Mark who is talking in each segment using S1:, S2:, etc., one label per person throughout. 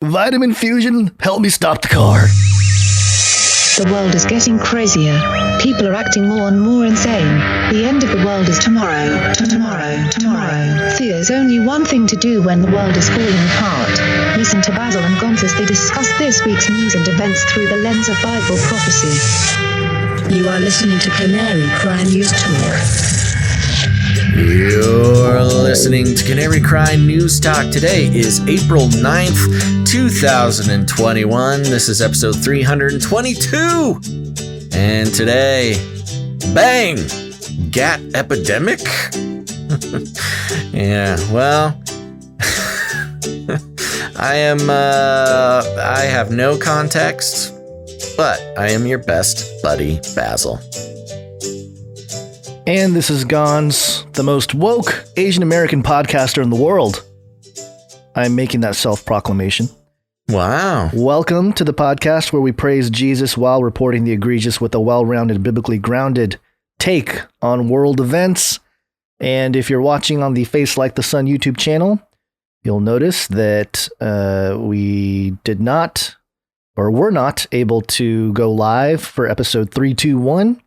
S1: Vitamin Fusion, help me stop the car.
S2: The world is getting crazier. People are acting more and more insane. The end of the world is tomorrow. Tomorrow. There's only one thing to do when the world is falling apart. Listen to Basil and Gonz as they discuss this week's news and events through the lens of Bible prophecy. You are listening to Canary Cry News Talk.
S3: You're listening to Canary Cry News Talk. Today is April 9th, 2021. This is episode 322. And today, bang! Gat epidemic? Yeah, well, I have no context, but I am your best buddy, Basil.
S1: And this is Gonz, the most woke Asian American podcaster in the world. I'm making that self-proclamation.
S3: Wow.
S1: Welcome to the podcast where we praise Jesus while reporting the egregious with a well-rounded, biblically grounded take on world events. And if you're watching on the Face Like the Sun YouTube channel, you'll notice that we did not, or were not able to go live for episode 321.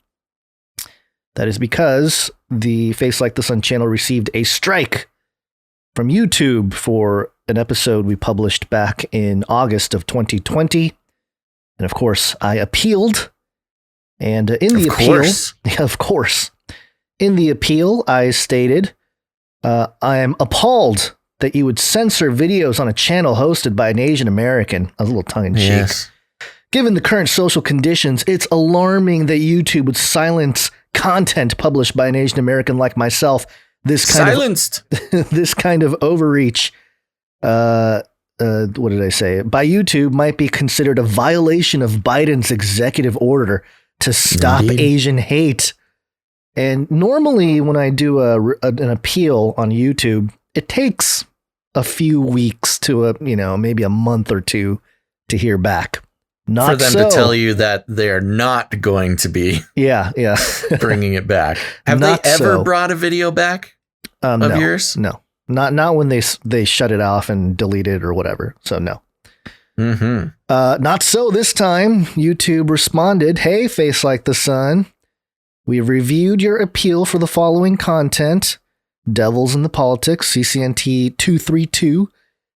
S1: That is because the Face Like the Sun channel received a strike from YouTube for an episode we published back in August of 2020. And of course, I appealed. And in the appeal, I stated, I am appalled that you would censor videos on a channel hosted by an Asian American. A little tongue-in-cheek.
S3: Yes. Given
S1: the current social conditions, it's alarming that YouTube would silence content published by an Asian American like myself. This kind of overreach, what did I say? By YouTube might be considered a violation of Biden's executive order to stop Asian hate. And normally when I do an appeal on YouTube, it takes a few weeks to maybe a month or two to hear back. Not
S3: for them to tell you that they're not going to be bringing it back. Have they ever brought a video back of yours?
S1: No, not when they shut it off and delete it or whatever. So no.
S3: Mm-hmm.
S1: Not so this time. YouTube responded, "Hey, Face Like the Sun, we've reviewed your appeal for the following content: Devils in the Politics, CCNT 232.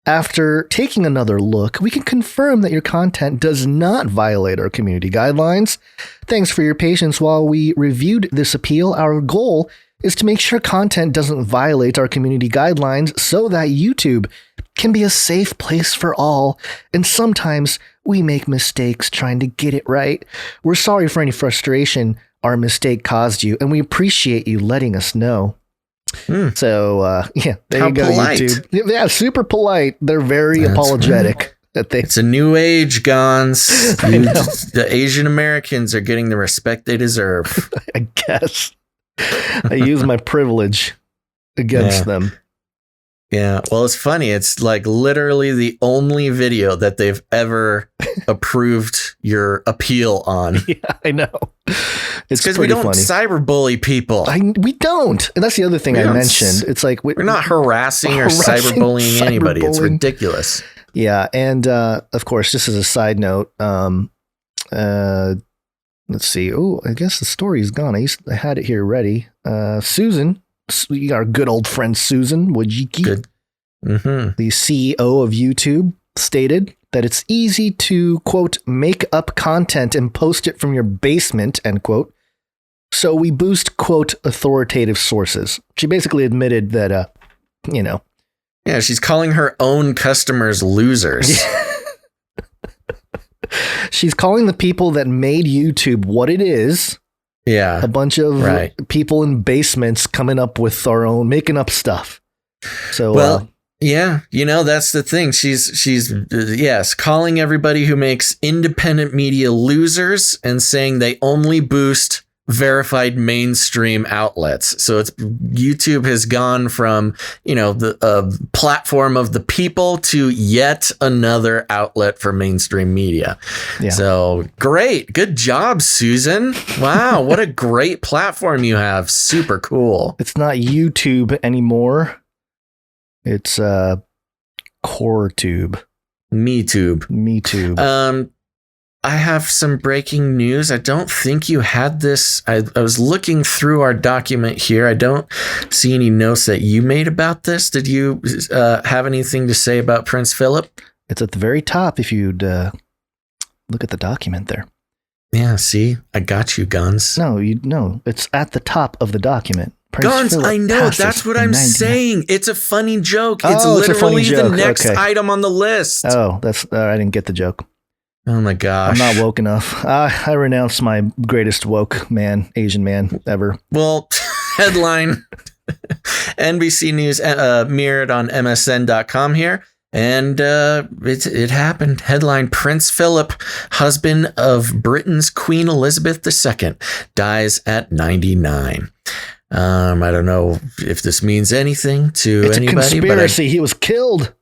S1: After taking another look, we can confirm that your content does not violate our community guidelines. Thanks for your patience while we reviewed this appeal. Our goal is to make sure content doesn't violate our community guidelines so that YouTube can be a safe place for all. And sometimes we make mistakes trying to get it right. We're sorry for any frustration our mistake caused you, and we appreciate you letting us know." So, there you go,
S3: polite.
S1: YouTube. Yeah, super polite. They're very apologetic.
S3: It's a new age, Gonz. The Asian Americans are getting the respect they deserve.
S1: I guess. I use my privilege against them.
S3: Yeah, well, it's funny. It's like literally the only video that they've ever approved your appeal on.
S1: Yeah, I know. It's
S3: because we don't cyberbully people.
S1: We don't. And that's the other thing I mentioned. It's like
S3: we're not harassing or cyberbullying anybody. It's ridiculous.
S1: Yeah. And of course, just as a side note, let's see. Oh, I guess the story is gone. I had it here ready. Susan, our good old friend Susan Wojcicki, the CEO of YouTube, stated that it's easy to, quote, make up content and post it from your basement, end quote. So we boost, quote, authoritative sources. She basically admitted that,
S3: Yeah, she's calling her own customers losers.
S1: She's calling the people that made YouTube what it is.
S3: Yeah.
S1: A bunch of people in basements coming up with making up stuff. So,
S3: yeah, that's the thing. She's calling everybody who makes independent media losers and saying they only boost verified mainstream outlets. So YouTube has gone from, the platform of the people to yet another outlet for mainstream media. Yeah. So great. Good job, Susan. Wow. What a great platform you have. Super cool.
S1: It's not YouTube anymore. It's CoreTube.
S3: Me too.
S1: Me too.
S3: I have some breaking news. I don't think you had this. I was looking through our document here. I don't see any notes that you made about this. Did you have anything to say about Prince Philip?
S1: It's at the very top if you'd look at the document there.
S3: Yeah, see? I got you, Guns.
S1: No, it's at the top of the document. Prince
S3: Guns,
S1: Philip
S3: I know.
S1: passes
S3: That's what
S1: in
S3: I'm
S1: 99.
S3: saying. It's a funny joke.
S1: Oh,
S3: It's
S1: it's a funny
S3: literally the
S1: joke.
S3: next
S1: Okay.
S3: item on the list.
S1: Oh, I didn't get the joke.
S3: Oh my gosh.
S1: I'm not woke enough. I renounce my greatest woke man, Asian man ever.
S3: Well, headline NBC News mirrored on MSN.com here. And it happened. Headline: Prince Philip, husband of Britain's Queen Elizabeth II, dies at 99. I don't know if this means anything to
S1: It's
S3: anybody.
S1: a conspiracy. He was killed.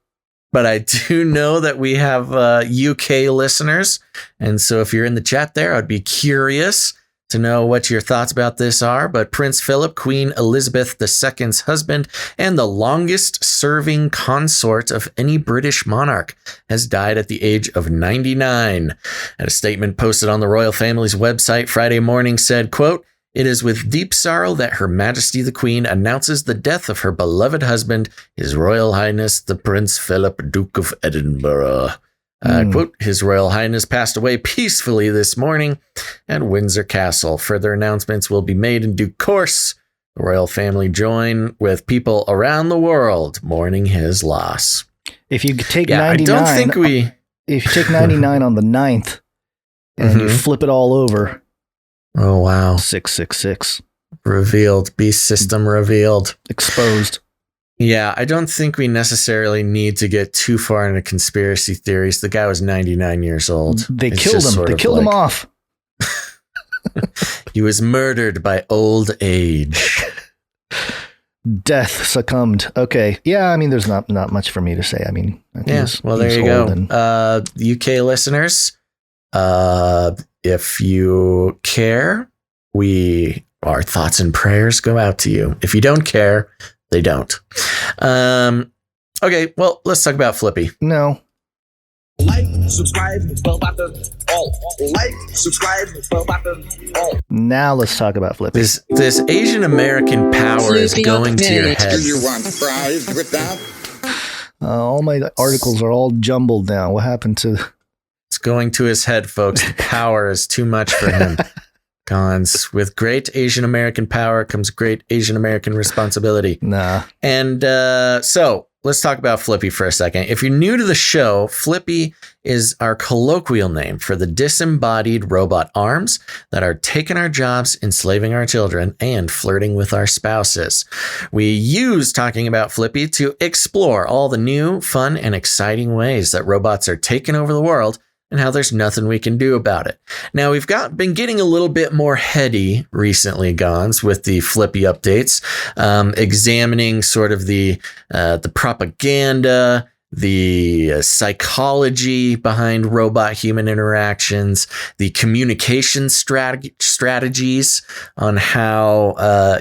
S3: But I do know that we have UK listeners. And so if you're in the chat there, I'd be curious to know what your thoughts about this are. But Prince Philip, Queen Elizabeth II's husband and the longest serving consort of any British monarch, has died at the age of 99. And a statement posted on the royal family's website Friday morning said, quote, "It is with deep sorrow that Her Majesty the Queen announces the death of her beloved husband, His Royal Highness the Prince Philip, Duke of Edinburgh." Quote, "His Royal Highness passed away peacefully this morning at Windsor Castle. Further announcements will be made in due course. The royal family join with people around the world mourning his loss."
S1: If you take
S3: Yeah,
S1: 99,
S3: I don't think we...
S1: if you take 99 on the 9th and you flip it all over,
S3: Oh, wow.
S1: 666.
S3: Revealed. Beast system revealed.
S1: Exposed.
S3: Yeah, I don't think we necessarily need to get too far into conspiracy theories. The guy was 99 years old.
S1: They
S3: It's
S1: killed
S3: just
S1: him.
S3: sort
S1: They
S3: of
S1: killed him
S3: like-
S1: off.
S3: He was murdered by old age.
S1: Death succumbed. Okay. Yeah, I mean, there's not much for me to say. I mean, I think
S3: Yeah, well, there
S1: he's
S3: you
S1: old
S3: go.
S1: and-
S3: UK listeners, if you care, our thoughts and prayers go out to you. If you don't care, they don't. Okay, well, let's talk about Flippy.
S1: No.
S4: Like, subscribe, bell button, all. Like, subscribe, bell button, all.
S1: Now let's talk about Flippy.
S3: This Asian American power is
S5: Flippy
S3: going to your head.
S4: Do you want fries with that?
S1: All my articles are all jumbled now. What happened to...
S3: It's going to his head, folks. The power is too much for him. Cons. With great Asian American power comes great Asian American responsibility.
S1: Nah.
S3: And so let's talk about Flippy for a second. If you're new to the show, Flippy is our colloquial name for the disembodied robot arms that are taking our jobs, enslaving our children, and flirting with our spouses. We use talking about Flippy to explore all the new, fun, and exciting ways that robots are taking over the world and how there's nothing we can do about it. Now, we've been getting a little bit more heady recently, Gons, with the Flippy updates, examining sort of the propaganda, the psychology behind robot-human interactions, the communication strategies on how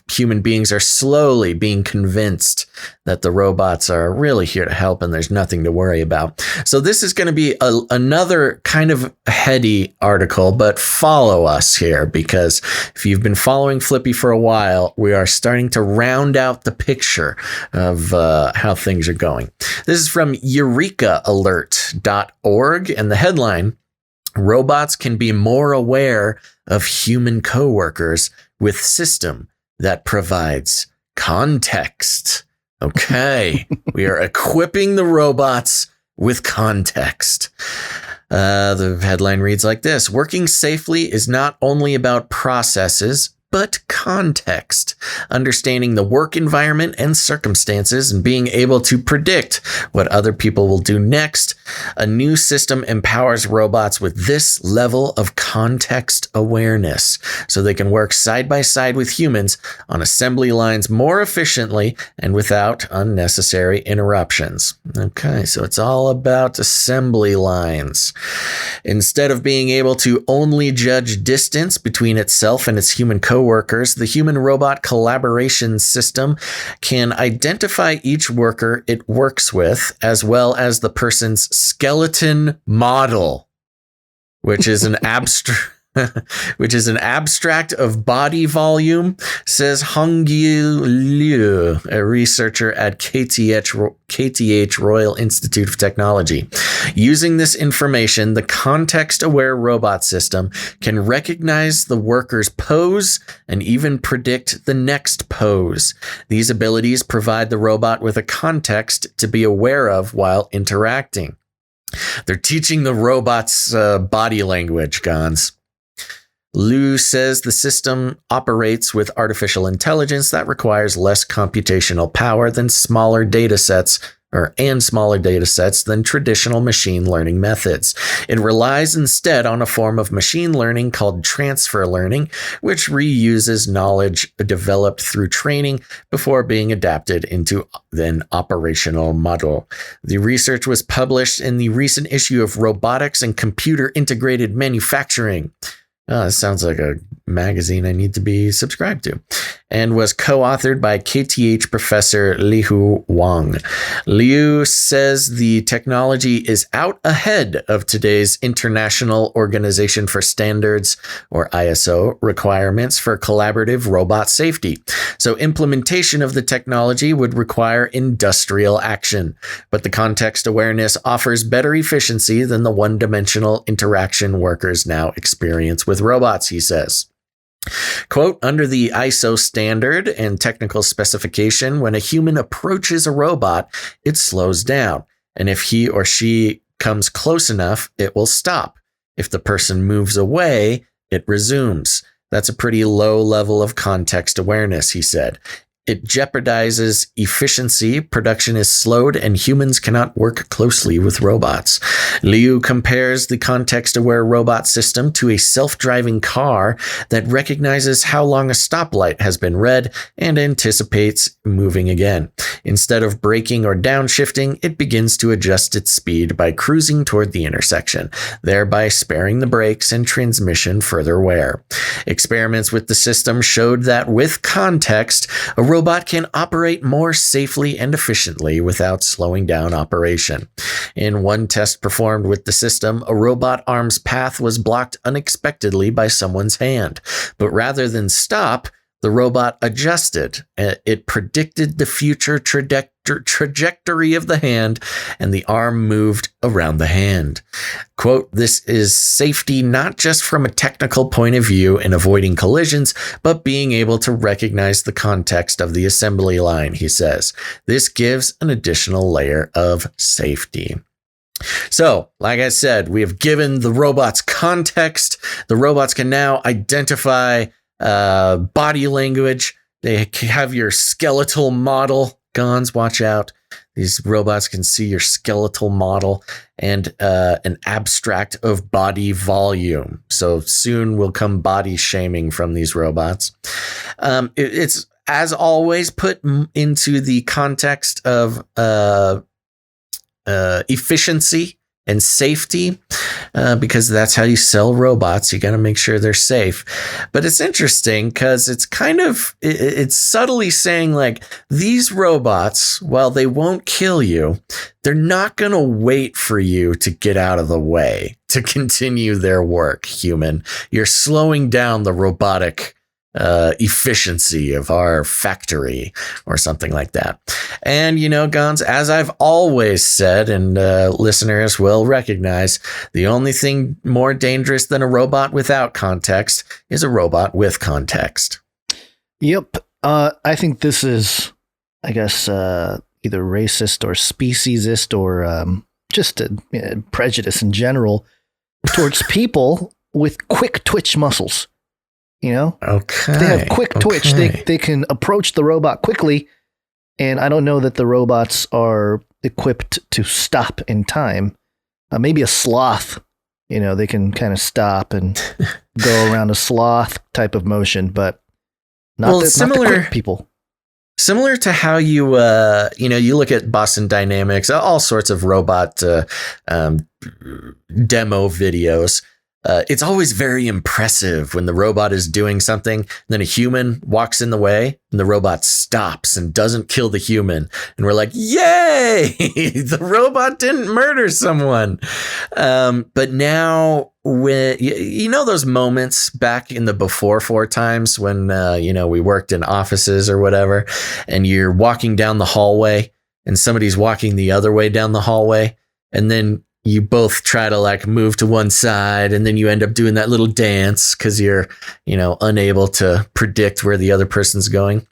S3: human beings are slowly being convinced that the robots are really here to help and there's nothing to worry about. So this is going to be another kind of heady article, but follow us here, because if you've been following Flippy for a while, we are starting to round out the picture of how things are going. This is from EurekaAlert.org, and the headline: "Robots can be more aware of human coworkers with system that provides context." Okay, we are equipping the robots with context. The headline reads like this: "Working safely is not only about processes, but context. Understanding the work environment and circumstances and being able to predict what other people will do next. A new system empowers robots with this level of context awareness so they can work side by side with humans on assembly lines more efficiently and without unnecessary interruptions." Okay, so it's all about assembly lines. Instead of being able to only judge distance between itself and its human coworkers, the human-robot collaboration system can identify each worker it works with, as well as the person's skeleton model, which is an abstract. Which is an abstract of body volume, says Hongyu Liu, a researcher at KTH Royal Institute of Technology. Using this information, the context-aware robot system can recognize the worker's pose and even predict the next pose. These abilities provide the robot with a context to be aware of while interacting. They're teaching the robot's body language, Gons. Liu says the system operates with artificial intelligence that requires less computational power than smaller data sets than traditional machine learning methods. It relies instead on a form of machine learning called transfer learning, which reuses knowledge developed through training before being adapted into an operational model. The research was published in the recent issue of Robotics and Computer Integrated Manufacturing. Oh, this sounds like a magazine I need to be subscribed to, and was co-authored by KTH professor Lihu Wang. Liu says the technology is out ahead of today's International Organization for Standards, or ISO, requirements for collaborative robot safety. So implementation of the technology would require industrial action, but the context awareness offers better efficiency than the one-dimensional interaction workers now experience with robots, he says. Quote, under the ISO standard and technical specification, when a human approaches a robot, it slows down. And if he or she comes close enough, it will stop. If the person moves away, it resumes. That's a pretty low level of context awareness, he said. It jeopardizes efficiency, production is slowed, and humans cannot work closely with robots. Liu compares the context-aware robot system to a self-driving car that recognizes how long a stoplight has been read and anticipates moving again. Instead of braking or downshifting, it begins to adjust its speed by cruising toward the intersection, thereby sparing the brakes and transmission further wear. Experiments with the system showed that with context, a robot can operate more safely and efficiently without slowing down operation. In one test performed with the system, a robot arm's path was blocked unexpectedly by someone's hand. But rather than stop, the robot adjusted. It predicted the future trajectory of the hand, and the arm moved around the hand. Quote, this is safety not just from a technical point of view in avoiding collisions, but being able to recognize the context of the assembly line, he says. This gives an additional layer of safety. So, like I said, we have given the robots context. The robots can now identify body language. They have your skeletal model. Gons, watch out. These robots can see your skeletal model and an abstract of body volume. So soon will come body shaming from these robots. It's, as always, put into the context of efficiency and safety, because that's how you sell robots. You got to make sure they're safe. But it's interesting because it's it's subtly saying, like, these robots, while they won't kill you, they're not going to wait for you to get out of the way to continue their work, human. You're slowing down the robotic efficiency of our factory or something like that. And, Gons, as I've always said, and listeners will recognize, the only thing more dangerous than a robot without context is a robot with context.
S1: Yep. I think this is, I guess, either racist or speciesist or just a prejudice in general towards people with quick twitch muscles.
S3: Okay.
S1: If they have quick twitch, they can approach the robot quickly. And I don't know that the robots are equipped to stop in time. Maybe a sloth, they can kind of stop and go around a sloth type of motion, but not the quick people.
S3: Similar to how you look at Boston Dynamics, all sorts of robot demo videos. it's always very impressive when the robot is doing something, then a human walks in the way and the robot stops and doesn't kill the human. And we're like, yay, the robot didn't murder someone. But now when, those moments back in the before times when, we worked in offices or whatever, and you're walking down the hallway and somebody's walking the other way down the hallway. And then you both try to like move to one side, and then you end up doing that little dance because you're, unable to predict where the other person's going.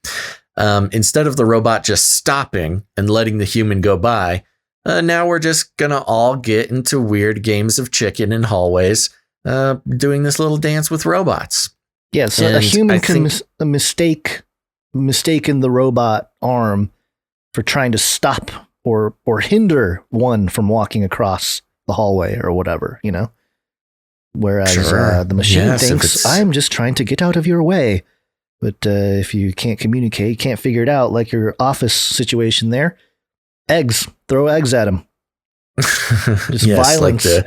S3: Instead of the robot just stopping and letting the human go by, now we're just going to all get into weird games of chicken in hallways, doing this little dance with robots.
S1: Yeah, so a human can mistake the robot arm for trying to stop or hinder one from walking across the hallway or whatever, Whereas the machine thinks, I'm just trying to get out of your way. But if you can't communicate, can't figure it out, like your office situation there, throw eggs at him. Just violence.
S3: Like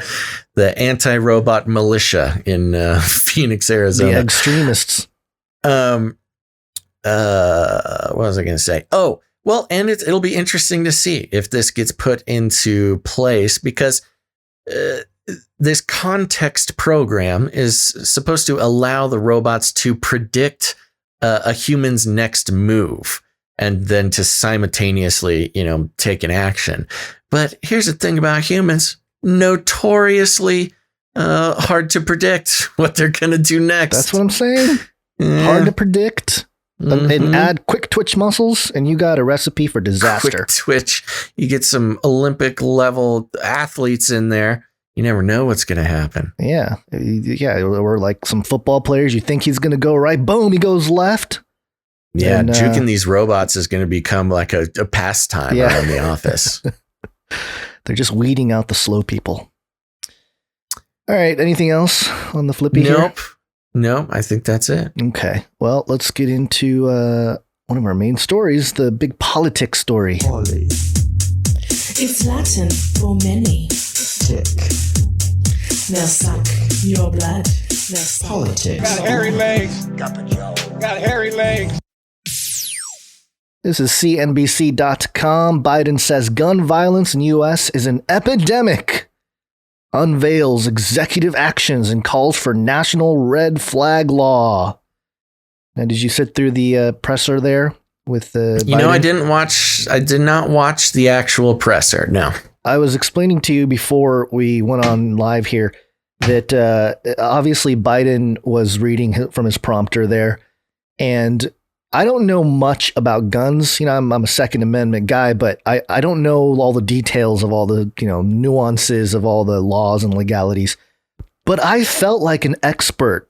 S3: the anti-robot militia in Phoenix, Arizona.
S1: The extremists.
S3: What was I going to say? Oh, well, and it'll be interesting to see if this gets put into place, because this context program is supposed to allow the robots to predict a human's next move and then to simultaneously, take an action. But here's the thing about humans: notoriously hard to predict what they're going to do next.
S1: That's what I'm saying. Yeah. Hard to predict. And add quick twitch muscles, and you got a recipe for disaster.
S3: Quick twitch. You get some Olympic level athletes in there. You never know what's going to happen.
S1: Yeah. Or like some football players, you think he's going to go right. Boom, he goes left.
S3: Yeah, and, juking these robots is going to become like a pastime around the office.
S1: They're just weeding out the slow people. All right. Anything else on the flippy here?
S3: Nope. No, I think that's it.
S1: Okay. Well, let's get into one of our main stories, the big politics story.
S5: It's Latin for many. Tick. Now suck your blood. Now suck. Politics.
S6: Got hairy legs. Got hairy legs.
S1: This is CNBC.com. Biden says gun violence in U.S. is an epidemic. Unveils executive actions and calls for national red flag law. Now, did you sit through the presser there with Biden?
S3: I did not watch the actual presser. No.
S1: I was explaining to you before we went on live here that obviously Biden was reading from his prompter there, and I don't know much about guns. I'm a Second Amendment guy, but I don't know all the details of all the, nuances of all the laws and legalities. But I felt like an expert.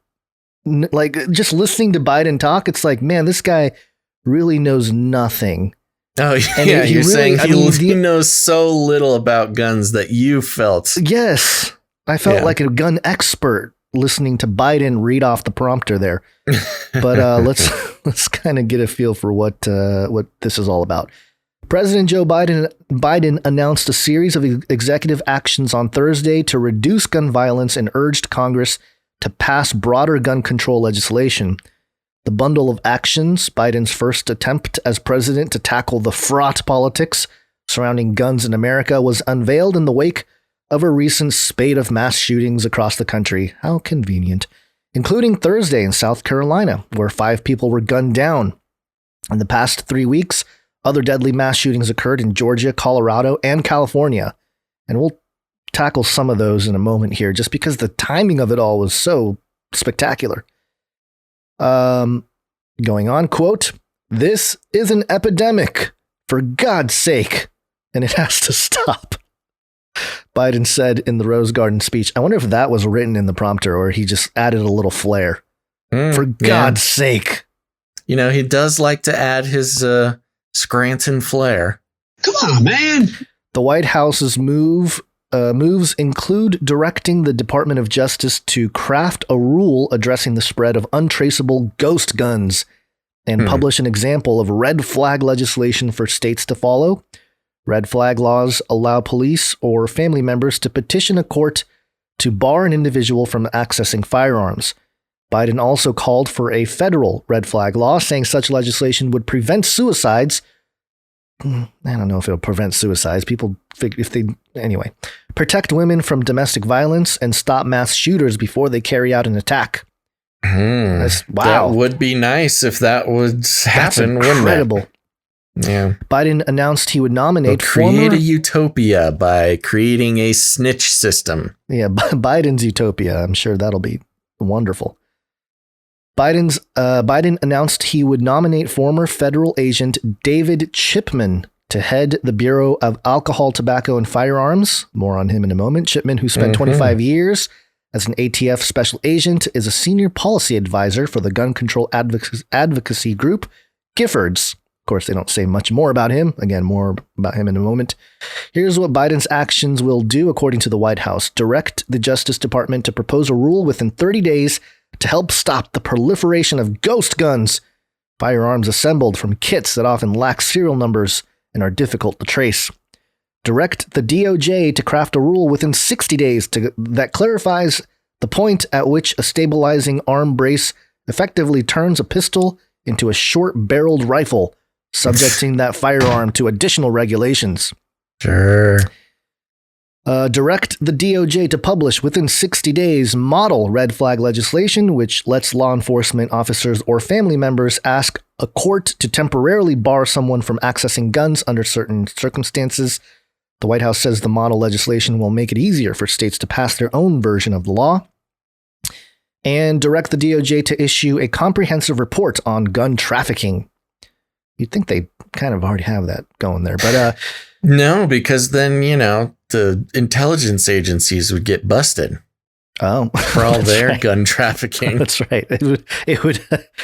S1: Like, just listening to Biden talk, it's like, man, this guy really knows nothing.
S3: Oh, yeah. You're saying he knows so little about guns that you felt.
S1: Yes. I felt like a gun expert listening to Biden read off the prompter there. But let's kind of get a feel for what this is all about. President Joe Biden announced a series of executive actions on Thursday to reduce gun violence and urged Congress to pass broader gun control legislation. The bundle of actions, Biden's first attempt as president to tackle the fraught politics surrounding guns in America, was unveiled in the wake of a recent spate of mass shootings across the country. How convenient. Including Thursday in South Carolina, where 5 people were gunned down. In the past 3 weeks, other deadly mass shootings occurred in Georgia, Colorado, and California. And we'll tackle some of those in a moment here, just because the timing of it all was so spectacular. Going on, quote, "This is an epidemic, for God's sake, and it has to stop," Biden said in the Rose Garden speech. I wonder if that was written in the prompter or he just added a little flair. For God's sake.
S3: He does like to add his Scranton flair.
S6: Come on, man.
S1: The White House's moves include directing the Department of Justice to craft a rule addressing the spread of untraceable ghost guns and publish an example of red flag legislation for states to follow. Red flag laws allow police or family members to petition a court to bar an individual from accessing firearms. Biden also called for a federal red flag law, saying such legislation would prevent suicides. I don't know if it'll prevent suicides. People figure anyway, protect women from domestic violence and stop mass shooters before they carry out an attack.
S3: Wow. That would be nice if that would happen.
S1: That's incredible.
S3: Wouldn't it? Yeah.
S1: Biden announced he would nominate
S3: create a utopia by creating a snitch system.
S1: Yeah, Biden's utopia. I'm sure that'll be wonderful. Biden announced he would nominate former federal agent David Chipman to head the Bureau of Alcohol, Tobacco, and Firearms. More on him in a moment. Chipman, who spent 25 years as an ATF special agent, is a senior policy advisor for the gun control advocacy group, Giffords. Of course, they don't say much more about him. Again, more about him in a moment. Here's what Biden's actions will do, according to the White House. Direct the Justice Department to propose a rule within 30 days to help stop the proliferation of ghost guns, firearms assembled from kits that often lack serial numbers and are difficult to trace. Direct the DOJ to craft a rule within 60 days that clarifies the point at which a stabilizing arm brace effectively turns a pistol into a short-barreled rifle, subjecting that firearm to additional regulations.
S3: Sure.
S1: Direct the DOJ to publish within 60 days model red flag legislation, which lets law enforcement officers or family members ask a court to temporarily bar someone from accessing guns under certain circumstances. The White House says the model legislation will make it easier for states to pass their own version of the law. And direct the DOJ to issue a comprehensive report on gun trafficking. You'd think they kind of already have that going there, but
S3: no, because then, the intelligence agencies would get busted.
S1: Oh,
S3: for all their
S1: right.
S3: Gun trafficking.
S1: That's right. It would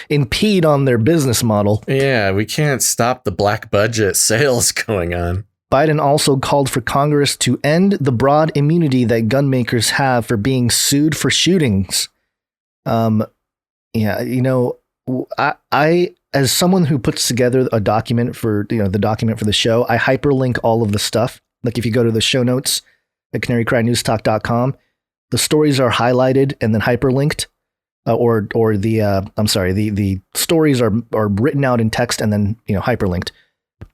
S1: impede on their business model.
S3: Yeah, we can't stop the black budget sales going on.
S1: Biden also called for Congress to end the broad immunity that gun makers have for being sued for shootings. I as someone who puts together a document for, the document for the show, I hyperlink all of the stuff. Like if you go to the show notes at canarycrynewstalk.com, the stories are highlighted and then hyperlinked, the stories are written out in text and then, hyperlinked.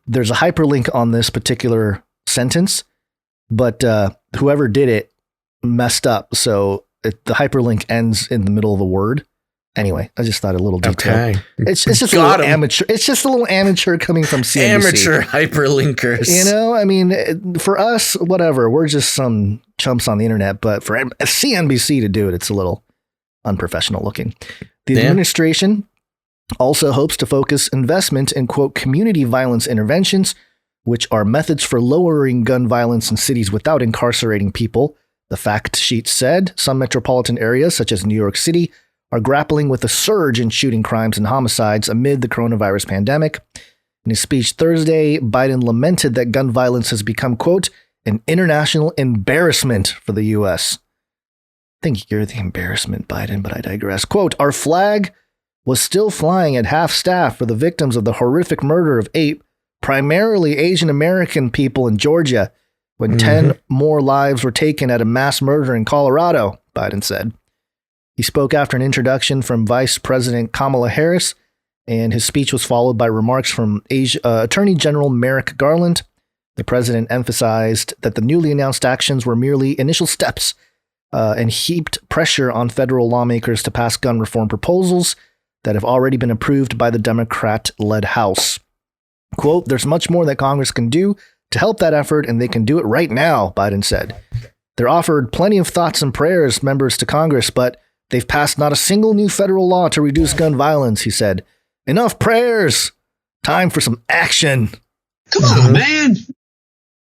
S1: There's a hyperlink on this particular sentence, but whoever did it messed up. So the hyperlink ends in the middle of a word. Anyway, I just thought a little detail.
S3: Okay.
S1: It's just a little amateur. It's just a little amateur coming from CNBC.
S3: Amateur hyperlinkers.
S1: For us, whatever. We're just some chumps on the internet. But for CNBC to do it, it's a little unprofessional looking. The administration also hopes to focus investment in, quote, community violence interventions, which are methods for lowering gun violence in cities without incarcerating people. The fact sheet said some metropolitan areas, such as New York City, are grappling with a surge in shooting crimes and homicides amid the coronavirus pandemic. In his speech Thursday, Biden lamented that gun violence has become, quote, an international embarrassment for the U.S. I think you're the embarrassment, Biden, but I digress. Quote, our flag was still flying at half staff for the victims of the horrific murder of 8 primarily Asian American people in Georgia when 10 more lives were taken at a mass murder in Colorado, Biden said. He spoke after an introduction from Vice President Kamala Harris, and his speech was followed by remarks from Attorney General Merrick Garland. The president emphasized that the newly announced actions were merely initial steps and heaped pressure on federal lawmakers to pass gun reform proposals that have already been approved by the Democrat-led House. Quote, there's much more that Congress can do to help that effort, and they can do it right now, Biden said. They're offered plenty of thoughts and prayers, members to Congress, but they've passed not a single new federal law to reduce gun violence, he said. Enough prayers. Time for some action.
S6: Come on, man.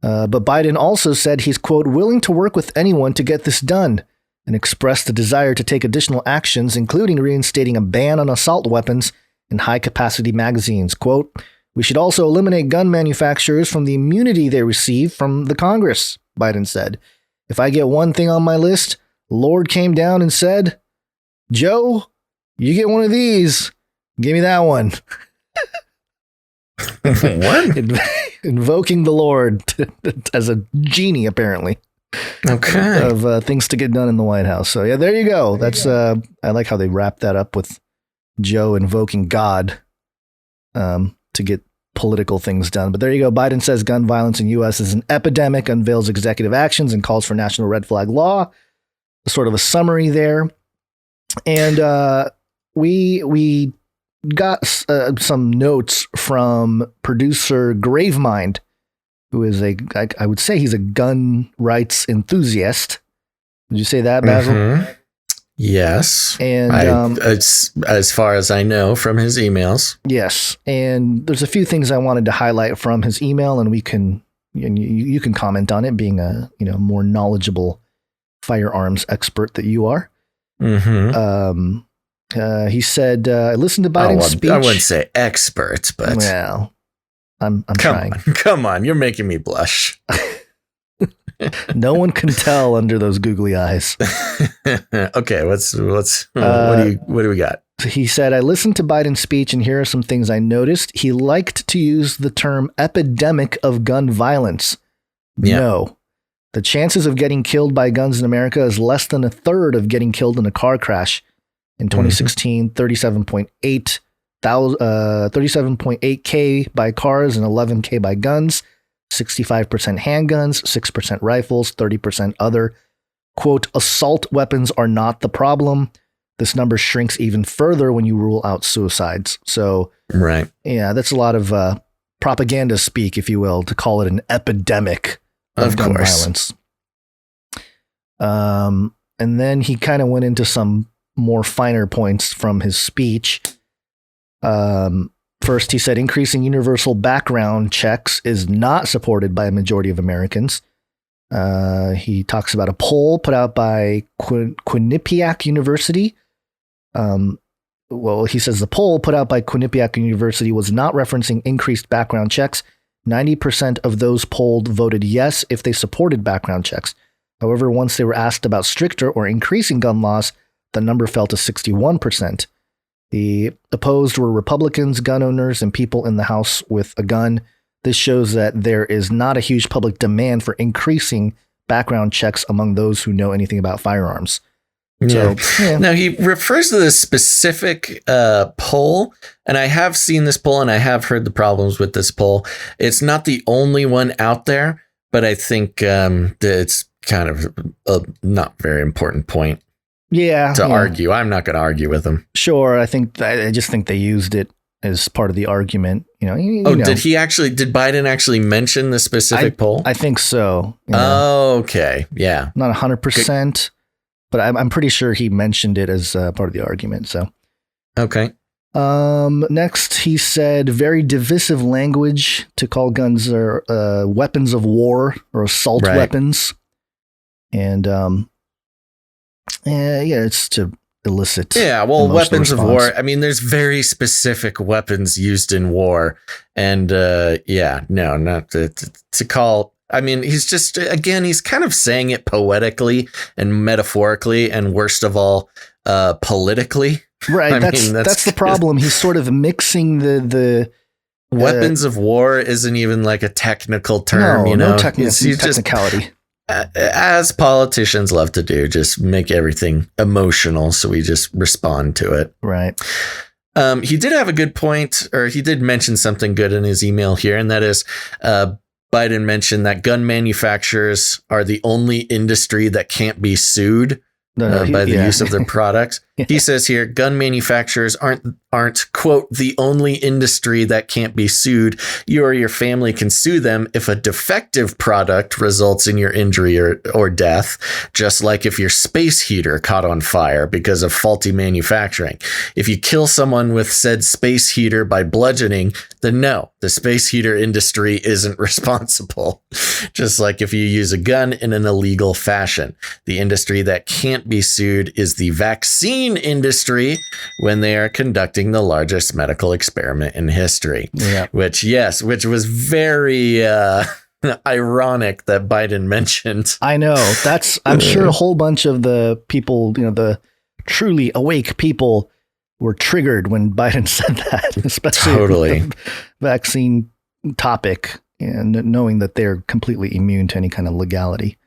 S1: But Biden also said he's, quote, willing to work with anyone to get this done, and expressed the desire to take additional actions, including reinstating a ban on assault weapons and high-capacity magazines. Quote, we should also eliminate gun manufacturers from the immunity they receive from the Congress, Biden said. If I get one thing on my list, Lord came down and said, Joe, you get one of these. Give me that one.
S3: What?
S1: Invoking the Lord as a genie, apparently.
S3: Okay.
S1: of things to get done in the White House. So yeah, there you go. That's I like how they wrap that up with Joe invoking God to get political things done. But there you go. Biden says gun violence in U.S. is an epidemic, unveils executive actions, and calls for national red flag law. Sort of a summary there. And we got some notes from producer Gravemind, who is I would say he's a gun rights enthusiast. Would you say that, Basil?
S3: Mm-hmm. Yes.
S1: And
S3: it's as far as I know from his emails.
S1: yes. And there's a few things I wanted to highlight from his email, and you can comment on it, being a more knowledgeable firearms expert that you are.
S3: Mm-hmm.
S1: He said, I listened to Biden's speech.
S3: I wouldn't say experts, but
S1: well, I'm trying.
S3: Come on, you're making me blush.
S1: No one can tell under those googly eyes.
S3: Okay, what do we got?
S1: He said, I listened to Biden's speech, and here are some things I noticed. He liked to use the term epidemic of gun violence.
S3: Yeah.
S1: No. The chances of getting killed by guns in America is less than a third of getting killed in a car crash. In 2016, 37.8K by cars and 11K by guns, 65% handguns, 6% rifles, 30% other. Quote, assault weapons are not the problem. This number shrinks even further when you rule out suicides. So,
S3: right.
S1: Yeah, that's a lot of propaganda speak, if you will, to call it an epidemic of gun violence. And then he kind of went into some more finer points from his speech. First, he said increasing universal background checks is not supported by a majority of Americans. He talks about a poll put out by Quinnipiac University. He says the poll put out by Quinnipiac University was not referencing increased background checks. 90% of those polled voted yes if they supported background checks. However, once they were asked about stricter or increasing gun laws, the number fell to 61%. The opposed were Republicans, gun owners, and people in the house with a gun. This shows that there is not a huge public demand for increasing background checks among those who know anything about firearms.
S3: Yeah.
S1: So, yeah.
S3: Now, he refers to this specific poll, and I have seen this poll, and I have heard the problems with this poll. It's not the only one out there, but I think that it's kind of a not very important point.
S1: Yeah,
S3: to argue. I'm not going to argue with him.
S1: Sure, I just think they used it as part of the argument.
S3: Did Biden actually mention the specific poll?
S1: I think so.
S3: Okay, yeah,
S1: not 100%, but I'm pretty sure he mentioned it as part of the argument. So
S3: okay.
S1: Next, he said very divisive language to call guns are weapons of war or assault weapons, and it's to elicit.
S3: Yeah, well, weapons
S1: response.
S3: of war. I mean, there's very specific weapons used in war. And not to call. I mean, he's just, again, he's kind of saying it poetically and metaphorically and worst of all, politically.
S1: Right. That's the problem. He's sort of mixing the
S3: weapons of war isn't even like a technical term,
S1: no technicality.
S3: As politicians love to do, just make everything emotional, so we just respond to it.
S1: Right.
S3: He did have a good point, or he did mention something good in his email here, and that is Biden mentioned that gun manufacturers are the only industry that can't be sued by the use of their products. He says here, gun manufacturers aren't, quote, the only industry that can't be sued. You or your family can sue them if a defective product results in your injury or death, just like if your space heater caught on fire because of faulty manufacturing. If you kill someone with said space heater by bludgeoning, then no, the space heater industry isn't responsible. Just like if you use a gun in an illegal fashion. The industry that can't be sued is the vaccine industry when they are conducting the largest medical experiment in history. Yeah. Which was very ironic that Biden mentioned.
S1: I know. I'm sure a whole bunch of the people, the truly awake people were triggered when Biden said that, especially the vaccine topic and knowing that they're completely immune to any kind of legality.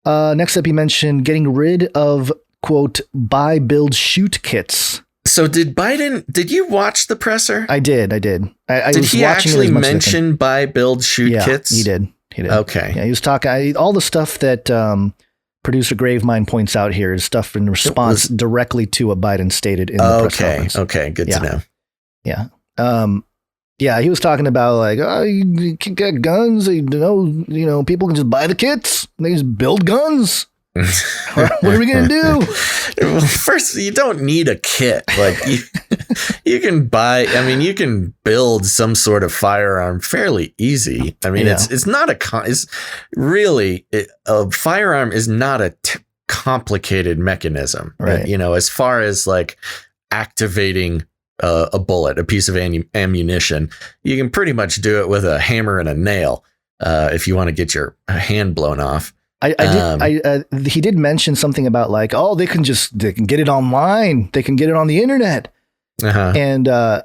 S1: Next up, he mentioned getting rid of, quote, buy, build, shoot kits.
S3: So did you watch the presser?
S1: I did. I
S3: did
S1: was
S3: he
S1: watching
S3: actually
S1: it as much as I
S3: mention buy, build, shoot
S1: yeah,
S3: kits?
S1: He did.
S3: Okay.
S1: Yeah, he was talking, all the stuff that producer Gravemind points out here is stuff in response directly to what Biden stated in the press conference.
S3: Okay, good to know.
S1: Yeah. Yeah, he was talking about like, oh, you can get guns. People can just buy the kits. They just build guns. What are we going to do?
S3: Well, first, you don't need a kit. Like you can buy, you can build some sort of firearm fairly easy. It's not a firearm is not a complicated mechanism,
S1: right?
S3: As far as like activating a bullet, a piece of ammunition, you can pretty much do it with a hammer and a nail if you want to get your hand blown off.
S1: He did mention something about like, oh, they can get it online. They can get it on the internet.
S3: Uh-huh.
S1: And I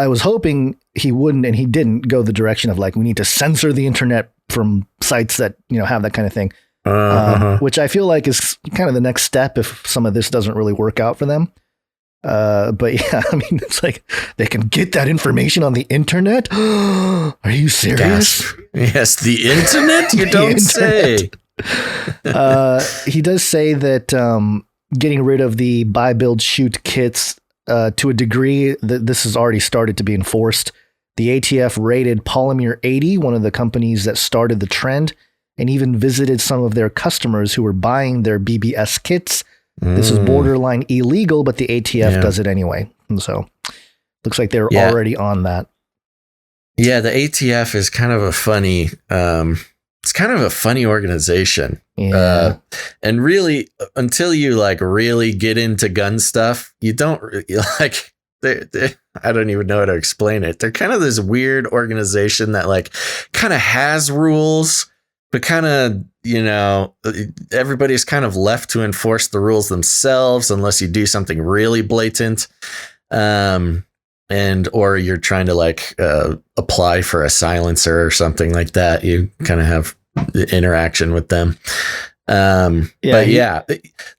S1: was hoping he wouldn't, and he didn't go the direction of like, we need to censor the internet from sites that, have that kind of thing. Which I feel like is kind of the next step if some of this doesn't really work out for them. But yeah, it's like they can get that information on the internet. Are you serious?
S3: Yes, the internet? You don't say.
S1: He does say that getting rid of the buy, build, shoot kits to a degree that this has already started to be enforced. The ATF raided Polymer 80, one of the companies that started the trend, and even visited some of their customers who were buying their BBS kits. This is borderline illegal, but the ATF does it anyway. And so looks like they're already on that.
S3: Yeah, the ATF is kind of a funny organization.
S1: Yeah.
S3: And really, until you like really get into gun stuff, you don't like, I don't even know how to explain it. They're kind of this weird organization that like kind of has rules, but kind of, everybody's kind of left to enforce the rules themselves unless you do something really blatant. Or you're trying to like apply for a silencer or something like that. You kind of have the interaction with them.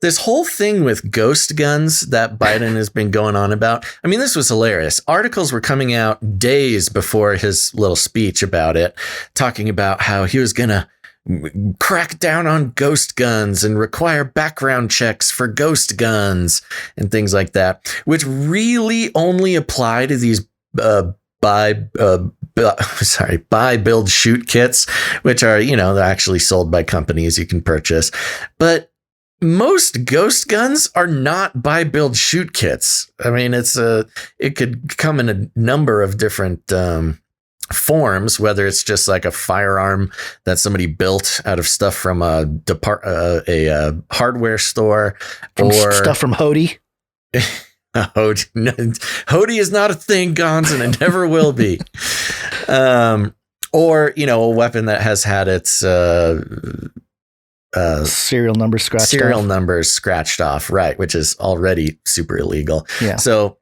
S3: This whole thing with ghost guns that Biden has been going on about. This was hilarious. Articles were coming out days before his little speech about it, talking about how he was going to crack down on ghost guns and require background checks for ghost guns and things like that, which really only apply to these buy, build, shoot kits, which are, they're actually sold by companies you can purchase. But most ghost guns are not buy, build, shoot kits. It could come in a number of different forms, whether it's just like a firearm that somebody built out of stuff from a hardware store, or
S1: stuff from Hody.
S3: Hody is not a thing, Gons, and it never will be. Or a weapon that has had its
S1: serial numbers
S3: scratched off, right? Which is already super illegal.
S1: Yeah.
S3: So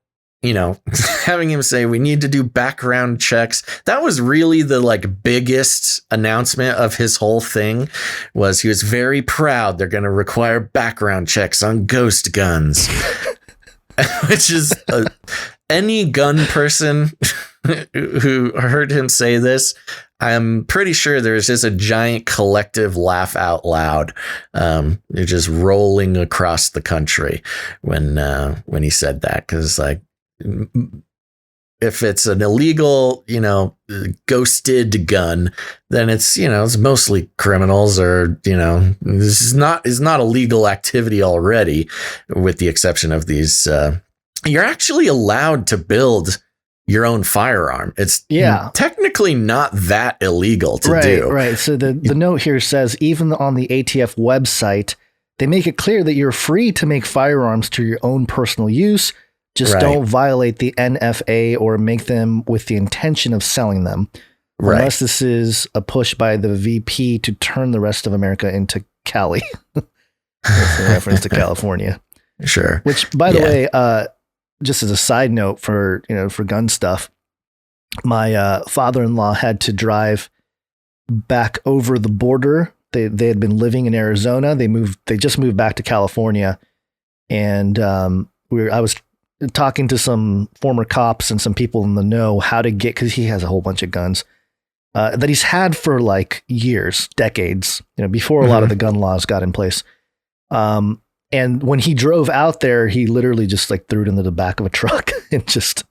S3: having him say we need to do background checks, that was really the like biggest announcement of his whole thing. Was he was very proud they're going to require background checks on ghost guns. Which is any gun person who heard him say this, I'm pretty sure there's just a giant collective laugh out loud. They're just rolling across the country when he said that, because like, if it's an illegal, ghosted gun, then it's, it's mostly criminals, or, this is not a legal activity already, with the exception of these. You're actually allowed to build your own firearm. It's technically not that illegal to do.
S1: Right. So the note here says, even on the ATF website, they make it clear that you're free to make firearms to your own personal use. Just don't violate the NFA or make them with the intention of selling them.
S3: Right.
S1: Unless this is a push by the VP to turn the rest of America into Cali. That's a reference to California.
S3: Sure.
S1: Which, by the way, just as a side note for gun stuff, my father-in-law had to drive back over the border They had been living in Arizona. They just moved back to California, and I was talking to some former cops and some people in the know how to get, because he has a whole bunch of guns that he's had for like years, decades, before a lot of the gun laws got in place. And when he drove out there, he literally just like threw it into the back of a truck and just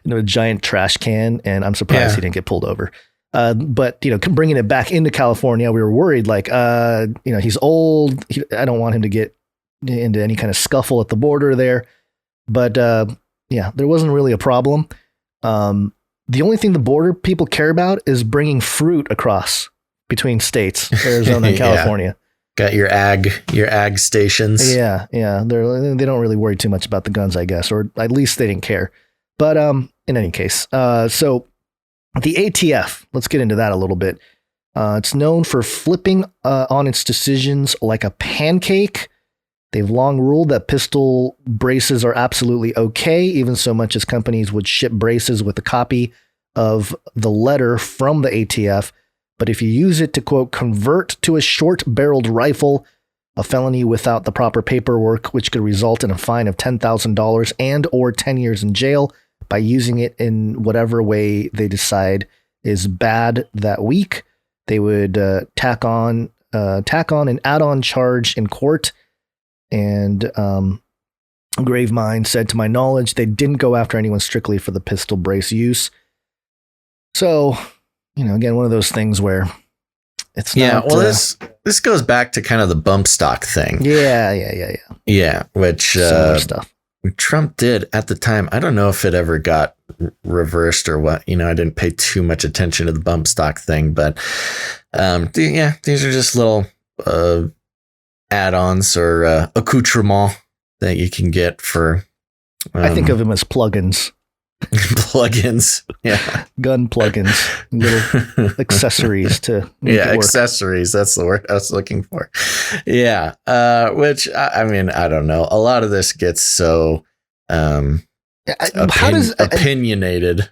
S1: a giant trash can. And I'm surprised he didn't get pulled over. But bringing it back into California, we were worried like, he's old. I don't want him to get into any kind of scuffle at the border there. But there wasn't really a problem. The only thing the border people care about is bringing fruit across between states, Arizona and California.
S3: Got your ag stations.
S1: Yeah. They don't really worry too much about the guns, I guess, or at least they didn't care. But in any case, so the ATF, let's get into that a little bit. It's known for flipping on its decisions like a pancake. They've long ruled that pistol braces are absolutely okay, even so much as companies would ship braces with a copy of the letter from the ATF. But if you use it to, quote, convert to a short-barreled rifle, a felony without the proper paperwork, which could result in a fine of $10,000 and or 10 years in jail by using it in whatever way they decide is bad that week, they would tack on an add-on charge in court. And Gravemind said, to my knowledge, they didn't go after anyone strictly for the pistol brace use. So, again, one of those things where it's not...
S3: Well, this goes back to kind of the bump stock thing.
S1: Yeah,
S3: which
S1: stuff
S3: Trump did at the time. I don't know if it ever got reversed or what. I didn't pay too much attention to the bump stock thing, but these are just little add-ons or accoutrements that you can get for...
S1: I think of them as plugins.
S3: Plugins,
S1: gun plugins, little accessories to make it work.
S3: Accessories, that's the word I was looking for. Which I don't know, a lot of this gets so opinionated,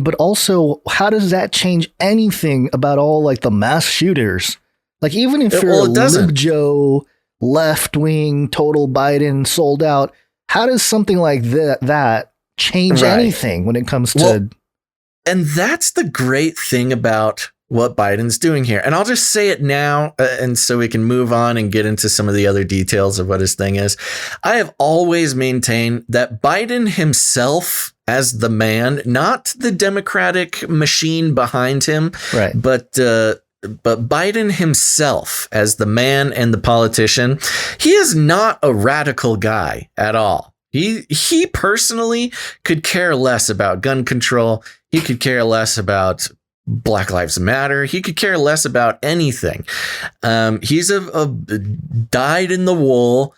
S1: but also how does that change anything about all like the mass shooters? Like, even if you're a lib Joe, left wing, total Biden, sold out, how does something like that change anything when it comes to...
S3: And that's the great thing about what Biden's doing here. And I'll just say it now, and so we can move on and get into some of the other details of what his thing is. I have always maintained that Biden himself as the man, not the Democratic machine behind him,
S1: right,
S3: but Biden himself as the man and the politician, he is not a radical guy at all. He personally could care less about gun control. He could care less about Black Lives Matter. He could care less about anything. He's a dyed-in-the-wool,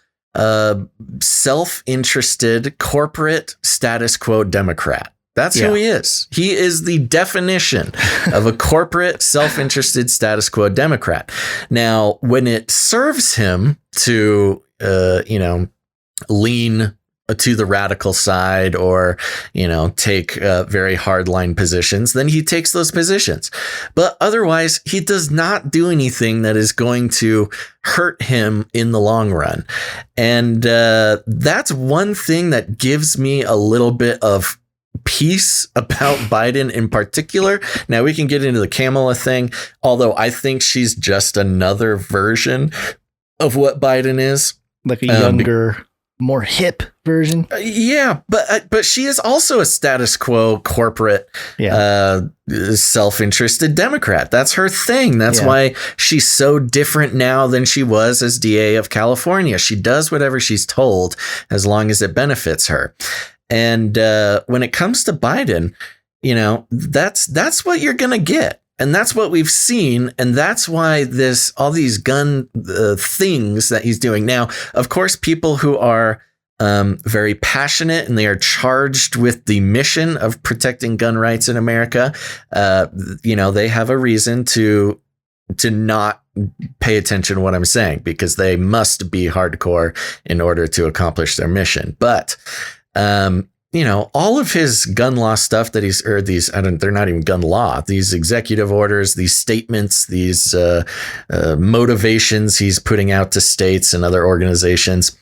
S3: self-interested, corporate status quo Democrat. That's who he is. He is the definition of a corporate, self-interested status quo Democrat. Now, when it serves him to, lean to the radical side or, take very hardline positions, then he takes those positions. But otherwise, he does not do anything that is going to hurt him in the long run. And that's one thing that gives me a little bit of peace about Biden in particular. Now we can get into the Kamala thing, although I think she's just another version of what Biden is.
S1: Like a younger, more hip version.
S3: But she is also a status quo corporate, self-interested Democrat. That's her thing. That's why she's so different now than she was as DA of California. She does whatever she's told as long as it benefits her. And when it comes to Biden, that's what you're going to get. And that's what we've seen. And that's why all these gun things that he's doing now, of course, people who are very passionate and they are charged with the mission of protecting gun rights in America. They have a reason to not pay attention to what I'm saying because they must be hardcore in order to accomplish their mission. But all of his gun law stuff that they're not even gun law, these executive orders, these statements, these motivations he's putting out to states and other organizations.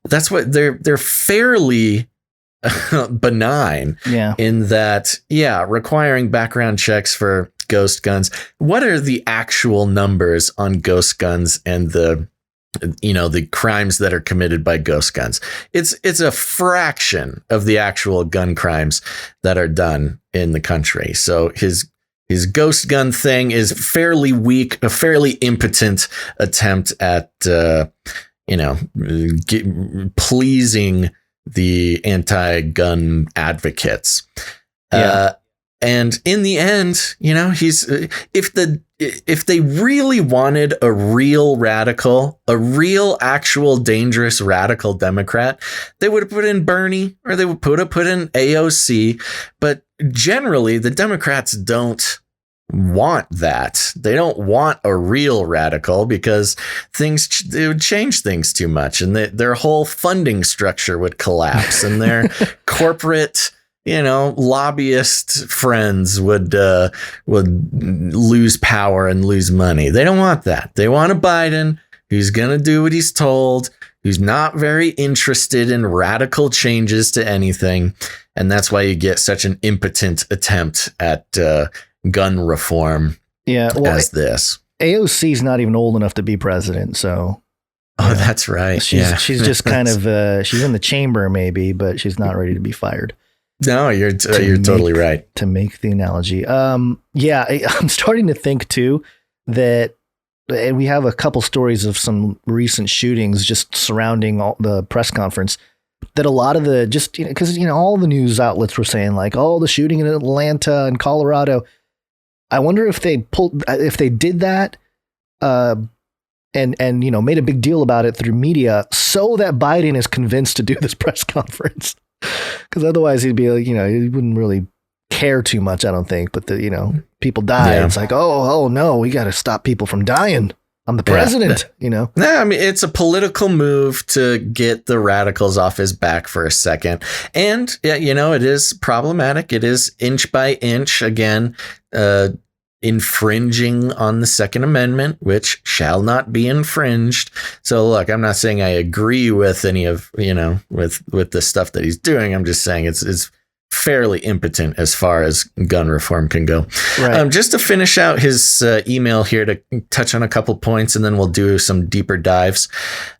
S3: That's what they're fairly benign in that, requiring background checks for ghost guns. What are the actual numbers on ghost guns and the crimes that are committed by ghost guns? It's a fraction of the actual gun crimes that are done in the country. So his ghost gun thing is fairly weak, a fairly impotent attempt at, pleasing the anti-gun advocates. And in the end, he's if they really wanted a real radical, a real actual dangerous radical Democrat, they would have put in Bernie or they would put in AOC. But generally, the Democrats don't want that. They don't want a real radical because it would change things too much, and their whole funding structure would collapse, and their corporate lobbyist friends would lose power and lose money. They don't want that. They want a Biden who's going to do what he's told, who's not very interested in radical changes to anything. And that's why you get such an impotent attempt at gun reform as this.
S1: AOC's not even old enough to be president, so...
S3: Oh, that's right.
S1: She's just kind of... she's in the chamber, maybe, but she's not ready to be fired.
S3: No, you're totally right.
S1: To make the analogy. I'm starting to think too that, and we have a couple stories of some recent shootings just surrounding the press conference, that a lot of the because all the news outlets were saying like, oh, the shooting in Atlanta and Colorado. I wonder if they did that and made a big deal about it through media so that Biden is convinced to do this press conference. Because otherwise he'd be like, he wouldn't really care too much, I don't think. But people die. Yeah. It's like, oh no, we got to stop people from dying. I'm the president, No,
S3: I mean, it's a political move to get the radicals off his back for a second. And, it is problematic. It is inch by inch, again, infringing on the Second Amendment, which shall not be infringed. So look, I'm not saying I agree with any of, with the stuff that he's doing. I'm just saying it's fairly impotent as far as gun reform can go. Right. Just to finish out his email here, to touch on a couple points, and then we'll do some deeper dives.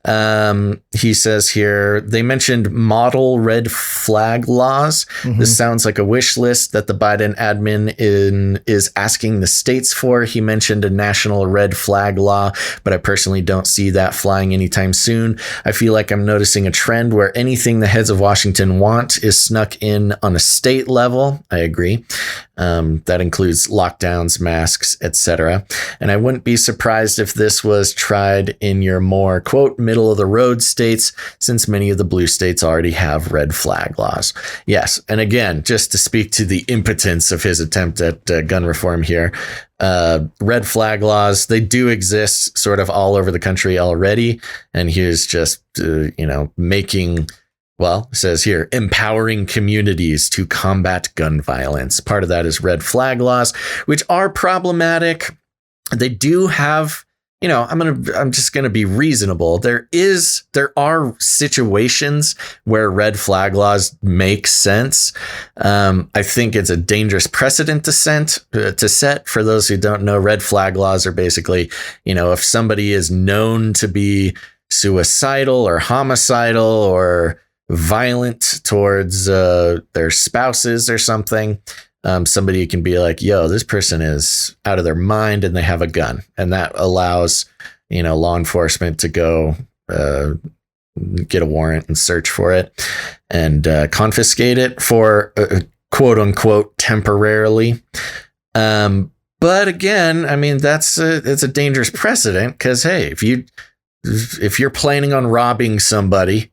S3: He says here, they mentioned model red flag laws. Mm-hmm. This sounds like a wish list that the Biden admin is asking the states for. He mentioned a national red flag law, but I personally don't see that flying anytime soon. I feel like I'm noticing a trend where anything the heads of Washington want is snuck in on a state level. I agree. That includes lockdowns, masks, etc. And I wouldn't be surprised if this was tried in your more, quote, middle of the road states, since many of the blue states already have red flag laws. Yes. And again, just to speak to the impotence of his attempt at gun reform here, red flag laws, they do exist sort of all over the country already. And here's just, making... Well, it says here, empowering communities to combat gun violence. Part of that is red flag laws, which are problematic. They do have, I'm just going to be reasonable. There are situations where red flag laws make sense. I think it's a dangerous precedent to set. For those who don't know, red flag laws are basically, if somebody is known to be suicidal or homicidal or violent towards their spouses or something, somebody can be like, yo, this person is out of their mind and they have a gun. And that allows, law enforcement to go get a warrant and search for it and confiscate it for quote unquote temporarily. But again, I mean, it's a dangerous precedent because, hey, if you're planning on robbing somebody,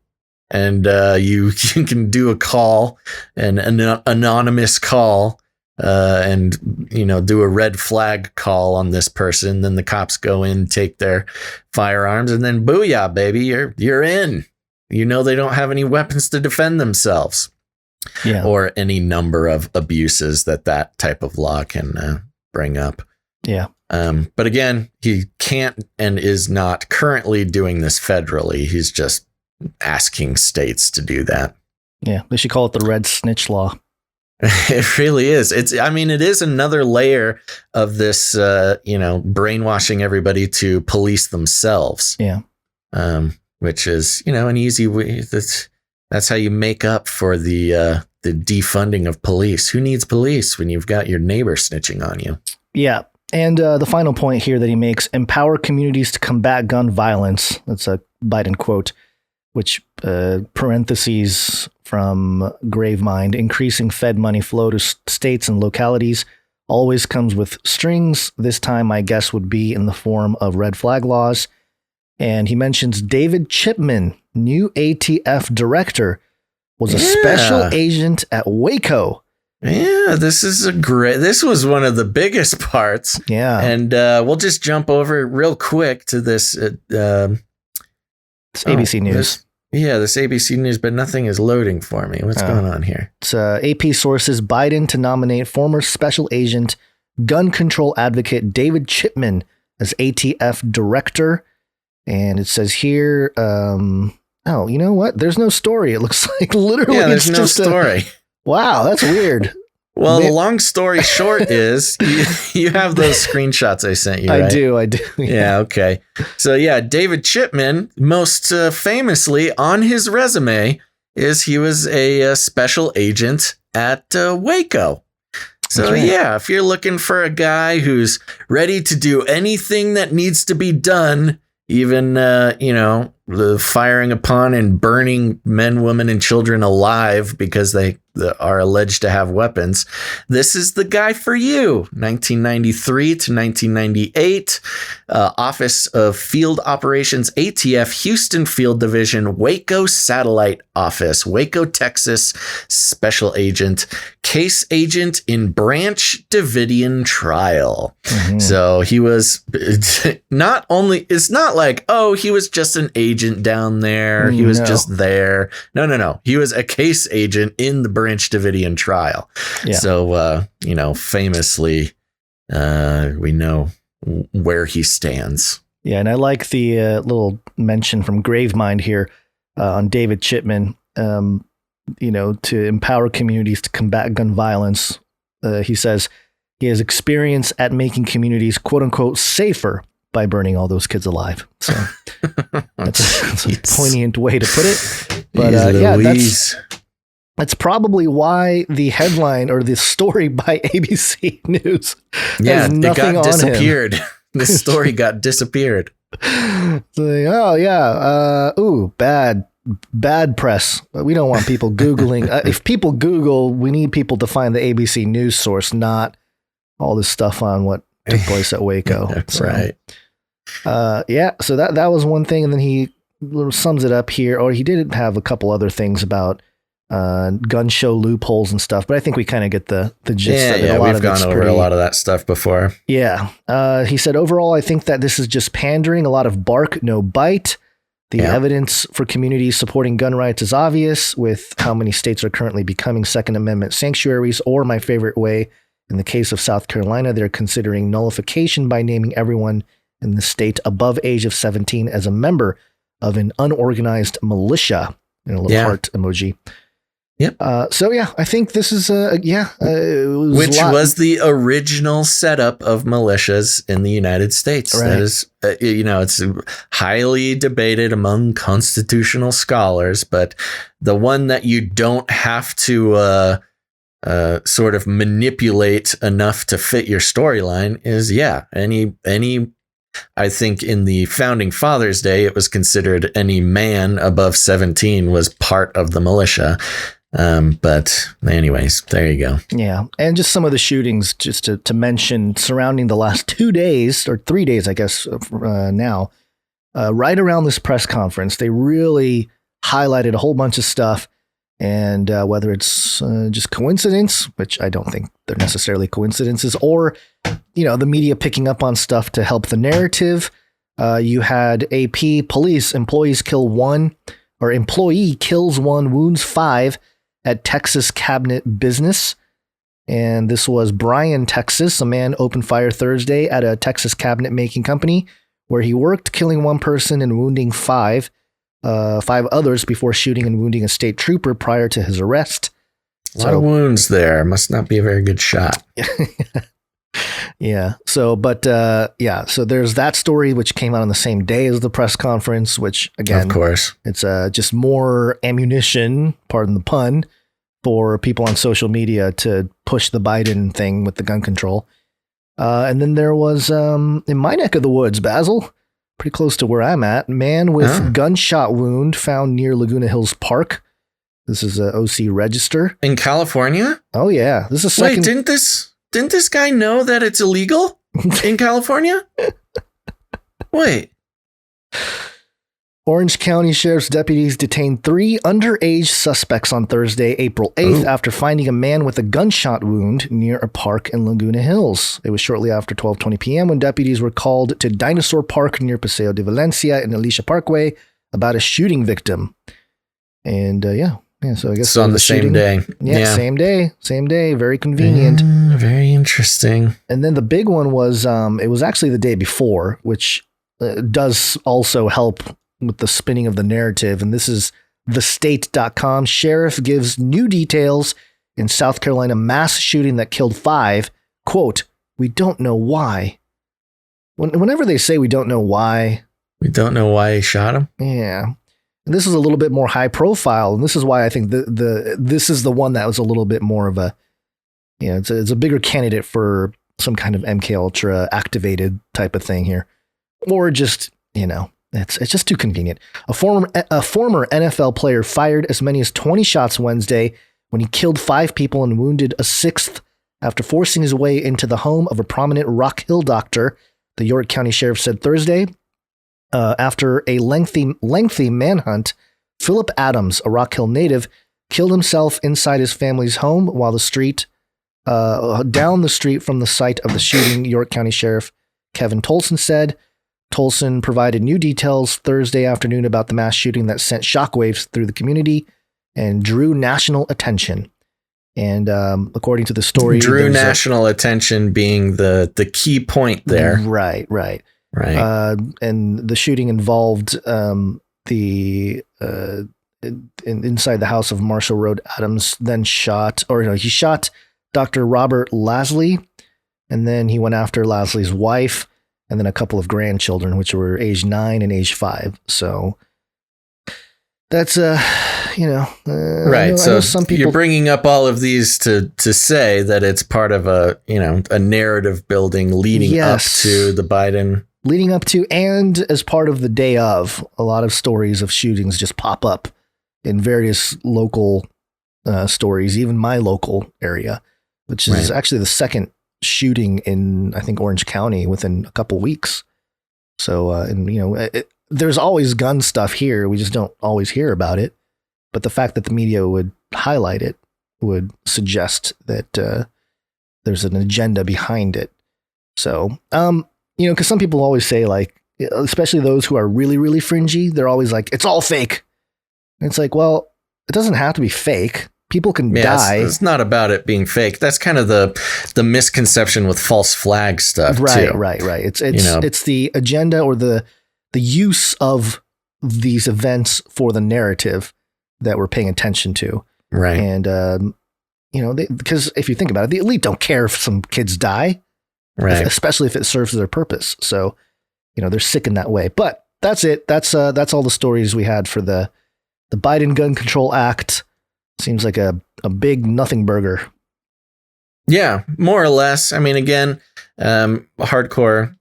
S3: and you can do a call, an anonymous call, and do a red flag call on this person. Then the cops go in, take their firearms, and then booyah, baby, you're in. They don't have any weapons to defend themselves.
S1: Yeah.
S3: or any number of abuses that type of law can bring up.
S1: Yeah.
S3: But again, he can't and is not currently doing this federally. He's just asking states to do that.
S1: Yeah. They should call it the red snitch law.
S3: It really is. It is another layer of this, brainwashing everybody to police themselves.
S1: Yeah.
S3: Which is, an easy way. That's how you make up for the defunding of police. Who needs police when you've got your neighbor snitching on you?
S1: Yeah. And the final point here that he makes, empower communities to combat gun violence. That's a Biden quote, which parentheses from Gravemind, increasing Fed money flow to states and localities always comes with strings. This time, I guess, would be in the form of red flag laws. And he mentions David Chipman, new ATF director, was a special agent at Waco.
S3: Yeah, this was one of the biggest parts.
S1: Yeah.
S3: And we'll just jump over real quick to this.
S1: It's ABC News.
S3: This ABC News, but nothing is loading for me. What's going on here?
S1: It's AP sources, Biden to nominate former special agent, gun control advocate David Chipman as ATF director. And it says here, you know what? There's no story. It looks like literally
S3: there's
S1: it's
S3: no
S1: just
S3: story.
S1: Wow, that's weird.
S3: Well, the long story short is you have those screenshots I sent you, right?
S1: I do.
S3: Yeah, okay. So David Chipman, most famously on his resume, is he was a special agent at Waco. So if you're looking for a guy who's ready to do anything that needs to be done, even, the firing upon and burning men, women, and children alive because they are alleged to have weapons. This is the guy for you. 1993 to 1998, Office of Field Operations, ATF, Houston Field Division, Waco Satellite Office, Waco, Texas, Special Agent, Case Agent in Branch Davidian Trial. Mm-hmm. So he was not only, it's not like, he was just an agent down there. He was just there. No. He was a case agent in the Branch Davidian trial. Yeah. So, famously, we know where he stands. Yeah. And I like the little mention from Gravemind here on David Chipman, to empower communities to combat gun violence. He says he has experience at making communities, quote unquote, safer by burning all those kids alive. So that's a poignant way to put it. But that's probably why the headline or the story by ABC News has nothing it got
S1: on
S3: disappeared.
S1: him.
S3: This story got disappeared.
S1: Bad press. We don't want people Googling. If people Google, we need people to find the ABC News source, not all this stuff on what took place at Waco.
S3: That's right.
S1: So that was one thing, and then he sums it up here. Or he did have a couple other things about gun show loopholes and stuff, but I think we kind of get the gist of it.
S3: We've gone over a lot of that stuff before.
S1: Yeah. He said, overall, I think that this is just pandering, a lot of bark, no bite. The evidence for communities supporting gun rights is obvious, with how many states are currently becoming Second Amendment sanctuaries, or my favorite way, in the case of South Carolina, they're considering nullification by naming everyone in the state above age of 17 as a member of an unorganized militia, and a little heart emoji.
S3: Yep.
S1: I think this is
S3: which was the original setup of militias in the United States.
S1: Right.
S3: That is, it's highly debated among constitutional scholars, but the one that you don't have to sort of manipulate enough to fit your storyline is any. I think in the Founding Fathers' Day, it was considered any man above 17 was part of the militia. But anyways, there you go. Yeah.
S1: And just some of the shootings, just to mention, surrounding the last 2 days or 3 days, I guess, now, right around this press conference, they really highlighted a whole bunch of stuff. And whether it's just coincidence, which I don't think they're necessarily coincidences, or, the media picking up on stuff to help the narrative. You had AP police employee kills 1, wounds 5 at Texas Cabinet Business. And this was Bryan, Texas. A man opened fire Thursday at a Texas cabinet making company where he worked, killing one person and wounding five others before shooting and wounding a state trooper prior to his arrest.
S3: A lot of wounds there. Must not be a very good shot.
S1: Yeah. So there's that story, which came out on the same day as the press conference, which again,
S3: of course,
S1: it's just more ammunition, pardon the pun, for people on social media to push the Biden thing with the gun control. And then there was, in my neck of the woods, Basil, pretty close to where I'm at, man with gunshot wound found near Laguna Hills Park. This is a OC Register.
S3: In California?
S1: Oh, yeah. This is second.
S3: Wait, didn't this guy know that it's illegal in California? Wait.
S1: Orange County Sheriff's deputies detained 3 underage suspects on Thursday, April 8th, after finding a man with a gunshot wound near a park in Laguna Hills. It was shortly after 12:20 p.m. when deputies were called to Dinosaur Park near Paseo de Valencia and Alicia Parkway about a shooting victim. And so I guess
S3: it's on the same day.
S1: Yeah, same day. Very convenient.
S3: Very interesting.
S1: And then the big one was, it was actually the day before, which does also help with the spinning of the narrative. And this is thestate.com. Sheriff gives new details in South Carolina mass shooting that killed 5. Quote, "We don't know why." Whenever they say we don't know why.
S3: We don't know why he shot him.
S1: Yeah. And this is a little bit more high profile. And this is why I think this is the one that was a little bit more of a, it's a bigger candidate for some kind of MK Ultra activated type of thing here. Or just, it's just too convenient. A former NFL player fired as many as 20 shots Wednesday when he killed 5 people and wounded a 6th after forcing his way into the home of a prominent Rock Hill doctor, the York County Sheriff said Thursday. After a lengthy manhunt, Philip Adams, a Rock Hill native, killed himself inside his family's home while down the street from the site of the shooting, York County Sheriff Kevin Tolson said. Tolson provided new details Thursday afternoon about the mass shooting that sent shockwaves through the community and drew national attention. And according to the story,
S3: drew national attention being the key point there.
S1: Right. And the shooting involved inside the house of Marshall Road. Adams then he shot Dr. Robert Lasley, and then he went after Lasley's wife, and then a couple of grandchildren, which were age 9 and age 5. So that's,
S3: right. So
S1: some people,
S3: you're bringing up all of these to say that it's part of a narrative building leading up to the Biden.
S1: Leading up to and as part of the day of, a lot of stories of shootings just pop up in various local stories, even my local area, which is actually the second shooting in, I think, Orange County within a couple weeks. So, there's always gun stuff here. We just don't always hear about it. But the fact that the media would highlight it would suggest that there's an agenda behind it. So, because some people always say, like, especially those who are really, really fringy, they're always like, it's all fake. And it's like, well, it doesn't have to be fake. People can die.
S3: It's not about it being fake. That's kind of the misconception with false flag stuff, too.
S1: Right. It's the agenda or the use of these events for the narrative that we're paying attention to.
S3: Right.
S1: And, because if you think about it, the elite don't care if some kids die.
S3: Right.
S1: Especially if it serves their purpose. So, they're sick in that way. But that's it. That's all the stories we had for the Biden Gun Control Act. Seems like a big nothing burger.
S3: Yeah, more or less. I mean, again, hardcore,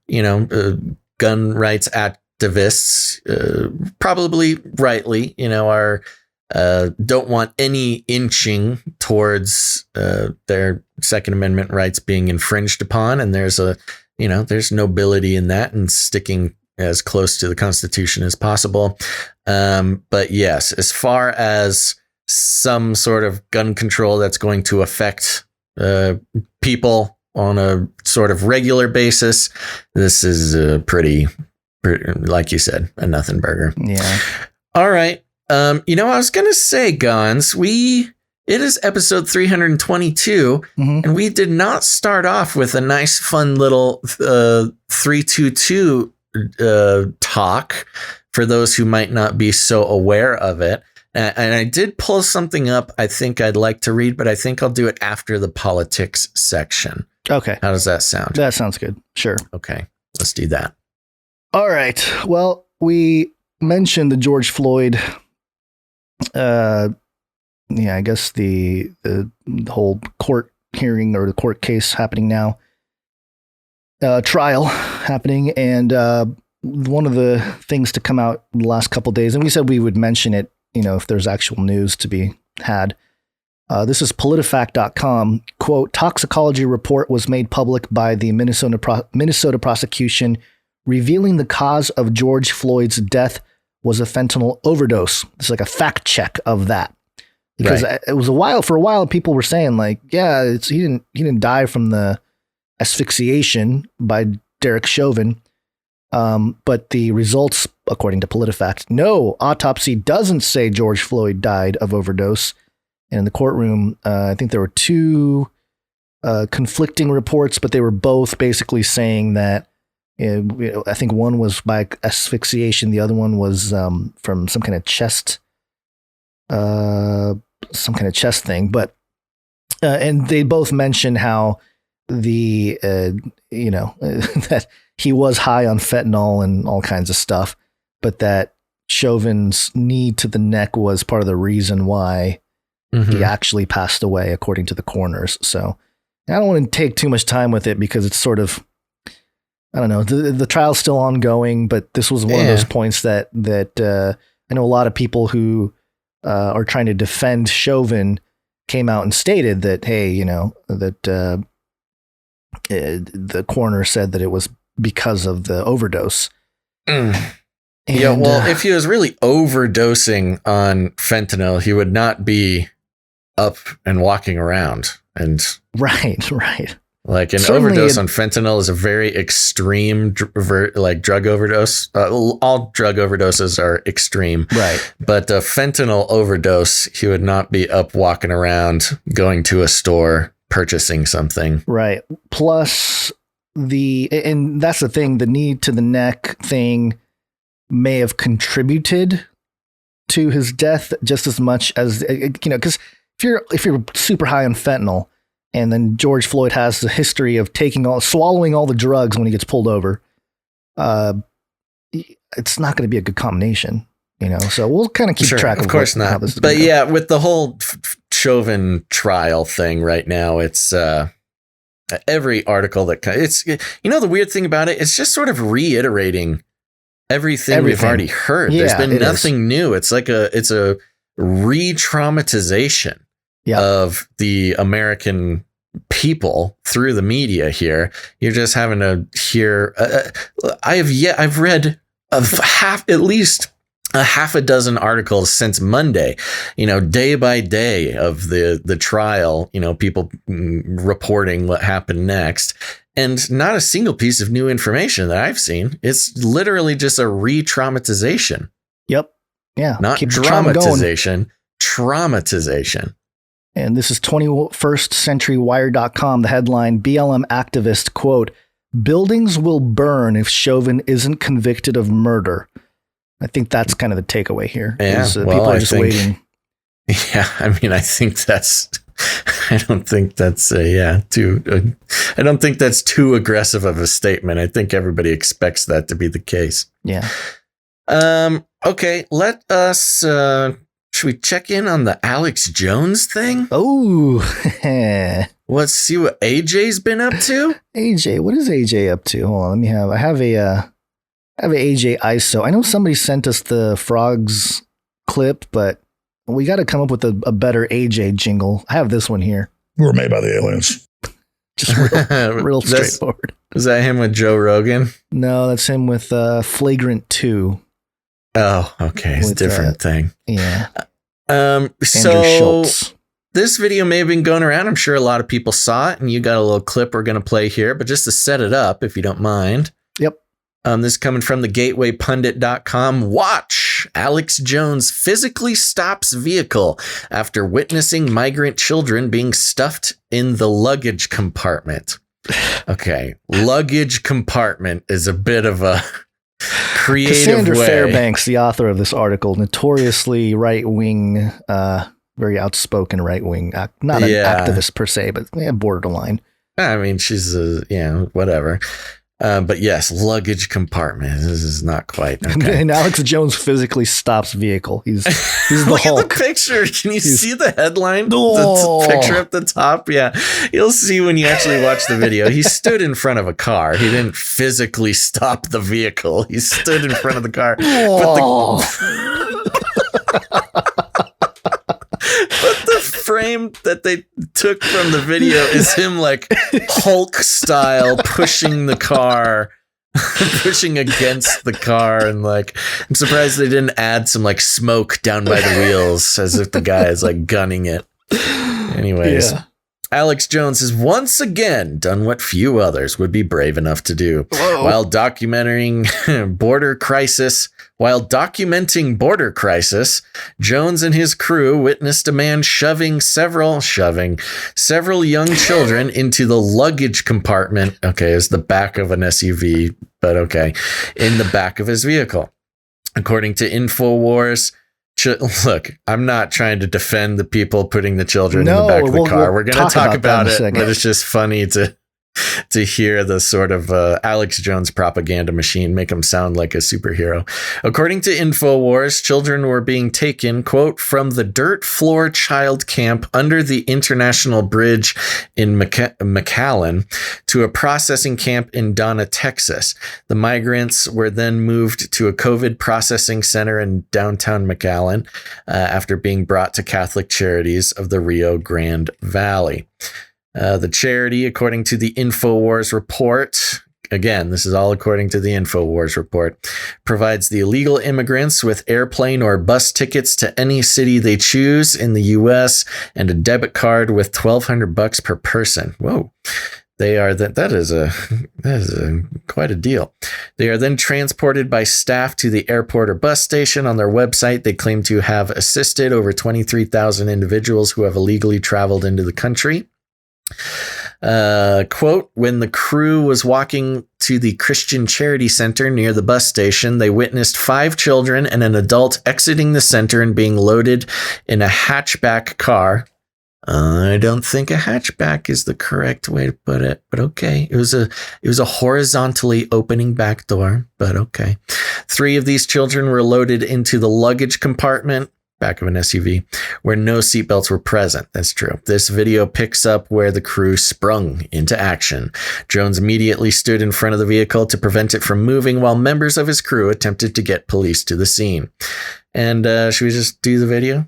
S3: gun rights activists, probably rightly, are don't want any inching towards their Second Amendment rights being infringed upon. And there's there's nobility in that and sticking as close to the Constitution as possible. But yes, as far as some sort of gun control that's going to affect people on a sort of regular basis, this is pretty, like you said, a nothing burger.
S1: Yeah.
S3: All right. I was going to say, Gons, It is episode 322, and we did not start off with a nice, fun little 322 talk for those who might not be so aware of it. And I did pull something up I think I'd like to read, but I think I'll do it after the politics section.
S1: Okay.
S3: How does that sound?
S1: That sounds good. Sure.
S3: Okay, let's do that.
S1: All right. Well, we mentioned the George Floyd, I guess the whole court hearing or the court case happening now, trial happening. And one of the things to come out the last couple of days, and we said we would mention it, if there's actual news to be had. This is politifact.com. Quote, toxicology report was made public by the Minnesota prosecution revealing the cause of George Floyd's death was a fentanyl overdose. It's like a fact check of that. Because it was for a while, people were saying like, yeah, he didn't die from the asphyxiation by Derek Chauvin. But the results, according to PolitiFact, no, autopsy doesn't say George Floyd died of overdose. And in the courtroom, I think there were two conflicting reports, but they were both basically saying that, I think one was by asphyxiation. The other one was from some kind of chest thing. But and they both mentioned how the that he was high on fentanyl and all kinds of stuff, but that Chauvin's knee to the neck was part of the reason why he actually passed away, according to the coroners. So I don't want to take too much time with it because it's sort of, I don't know, the trial's still ongoing, but this was one of those points that I know a lot of people who are trying to defend Chauvin came out and stated that, hey, that the coroner said that it was because of the overdose. And,
S3: yeah, well, if he was really overdosing on fentanyl, he would not be up and walking around. And
S1: right.
S3: Like an
S1: Certainly
S3: overdose on fentanyl is a very extreme, drug overdose. All drug overdoses are extreme,
S1: right?
S3: But a fentanyl overdose, he would not be up walking around, going to a store, purchasing something.
S1: Right. Plus and that's the thing, the knee to the neck thing may have contributed to his death just as much as, because if you're super high on fentanyl, and then George Floyd has the history of swallowing all the drugs when he gets pulled over, it's not going to be a good combination, So we'll kind of keep track of
S3: course not. But yeah, with the whole Chauvin trial thing right now, it's every article it's the weird thing about it, it's just sort of reiterating everything. We've already heard.
S1: Yeah,
S3: there's been nothing new. It's like it's a re-traumatization of the American people through the media here. You're just having to hear. I've read at least a half a dozen articles since Monday, day by day of the trial, people reporting what happened next, and not a single piece of new information that I've seen. It's literally just a re-traumatization.
S1: Yep. Yeah.
S3: Not dramatization, traumatization.
S1: And this is 21stcenturywire.com. The headline, BLM activist, quote, buildings will burn if Chauvin isn't convicted of murder. I think that's kind of the takeaway here.
S3: Yeah,
S1: people are just waiting.
S3: Yeah, I mean, I don't think that's too aggressive of a statement. I think everybody expects that to be the case.
S1: Yeah.
S3: Okay, let us should we check in on the Alex Jones thing?
S1: Oh,
S3: let's see what AJ's been up to.
S1: AJ, what is AJ up to? Hold on, I have a AJ ISO. I know somebody sent us the frogs clip, but we got to come up with a better AJ jingle. I have this one here.
S6: We were made by the aliens.
S1: Just real straightforward.
S3: Is that him with Joe Rogan?
S1: No, that's him with Flagrant 2.
S3: Oh, okay. It's a different thing.
S1: Yeah.
S3: So
S1: Schultz.
S3: This video may have been going around. I'm sure a lot of people saw it, and you got a little clip we're going to play here, but just to set it up, if you don't mind.
S1: Yep.
S3: This is coming from the gatewaypundit.com. Watch March, Alex Jones physically stops vehicle after witnessing migrant children being stuffed in the luggage compartment. Okay, luggage compartment is a bit of a creative
S1: Cassandra
S3: way.
S1: Fairbanks, the author of this article, notoriously right-wing, very outspoken right-wing, not an activist per se, but borderline.
S3: I mean, she's whatever. But yes, luggage compartment. This is not quite okay.
S1: And Alex Jones physically stops vehicle. He's the
S3: Look
S1: Hulk.
S3: at the picture. Can you see the headline?
S1: Oh.
S3: The picture up the top. Yeah, you'll see when you actually watch the video. He stood in front of a car. He didn't physically stop the vehicle. He stood in front of the car. But the frame that they took from the video is him like Hulk style pushing the car, pushing against the car. And like, I'm surprised they didn't add some like smoke down by the wheels as if the guy is like gunning it. Anyways.
S1: Yeah.
S3: Alex Jones has once again done what few others would be brave enough to do.
S1: Whoa.
S3: While documenting border crisis, Jones and his crew witnessed a man shoving several young children into the luggage compartment. Okay, it's the back of an SUV, but okay, in the back of his vehicle. According to InfoWars, look, I'm not trying to defend the people putting the children in the back of the car. We're going to talk about it, but it's just funny to hear the sort of Alex Jones propaganda machine make him sound like a superhero. According to InfoWars, children were being taken, quote, from the dirt floor child camp under the International Bridge in McAllen to a processing camp in Donna, Texas. The migrants were then moved to a COVID processing center in downtown McAllen after being brought to Catholic Charities of the Rio Grande Valley. The charity, according to the InfoWars report, again, this is all according to the InfoWars report, provides the illegal immigrants with airplane or bus tickets to any city they choose in the U.S. and a debit card with $1,200 per person. Whoa. That is quite a deal. They are then transported by staff to the airport or bus station. On their website, they claim to have assisted over 23,000 individuals who have illegally traveled into the country. Quote, when the crew was walking to the Christian Charity Center near the bus station, they witnessed 5 children and an adult exiting the center and being loaded in a hatchback car. I don't think a hatchback is the correct way to put it, but okay. It was a horizontally opening back door, but okay. 3 of these children were loaded into the luggage compartment, back of an SUV, where no seatbelts were present. That's true. This video picks up where the crew sprung into action. Jones immediately stood in front of the vehicle to prevent it from moving while members of his crew attempted to get police to the scene. And should we just do the video?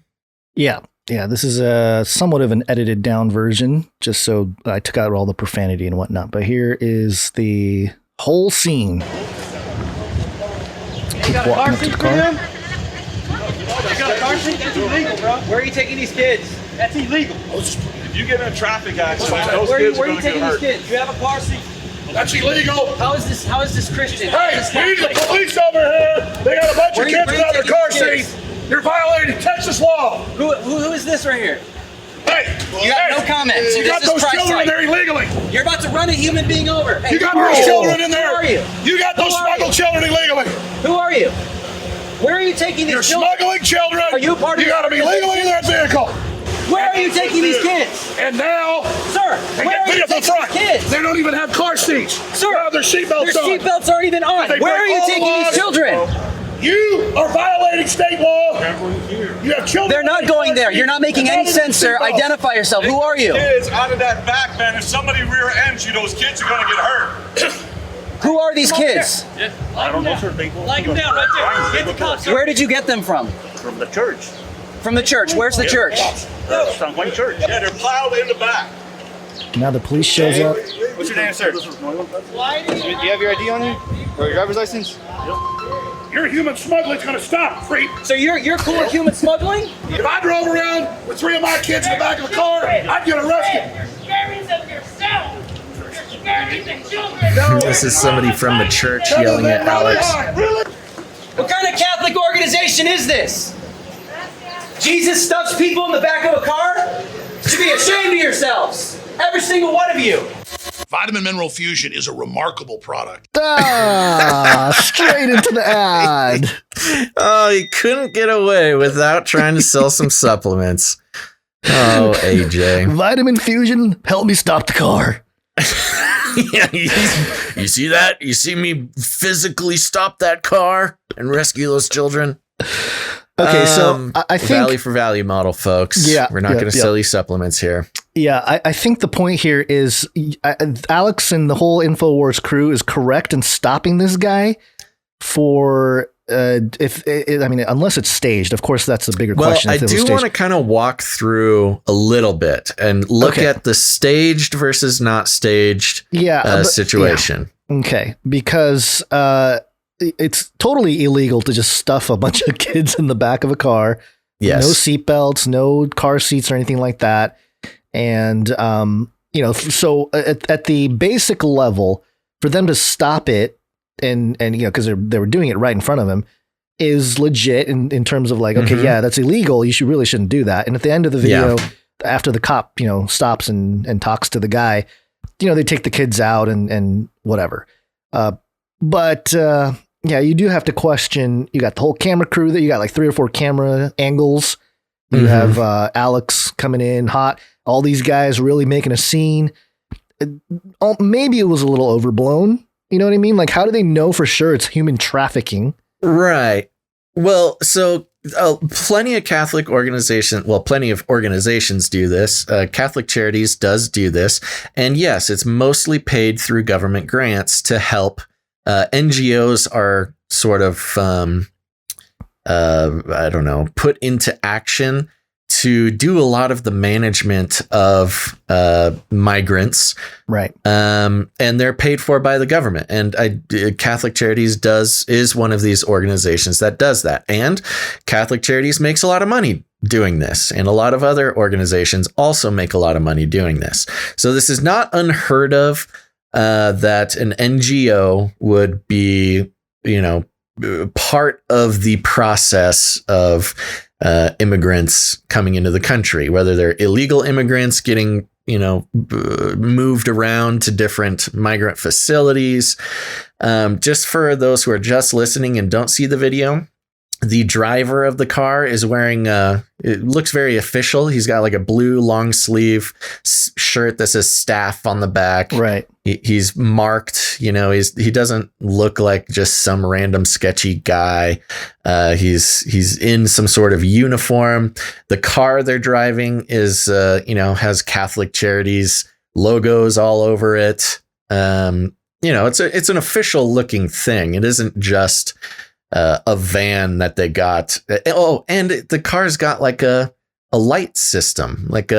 S1: Yeah. This is somewhat of an edited down version, just so I took out all the profanity and whatnot. But here is the whole scene. Keep walking up to the car.
S7: You got a car seat? That's illegal, bro. Where are you taking these kids? That's illegal.
S8: If you get in a traffic accident, those
S7: Where
S8: kids
S7: are
S8: are
S7: you
S8: going to get
S7: taking
S8: hurt.
S7: these kids? You have a car seat.
S8: That's illegal.
S7: How is this Christian?
S8: Hey, we need the police over here. They got a bunch of kids without their car seats. You're violating Texas law.
S7: Who is this right here?
S8: Hey,
S7: You got no comment. See,
S8: you got
S7: this is
S8: those children in
S7: Christ-like.
S8: there illegally.
S7: You're about to run a human being over. Hey,
S8: You got
S7: who are
S8: those children in there.
S7: Who are you?
S8: You got those
S7: Who are
S8: smuggled
S7: you?
S8: children illegally.
S7: Who are you? Where are you taking these
S8: You're
S7: children?
S8: smuggling children.
S7: Are you part of
S8: You got to be legally in that vehicle.
S7: Where are you taking these kids?
S8: And now,
S7: Sir,
S8: they
S7: where
S8: get
S7: are you
S8: me at the
S7: taking
S8: front.
S7: these kids?
S8: They don't even have car seats.
S7: Sir,
S8: they have their seatbelts
S7: their
S8: on.
S7: seatbelts aren't even on.
S8: They
S7: Where are
S8: break
S7: you
S8: all
S7: taking
S8: laws.
S7: these children?
S8: You are violating state law. You have children.
S7: They're not going there. You're not making any sense, sir. Identify yourself. Who are you?
S8: Kids out of that back, man. If somebody rear ends you, those kids are going to get hurt.
S7: Who are these kids?
S8: I don't know, sir. People.
S7: Lie them down right there. Get the cops. Where did you get them from?
S8: From the church.
S7: From the church. Where's the church?
S8: From one church. Yeah, they're plowed in the back.
S1: Now the police shows up.
S9: What's your name, sir? Do you have your ID on you? Or your driver's license?
S8: Your human smuggling's going to stop, creep.
S7: So you're cool with human smuggling?
S8: If I drove around with 3 of my kids in the back of the car, I'd get arrested.
S10: You're scaring of yourself. You're scaring the children.
S3: This is somebody from the church yelling at Alex.
S8: Really?
S7: What kind of Catholic organization is this? Jesus stuffs people in the back of a car? You should be ashamed of yourselves. Every single one of you.
S8: Vitamin Mineral Fusion is a remarkable product.
S1: Straight into the ad.
S3: Oh, he couldn't get away without trying to sell some supplements. Oh, AJ.
S1: Vitamin Fusion, help me stop the car.
S3: Yeah, you see that? You see me physically stop that car and rescue those children?
S1: Okay, so I think
S3: value for value model, folks.
S1: Yeah,
S3: we're not going to sell you supplements here.
S1: Yeah, I think the point here is Alex and the whole InfoWars crew is correct in stopping this guy for unless it's staged. Of course, that's the bigger question.
S3: Well, I do want to kind of walk through a little bit and look at the staged versus not staged situation.
S1: Yeah. Okay, because it's totally illegal to just stuff a bunch of kids in the back of a car.
S3: Yes.
S1: No seatbelts, no car seats or anything like that. And, so at the basic level, for them to stop it and because they were doing it right in front of him, is legit in terms of like, okay, yeah, that's illegal. You shouldn't do that. And at the end of the video, after the cop, stops and talks to the guy, they take the kids out and whatever. But you do have to question. You got the whole camera crew that you got like 3 or 4 camera angles. You have Alex coming in hot. All these guys really making a scene. Maybe it was a little overblown. You know what I mean? Like, how do they know for sure it's human trafficking?
S3: Right. Well, so plenty of organizations do this. Catholic Charities does do this. And yes, it's mostly paid through government grants to help. NGOs are sort of, put into action to do a lot of the management of migrants.
S1: Right.
S3: And they're paid for by the government. And Catholic Charities is one of these organizations that does that. And Catholic Charities makes a lot of money doing this. And a lot of other organizations also make a lot of money doing this. So this is not unheard of that an NGO would be, part of the process of immigrants coming into the country, whether they're illegal immigrants getting, moved around to different migrant facilities. Just for those who are just listening and don't see the video, the driver of the car is wearing it looks very official. He's got like a blue long sleeve shirt that says staff on the back.
S1: Right.
S3: He's marked, he doesn't look like just some random sketchy guy. He's in some sort of uniform. The car they're driving is, has Catholic Charities logos all over it. It's an official looking thing. It isn't just a van that they got. Oh, and the car's got like a light system, like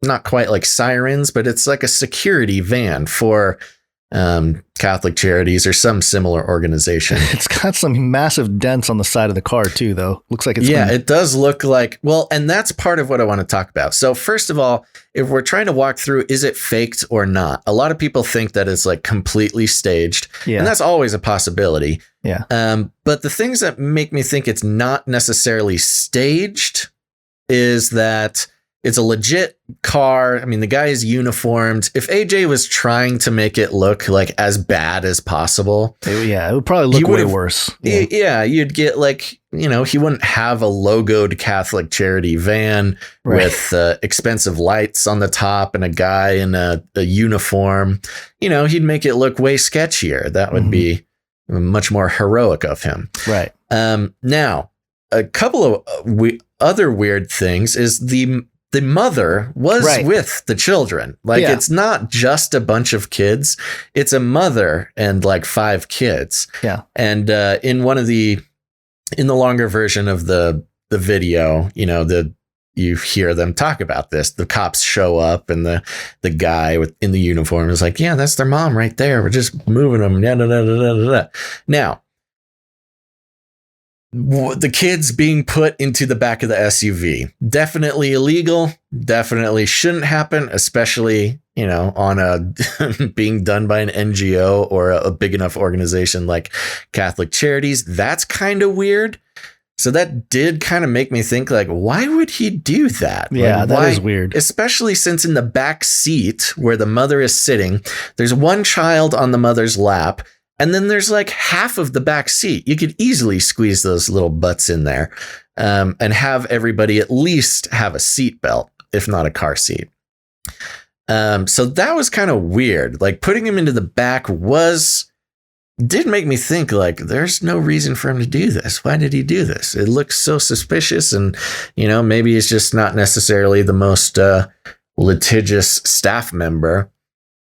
S3: not quite like sirens, but it's like a security van for Catholic Charities or some similar organization.
S1: It's got some massive dents on the side of the car too, though. Looks like it's
S3: it does look like, well, and that's part of what I want to talk about. So first of all, if we're trying to walk through, is it faked or not? A lot of people think that it's like completely staged, and that's always a possibility.
S1: Yeah.
S3: But the things that make me think it's not necessarily staged is that it's a legit car. I mean, the guy is uniformed. If AJ was trying to make it look like as bad as possible,
S1: it would probably look way worse.
S3: Yeah, you'd get like, he wouldn't have a logoed Catholic Charity van with expensive lights on the top and a guy in a uniform. He'd make it look way sketchier. That would be much more heroic of him.
S1: Right.
S3: Now, a couple of other weird things is the mother was with the children. Like, it's not just a bunch of kids. It's a mother and like 5 kids.
S1: Yeah. And
S3: in the longer version of the video, you hear them talk about this. The cops show up and the guy in the uniform is like, yeah, that's their mom right there. We're just moving them. Now, the kids being put into the back of the SUV, definitely illegal, definitely shouldn't happen, especially, on a being done by an NGO or a big enough organization like Catholic Charities. That's kind of weird. So that did kind of make me think, like, why would he do that?
S1: Yeah,
S3: like,
S1: that is weird.
S3: Especially since in the back seat where the mother is sitting, there's one child on the mother's lap, and then there's like half of the back seat. You could easily squeeze those little butts in there and have everybody at least have a seat belt, if not a car seat. So that was kind of weird. Like, putting him into the back did make me think, like, there's no reason for him to do this. Why did he do this? It looks so suspicious, and maybe he's just not necessarily the most litigious staff member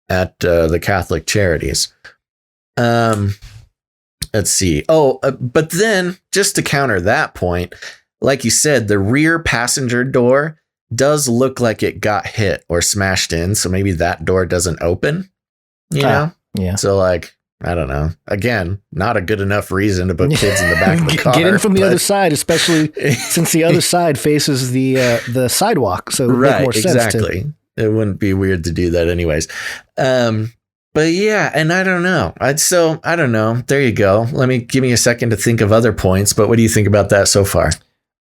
S3: at the Catholic Charities. Let's see. But then, just to counter that point, like you said, the rear passenger door does look like it got hit or smashed in, so maybe that door doesn't open. Yeah. So, like, I don't know. Again, not a good enough reason to put kids in the back of the car.
S1: Get in from the other side, especially since the other side faces the sidewalk. So it would make more sense.
S3: Exactly. It wouldn't be weird to do that anyways. But yeah, and I don't know. I don't know. There you go. Give me a second to think of other points. But what do you think about that so far?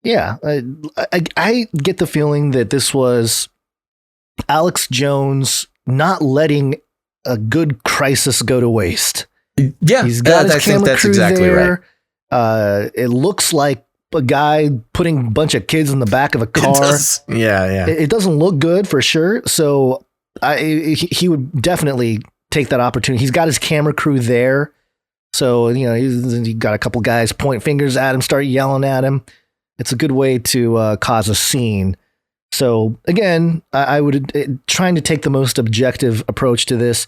S3: Yeah,
S1: I get the feeling that this was Alex Jones not letting a good crisis go to waste.
S3: Yeah,
S1: he's got his
S3: I think
S1: camera
S3: that's
S1: crew
S3: exactly
S1: there.
S3: right.
S1: It looks like a guy putting a bunch of kids in the back of a car. It doesn't look good for sure. So he would definitely take that opportunity. He's got his camera crew there. So, he got a couple guys point fingers at him, start yelling at him. It's a good way to cause a scene. So again, I would trying to take the most objective approach to this.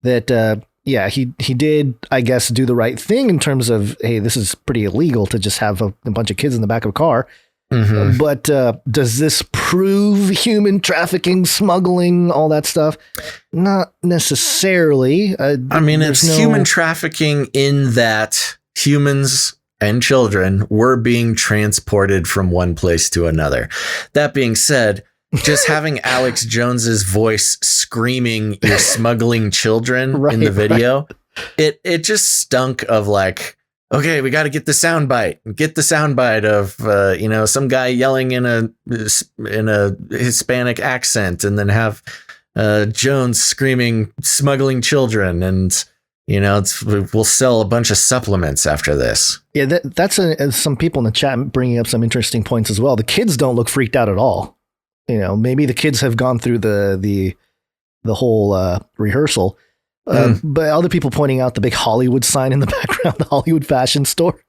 S1: That he did, I guess, do the right thing in terms of, hey, this is pretty illegal to just have a bunch of kids in the back of a car. Mm-hmm. But does this prove human trafficking, smuggling, all that stuff? Not necessarily.
S3: It's human trafficking in that humans and children were being transported from one place to another. That being said, just having Alex Jones's voice screaming, "You're smuggling children" in the video, it just stunk of, like, okay, we got to get the soundbite. Get the soundbite of some guy yelling in a Hispanic accent, and then have Jones screaming, "Smuggling children," and we'll sell a bunch of supplements after this.
S1: Yeah, that's some people in the chat bringing up some interesting points as well. The kids don't look freaked out at all. Maybe the kids have gone through the whole rehearsal. But other people pointing out the big Hollywood sign in the background, the Hollywood fashion store.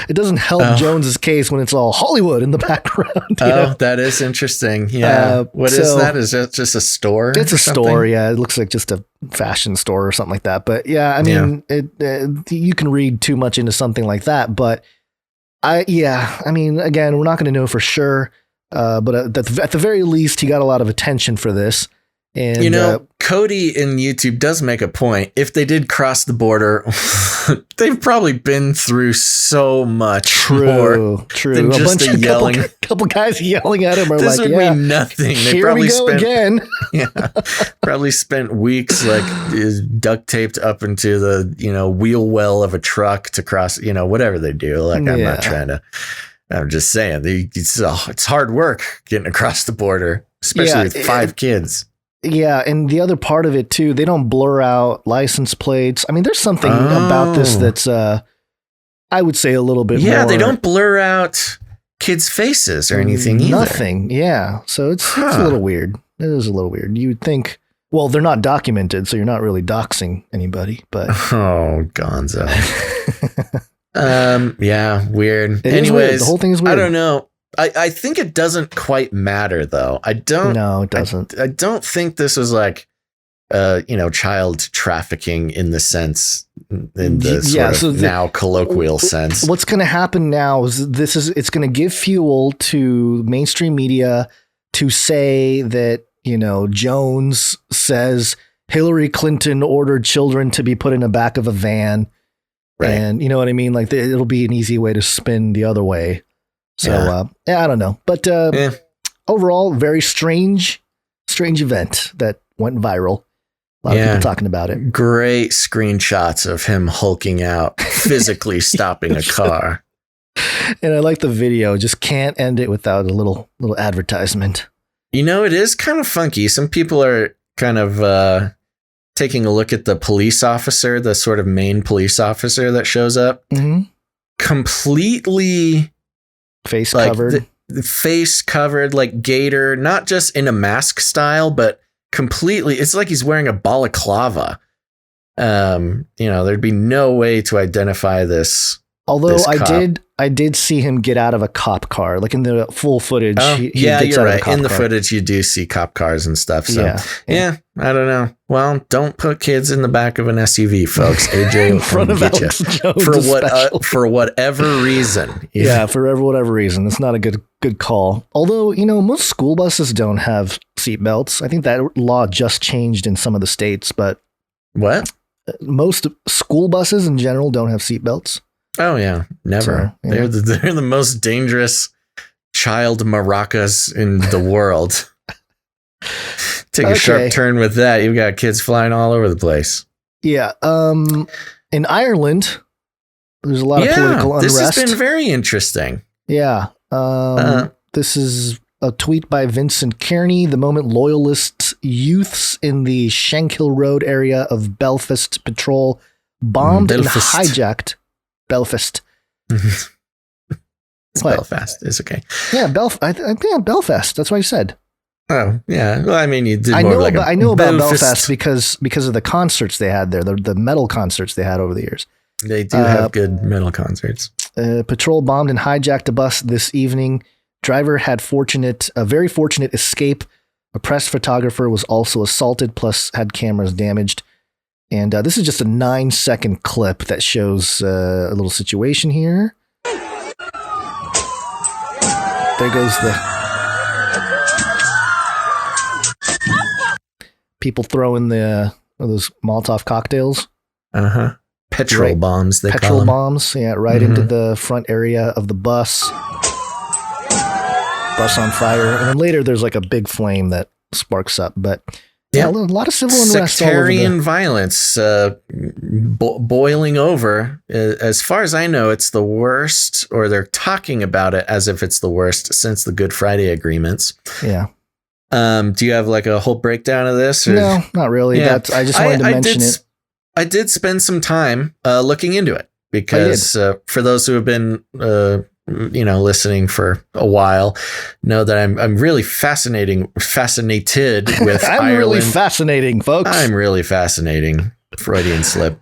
S1: It doesn't help Jones's case when it's all Hollywood in the background.
S3: That is interesting. Yeah. What is that? Is that just a store?
S1: It's a store. Yeah. It looks like just a fashion store or something like that. But yeah, I mean, you can read too much into something like that. But again, we're not going to know for sure. But at the very least, he got a lot of attention for this. And
S3: Cody in YouTube does make a point. If they did cross the border, they've probably been through so much more than just a yelling.
S1: Couple guys yelling at him are
S3: this
S1: like,
S3: would mean nothing. They
S1: here
S3: probably
S1: we go again.
S3: Probably spent weeks like duct taped up into the wheel well of a truck to cross. Whatever they do. Like, I'm not trying to. I'm just saying it's hard work getting across the border, especially with 5 kids.
S1: Yeah, and the other part of it too, they don't blur out license plates. I mean, there's something about this that's, I would say, a little bit more.
S3: Yeah, they don't blur out kids' faces or anything either.
S1: Nothing, yeah. So it's a little weird. It is a little weird. You would think, well, they're not documented, so you're not really doxing anybody, but...
S3: Oh, gonzo. Yeah, weird.
S1: Anyways, weird. The whole thing is weird.
S3: I don't know. I think it doesn't quite matter, though.
S1: No, it doesn't.
S3: I don't think this was like, child trafficking in the sense, in the sort of now colloquial sense.
S1: What's going to happen now is it's going to give fuel to mainstream media to say that, Jones says Hillary Clinton ordered children to be put in the back of a van. Right. And you know what I mean? Like, it'll be an easy way to spin the other way. So, I don't know. But overall, very strange event that went viral. A lot of people talking about it.
S3: Great screenshots of him hulking out, physically stopping a car.
S1: And I like the video. Just can't end it without a little advertisement.
S3: You know, it is kind of funky. Some people are kind of taking a look at the police officer, the sort of main police officer that shows up.
S1: Mm-hmm.
S3: Completely
S1: face covered.
S3: The face covered, like gator, not just in a mask style, but completely. It's like he's wearing a balaclava. There'd be no way to identify this.
S1: Although I did see him get out of a cop car, like in the full footage. He
S3: you're right. In the
S1: car.
S3: footage, you do see cop cars and stuff. So
S1: yeah,
S3: I don't know. Well, don't put kids in the back of an SUV, folks. AJ
S1: in front of Alex Jones
S3: for whatever reason.
S1: Yeah, for whatever reason, it's not a good call. Although most school buses don't have seatbelts. I think that law just changed in some of the states, but
S3: what?
S1: Most school buses in general don't have seatbelts.
S3: Oh yeah, never. So, yeah. They're the most dangerous child maracas in the world. Take a sharp turn with that. You've got kids flying all over the place.
S1: Yeah. In Ireland, there's a lot of political unrest.
S3: This has been very interesting.
S1: Yeah. This is a tweet by Vincent Kearney. The moment loyalist youths in the Shankill Road area of Belfast Patrol bombed and hijacked Belfast.
S3: It's Belfast. It's okay.
S1: Yeah, Belfast. That's what I said.
S3: Oh, yeah. Well, I mean, you did
S1: I
S3: more
S1: know,
S3: like
S1: I know about Belfast because of the concerts they had there, the metal concerts they had over the years.
S3: They do have good metal concerts.
S1: Patrol bombed and hijacked a bus this evening. Driver had a very fortunate escape. A press photographer was also assaulted, plus had cameras damaged. And this is just a 9-second clip that shows a little situation here. There goes the people throwing those Molotov cocktails.
S3: Petrol bombs, they call them.
S1: Petrol bombs, yeah, right into the front area of the bus. Bus on fire. And then later there's like a big flame that sparks up. But yeah, a lot of civil unrest.
S3: Sectarian violence boiling over. As far as I know, it's the worst, or they're talking about it as if it's the worst since the Good Friday agreements.
S1: Yeah.
S3: Do you have like a whole breakdown of this? Or?
S1: No, not really.
S3: Yeah.
S1: I just wanted to mention it.
S3: I did spend some time looking into it because for those who have been listening for a while, know that I'm really fascinated with
S1: I'm
S3: Ireland.
S1: really fascinating, folks.
S3: I'm really fascinating. Freudian slip.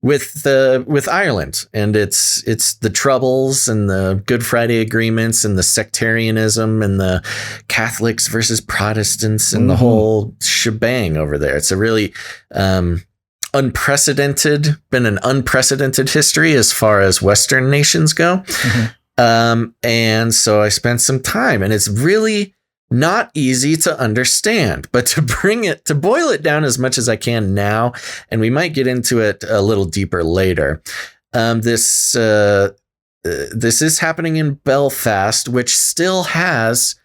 S3: With Ireland, and it's the Troubles and the Good Friday agreements and the sectarianism and the Catholics versus Protestants and the whole shebang over there. It's a really been an unprecedented history as far as Western nations go. And so I spent some time, and it's really not easy to understand, but to boil it down as much as I can now, and we might get into it a little deeper later. This is happening in Belfast, which still has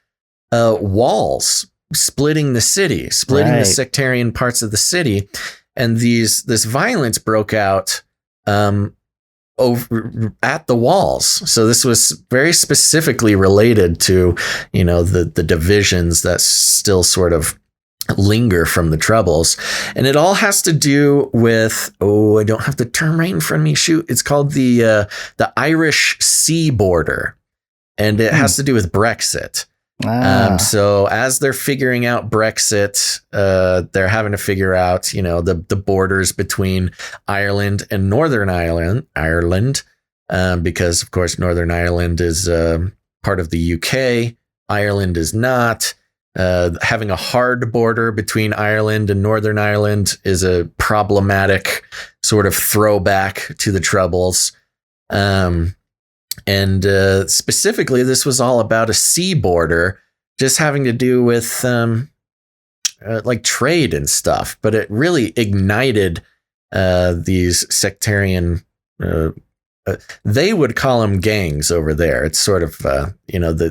S3: walls splitting the city, the sectarian parts of the city, and this violence broke out over at the walls. So this was very specifically related to, the divisions that still sort of linger from the Troubles. And it all has to do with, I don't have the term right in front of me. Shoot. It's called the Irish Sea border. And it has to do with Brexit. So as they're figuring out Brexit, they're having to figure out, the borders between Ireland and Northern Ireland, because of course Northern Ireland is part of the UK. Ireland is not. Having a hard border between Ireland and Northern Ireland is a problematic sort of throwback to the Troubles. And specifically, this was all about a sea border, just having to do with like trade and stuff. But it really ignited these sectarian. They would call them gangs over there. It's sort of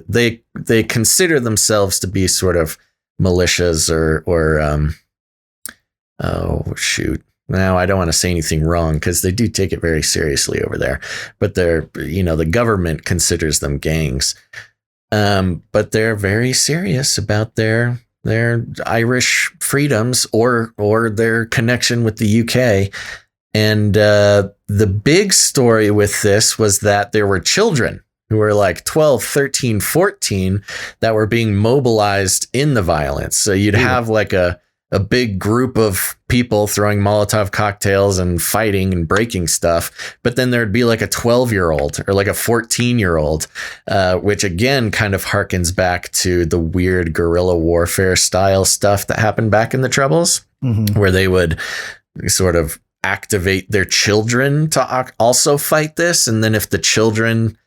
S3: they consider themselves to be sort of militias or oh, shoot. Now, I don't want to say anything wrong because they do take it very seriously over there. But the government considers them gangs. But they're very serious about their Irish freedoms or their connection with the UK. And the big story with this was that there were children who were like 12, 13, 14 that were being mobilized in the violence. So you'd have like a big group of people throwing Molotov cocktails and fighting and breaking stuff. But then there'd be like a 12-year-old or like a 14-year-old, which again kind of harkens back to the weird guerrilla warfare style stuff that happened back in the Troubles, where they would sort of activate their children to also fight this. And then if the children,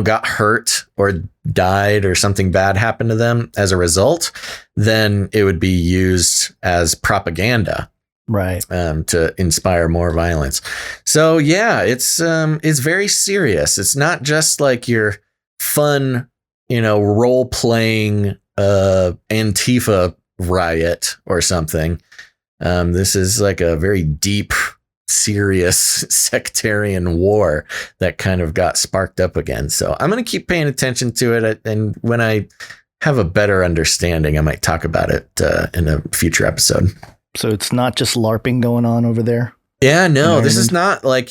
S3: got hurt or died or something bad happened to them as a result, then it would be used as propaganda,
S1: right?
S3: To inspire more violence. So yeah, it's very serious. It's not just like your fun, role playing Antifa riot or something. This is like a very deep, serious sectarian war that kind of got sparked up again. So I'm going to keep paying attention to it. And when I have a better understanding, I might talk about it in a future episode.
S1: So it's not just LARPing going on over there?
S3: Yeah, no, this is not like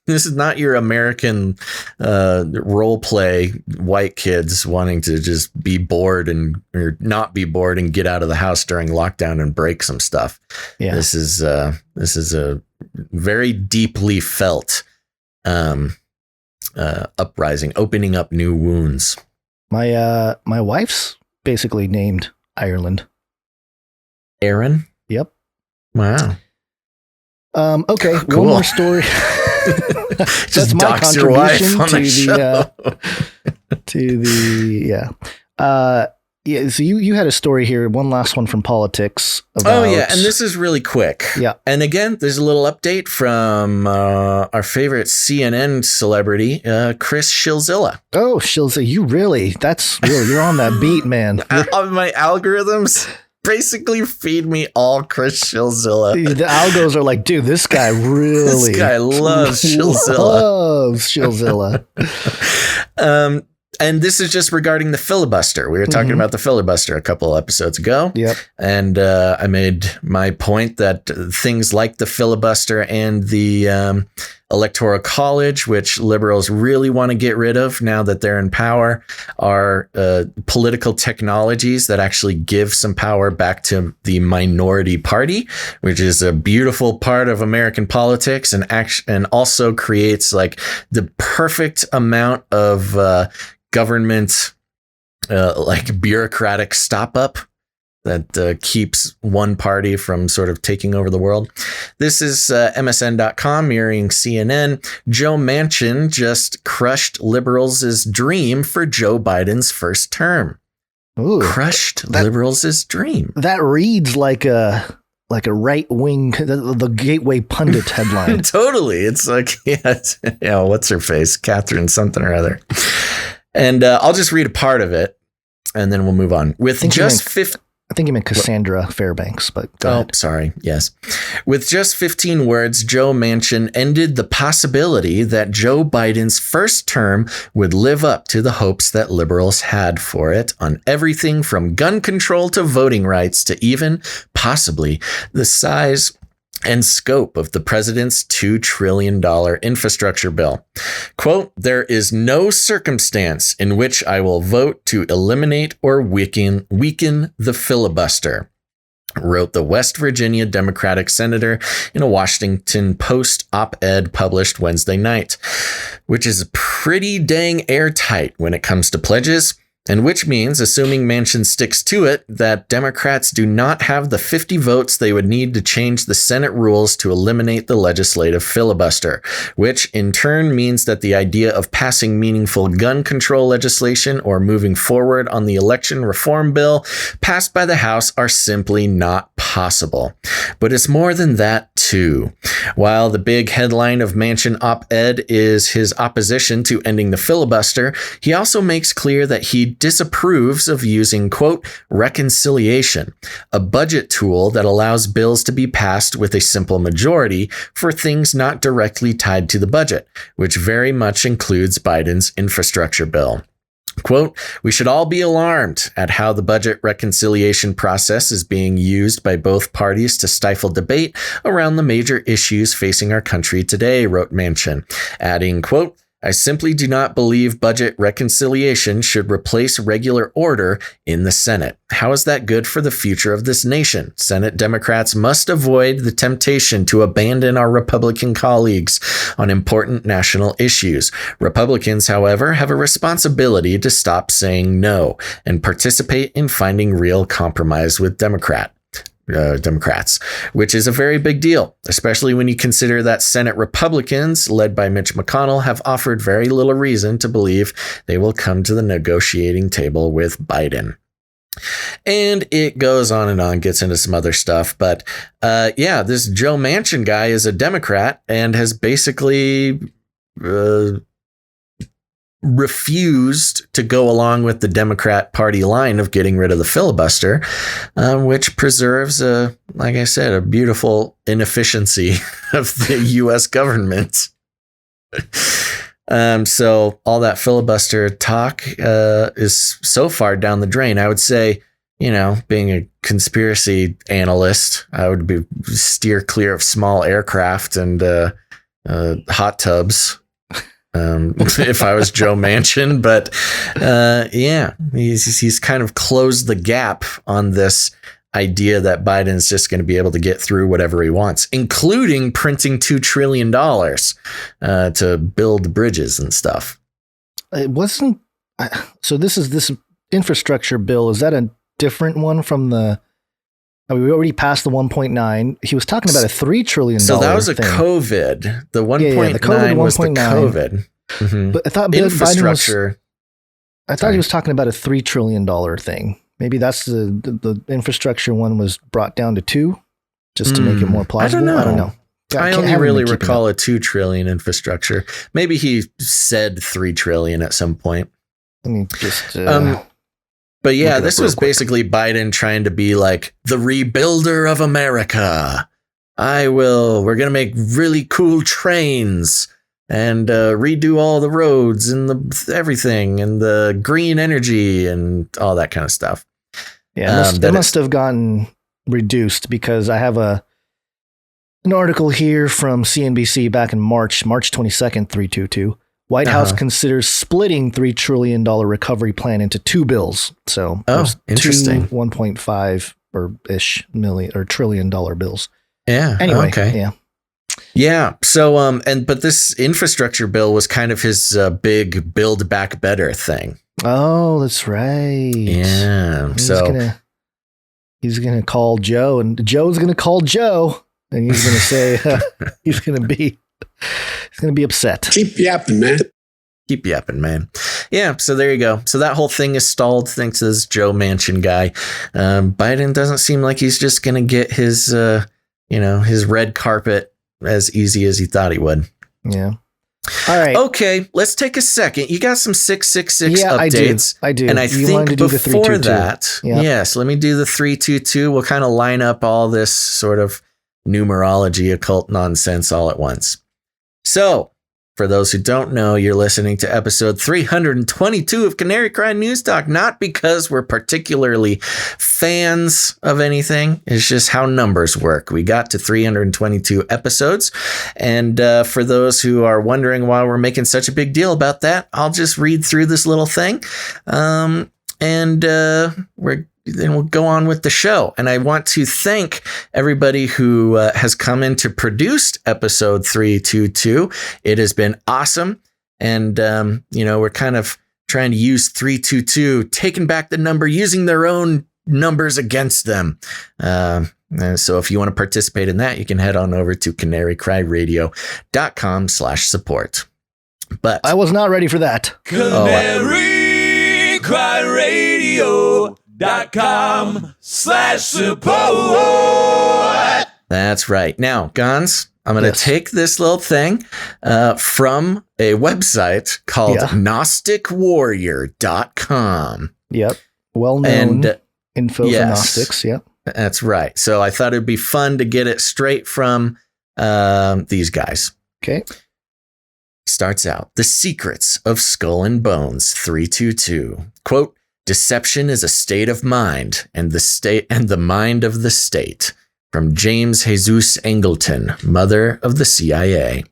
S3: this is not your American role play white kids wanting to just be bored or not be bored and get out of the house during lockdown and break some stuff. Yeah. This is a very deeply felt uprising, opening up new wounds.
S1: My wife's basically named Ireland.
S3: Erin?
S1: Yep.
S3: Wow.
S1: Okay,
S3: cool.
S1: One more story.
S3: Just dox your wife on the show.
S1: So you had a story here, one last one from politics.
S3: About... Oh yeah, and this is really quick.
S1: Yeah.
S3: And again, there's a little update from our favorite CNN celebrity, Chris Shilzilla.
S1: Oh, Shilzilla, you're on that beat, man.
S3: On my algorithms basically feed me all Chris Shilzilla.
S1: The algos are like, dude, this guy really
S3: loves
S1: Shilzilla.
S3: And this is just regarding the filibuster. We were talking about the filibuster a couple episodes ago.
S1: Yep.
S3: And I made my point that things like the filibuster and the Electoral College, which liberals really want to get rid of now that they're in power, are political technologies that actually give some power back to the minority party, which is a beautiful part of American politics and also creates like the perfect amount of government, like bureaucratic stop up that keeps one party from sort of taking over the world. This is MSN.com mirroring CNN. Joe Manchin just crushed liberals' dream for Joe Biden's first term.
S1: Ooh,
S3: crushed liberals' dream.
S1: That reads like a right wing, the Gateway Pundit headline.
S3: Totally. It's like, what's her face? Catherine something or other. And I'll just read a part of it, and then we'll move on. I think
S1: you meant Cassandra Fairbanks, but go ahead.
S3: Sorry. Yes. With just 15 words, Joe Manchin ended the possibility that Joe Biden's first term would live up to the hopes that liberals had for it on everything from gun control to voting rights to even possibly the size and scope of the president's $2 trillion infrastructure bill. Quote, "There is no circumstance in which I will vote to eliminate or weaken the filibuster," wrote the West Virginia Democratic senator in a Washington Post op-ed published Wednesday night, which is pretty dang airtight when it comes to pledges. And which means, assuming Manchin sticks to it, that Democrats do not have the 50 votes they would need to change the Senate rules to eliminate the legislative filibuster, which in turn means that the idea of passing meaningful gun control legislation or moving forward on the election reform bill passed by the House are simply not impossible. But it's more than that, too. While the big headline of Manchin op-ed is his opposition to ending the filibuster, he also makes clear that he disapproves of using, quote, reconciliation, a budget tool that allows bills to be passed with a simple majority for things not directly tied to the budget, which very much includes Biden's infrastructure bill. Quote, we should all be alarmed at how the budget reconciliation process is being used by both parties to stifle debate around the major issues facing our country today, wrote Manchin, adding, quote, I simply do not believe budget reconciliation should replace regular order in the Senate. How is that good for the future of this nation? Senate Democrats must avoid the temptation to abandon our Republican colleagues on important national issues. Republicans, however, have a responsibility to stop saying no and participate in finding real compromise with Democrats, which is a very big deal, especially when you consider that Senate Republicans, led by Mitch McConnell, have offered very little reason to believe they will come to the negotiating table with Biden. And it goes on and on, gets into some other stuff. But this Joe Manchin guy is a Democrat and has basically refused to go along with the Democrat Party line of getting rid of the filibuster, which preserves, like I said, a beautiful inefficiency of the U.S. government. So all that filibuster talk is so far down the drain. I would say, being a conspiracy analyst, I would steer clear of small aircraft and hot tubs. If I was Joe Manchin, but he's kind of closed the gap on this idea that Biden's just going to be able to get through whatever he wants, including printing $2 trillion to build bridges and stuff.
S1: It wasn't. So this infrastructure bill. Is that a different one from the? We already passed the 1.9. He was talking about a $3 trillion.
S3: So that was a COVID. The 1.9 was the COVID. Mm-hmm.
S1: But I thought
S3: infrastructure.
S1: I thought he was talking about a $3 trillion thing. Maybe that's the infrastructure one was brought down to 2, just to make it more plausible. I don't know.
S3: I only really recall a 2 trillion infrastructure. Maybe he said 3 trillion at some point.
S1: Let me just.
S3: But yeah, this was basically Biden trying to be like the rebuilder of America. We're going to make really cool trains and redo all the roads and everything and the green energy and all that kind of stuff.
S1: Yeah, it must have gotten reduced because I have an article here from CNBC back in March 22nd, 322. White House considers splitting $3 trillion recovery plan into 2 bills. So
S3: interesting.
S1: 1.5 or ish million or $1 trillion bills.
S3: Yeah.
S1: Anyway.
S3: Okay.
S1: Yeah.
S3: Yeah. So, but this infrastructure bill was kind of his big Build Back Better thing.
S1: Oh, that's right.
S3: Yeah.
S1: He's gonna call Joe, and Joe's gonna call Joe, and he's gonna say he's gonna be upset.
S6: Keep yapping, man.
S3: Keep yapping, man. Yeah, so there you go. So that whole thing is stalled thanks to this Joe Manchin guy. Biden doesn't seem like he's just going to get his, his red carpet as easy as he thought he would.
S1: Yeah. All right.
S3: Okay, let's take a second. You got some 666 updates.
S1: I do.
S3: And I think before that,
S1: yeah.
S3: Yes, let me do the 322. We'll kind of line up all this sort of numerology, occult nonsense all at once. So, for those who don't know, you're listening to episode 322 of Canary Cry News Talk, not because we're particularly fans of anything. It's just how numbers work. We got to 322 episodes. And for those who are wondering why we're making such a big deal about that, I'll just read through this little thing. Then we'll go on with the show. And I want to thank everybody who has come in to produce episode 322. It has been awesome. And, we're kind of trying to use 322, taking back the number, using their own numbers against them. And so if you want to participate in that, you can head on over to canarycryradio.com/support. But
S1: I was not ready for that.
S11: Canary Cry Radio. patreon.com/support.
S3: That's right. Now, Gons, I'm going to
S1: Yes.
S3: take this little thing from a website called GnosticWarrior.com.
S1: Yep. Well known
S3: And
S1: info
S3: yes.
S1: for Gnostics. Yep.
S3: That's right. So I thought it'd be fun to get it straight from these guys.
S1: Okay.
S3: Starts out, The Secrets of Skull and Bones 322. Quote, deception is a state of mind and the mind of the state. From James Jesus Angleton, mother of the CIA.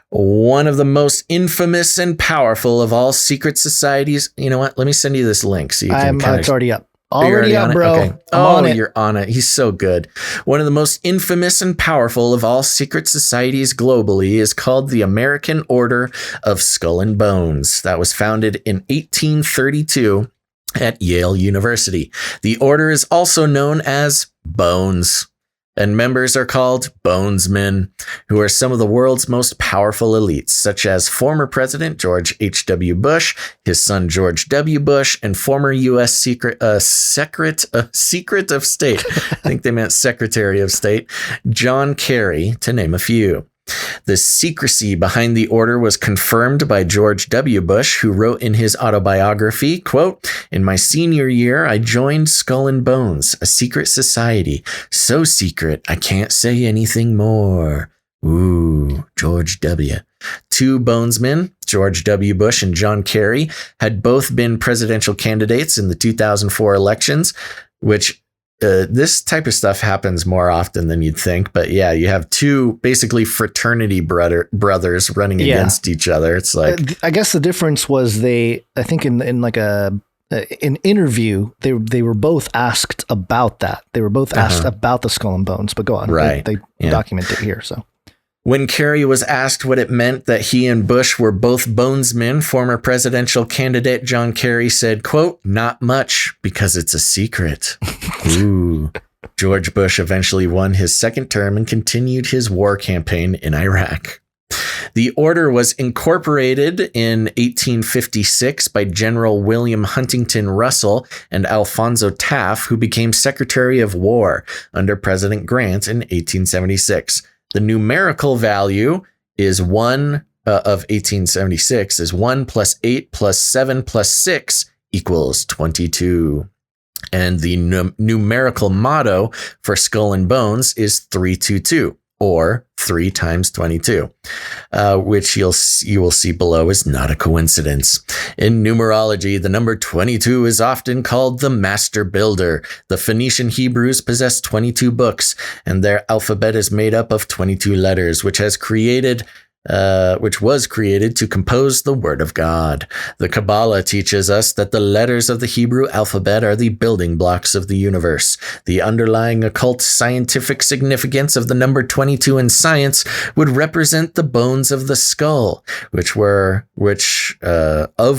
S3: One of the most infamous and powerful of all secret societies. You know what? Let me send you this link so you can
S1: It's already up.
S3: You're
S1: Already up,
S3: on it?
S1: bro.
S3: Okay.
S1: I'm on it.
S3: You're on it. He's so good. One of the most infamous and powerful of all secret societies globally is called the American Order of Skull and Bones. That was founded in 1832 at Yale University. The order is also known as Bones, and members are called Bonesmen, who are some of the world's most powerful elites, such as former President George H.W. Bush, his son George W. Bush, and former U.S. Secret of State, I think they meant Secretary of State, John Kerry, to name a few. The secrecy behind the order was confirmed by George W. Bush, who wrote in his autobiography, quote, in my senior year, I joined Skull and Bones, a secret society. So secret, I can't say anything more. Ooh, George W. Two Bonesmen, George W. Bush and John Kerry, had both been presidential candidates in the 2004 elections, which this type of stuff happens more often than you'd think. But yeah, you have two basically fraternity brothers running against each other. It's like,
S1: I guess the difference was I think in like an interview, they were both asked about that. They were both asked about the Skull and Bones, but go on.
S3: Right.
S1: They document it here. So
S3: when Kerry was asked what it meant that he and Bush were both Bonesmen, former presidential candidate John Kerry said, quote, not much because it's a secret. Ooh. George Bush eventually won his second term and continued his war campaign in Iraq. The order was incorporated in 1856 by General William Huntington Russell and Alphonso Taft, who became Secretary of War under President Grant in 1876. The numerical value is of 1876 is 1 plus 8 plus 7 plus 6 equals 22. And the numerical motto for Skull and Bones is 322, or 3 times 22, which you will see below is not a coincidence. In numerology, the number 22 is often called the Master Builder. The Phoenician Hebrews possessed 22 books, and their alphabet is made up of 22 letters, which was created to compose the Word of God. The Kabbalah teaches us that the letters of the Hebrew alphabet are the building blocks of the universe. The underlying occult scientific significance of the number 22 in science would represent the bones of the skull, of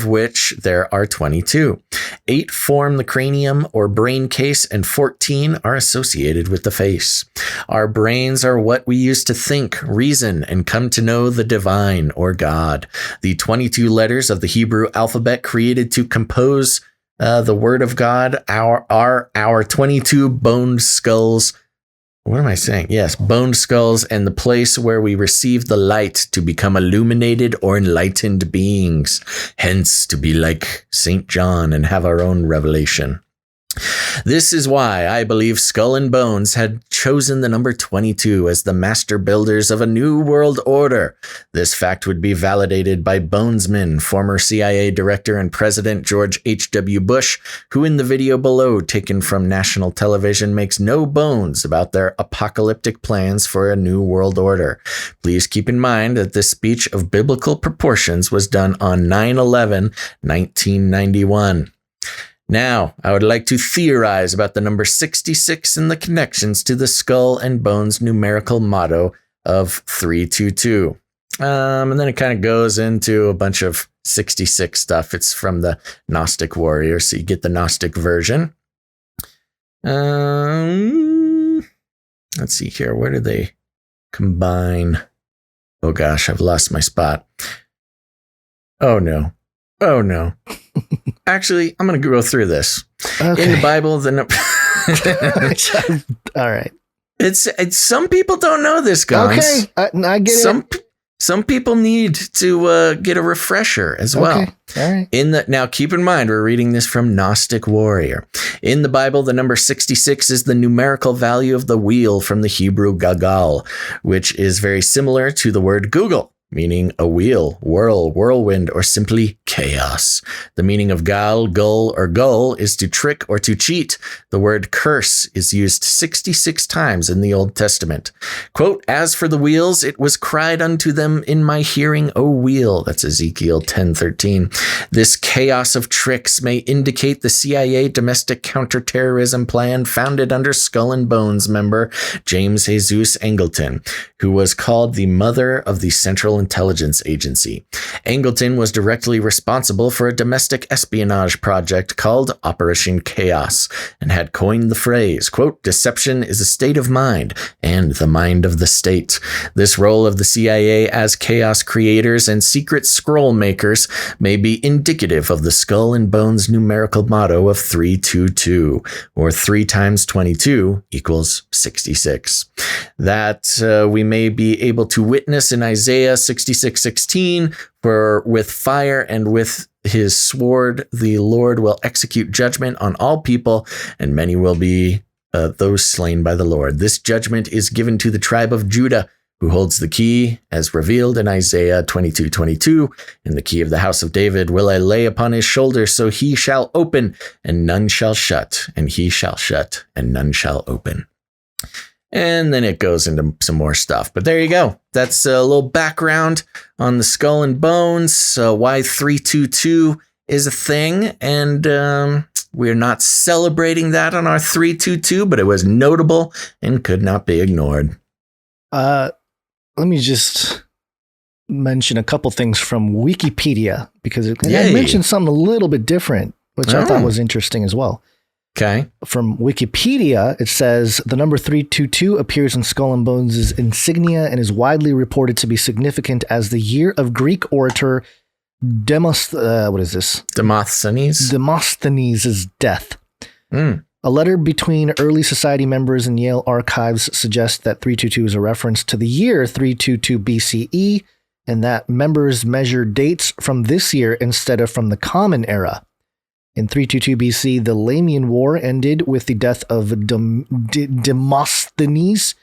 S3: which there are 22. 8 form the cranium or brain case, and 14 are associated with the face. Our brains are what we use to think, reason, and come to know the divine or God. The 22 letters of the Hebrew alphabet created to compose the Word of God are our 22 boned skulls. What am I saying? Yes, boned skulls, and the place where we receive the light to become illuminated or enlightened beings. Hence, to be like St. John and have our own revelation. This is why I believe Skull and Bones had chosen the number 22 as the master builders of a new world order. This fact would be validated by Bonesman, former CIA Director and President George H.W. Bush, who in the video below taken from national television makes no bones about their apocalyptic plans for a new world order. Please keep in mind that this speech of biblical proportions was done on 9/11/1991. Now, I would like to theorize about the number 66 and the connections to the Skull and Bones numerical motto of 322. And then it kind of goes into a bunch of 66 stuff. It's from the Gnostic Warrior, so you get the Gnostic version. Let's see here. Where do they combine? Oh gosh, I've lost my spot. Oh no. Oh, no. Actually, I'm going to go through this.
S1: Okay.
S3: In the Bible,
S1: All right.
S3: It's some people don't know this, guys.
S1: Okay. I get it.
S3: Some people need to get a refresher as well.
S1: Okay. All right.
S3: Now, keep in mind, we're reading this from Gnostic Warrior. In the Bible, the number 66 is the numerical value of the wheel from the Hebrew gagal, which is very similar to the word Google, meaning a wheel, whirl, whirlwind, or simply chaos. The meaning of gal, gull, or gull is to trick or to cheat. The word curse is used 66 times in the Old Testament. Quote, as for the wheels, it was cried unto them in my hearing, O wheel. That's Ezekiel 10:13. This chaos of tricks may indicate the CIA domestic counterterrorism plan founded under Skull and Bones member James Jesus Angleton, who was called the mother of the Central Intelligence Agency. Angleton was directly responsible for a domestic espionage project called Operation Chaos and had coined the phrase, quote, deception is a state of mind and the mind of the state. This role of the CIA as chaos creators and secret scroll makers may be indicative of the Skull and Bones numerical motto of 322, or 3 times 22 equals 66. That we may be able to witness in Isaiah 66:16, for with fire and with his sword the Lord will execute judgment on all people, and many will be those slain by the Lord. This judgment is given to the tribe of Judah, who holds the key, as revealed in Isaiah 22:22. In the key of the house of David will I lay upon his shoulder, so he shall open, and none shall shut, and he shall shut, and none shall open. And then it goes into some more stuff. But there you go. That's a little background on the Skull and Bones, why 322 is a thing. And we're not celebrating that on our 322, but it was notable and could not be ignored.
S1: Let me just mention a couple things from Wikipedia, because I mentioned something a little bit different, which I thought was interesting as well.
S3: Okay.
S1: From Wikipedia, it says the number 322 appears in Skull and Bones' insignia and is widely reported to be significant as the year of Greek orator Demosthenes' death. A letter between early society members and Yale archives suggests that 322 is a reference to the year 322 BCE, and that members measure dates from this year instead of from the Common Era. In 322 BC, the Lamian War ended with the death of Demosthenes,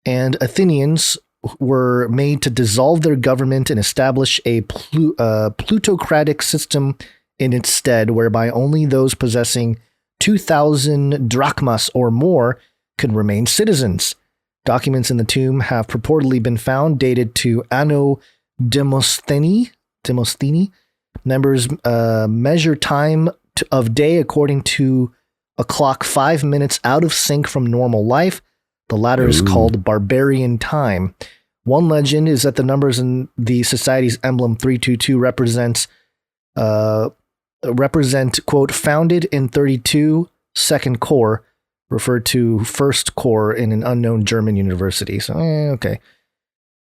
S1: and Athenians were made to dissolve their government and establish a plutocratic system in its stead, whereby only those possessing 2,000 drachmas or more could remain citizens. Documents in the tomb have purportedly been found dated to Anno Demostheni. Members measure time of day according to a clock 5 minutes out of sync from normal life. The latter is called barbarian time. One legend is that the numbers in the society's emblem 322 represent, quote, founded in 32 second corps, referred to first corps in an unknown German university. So, okay.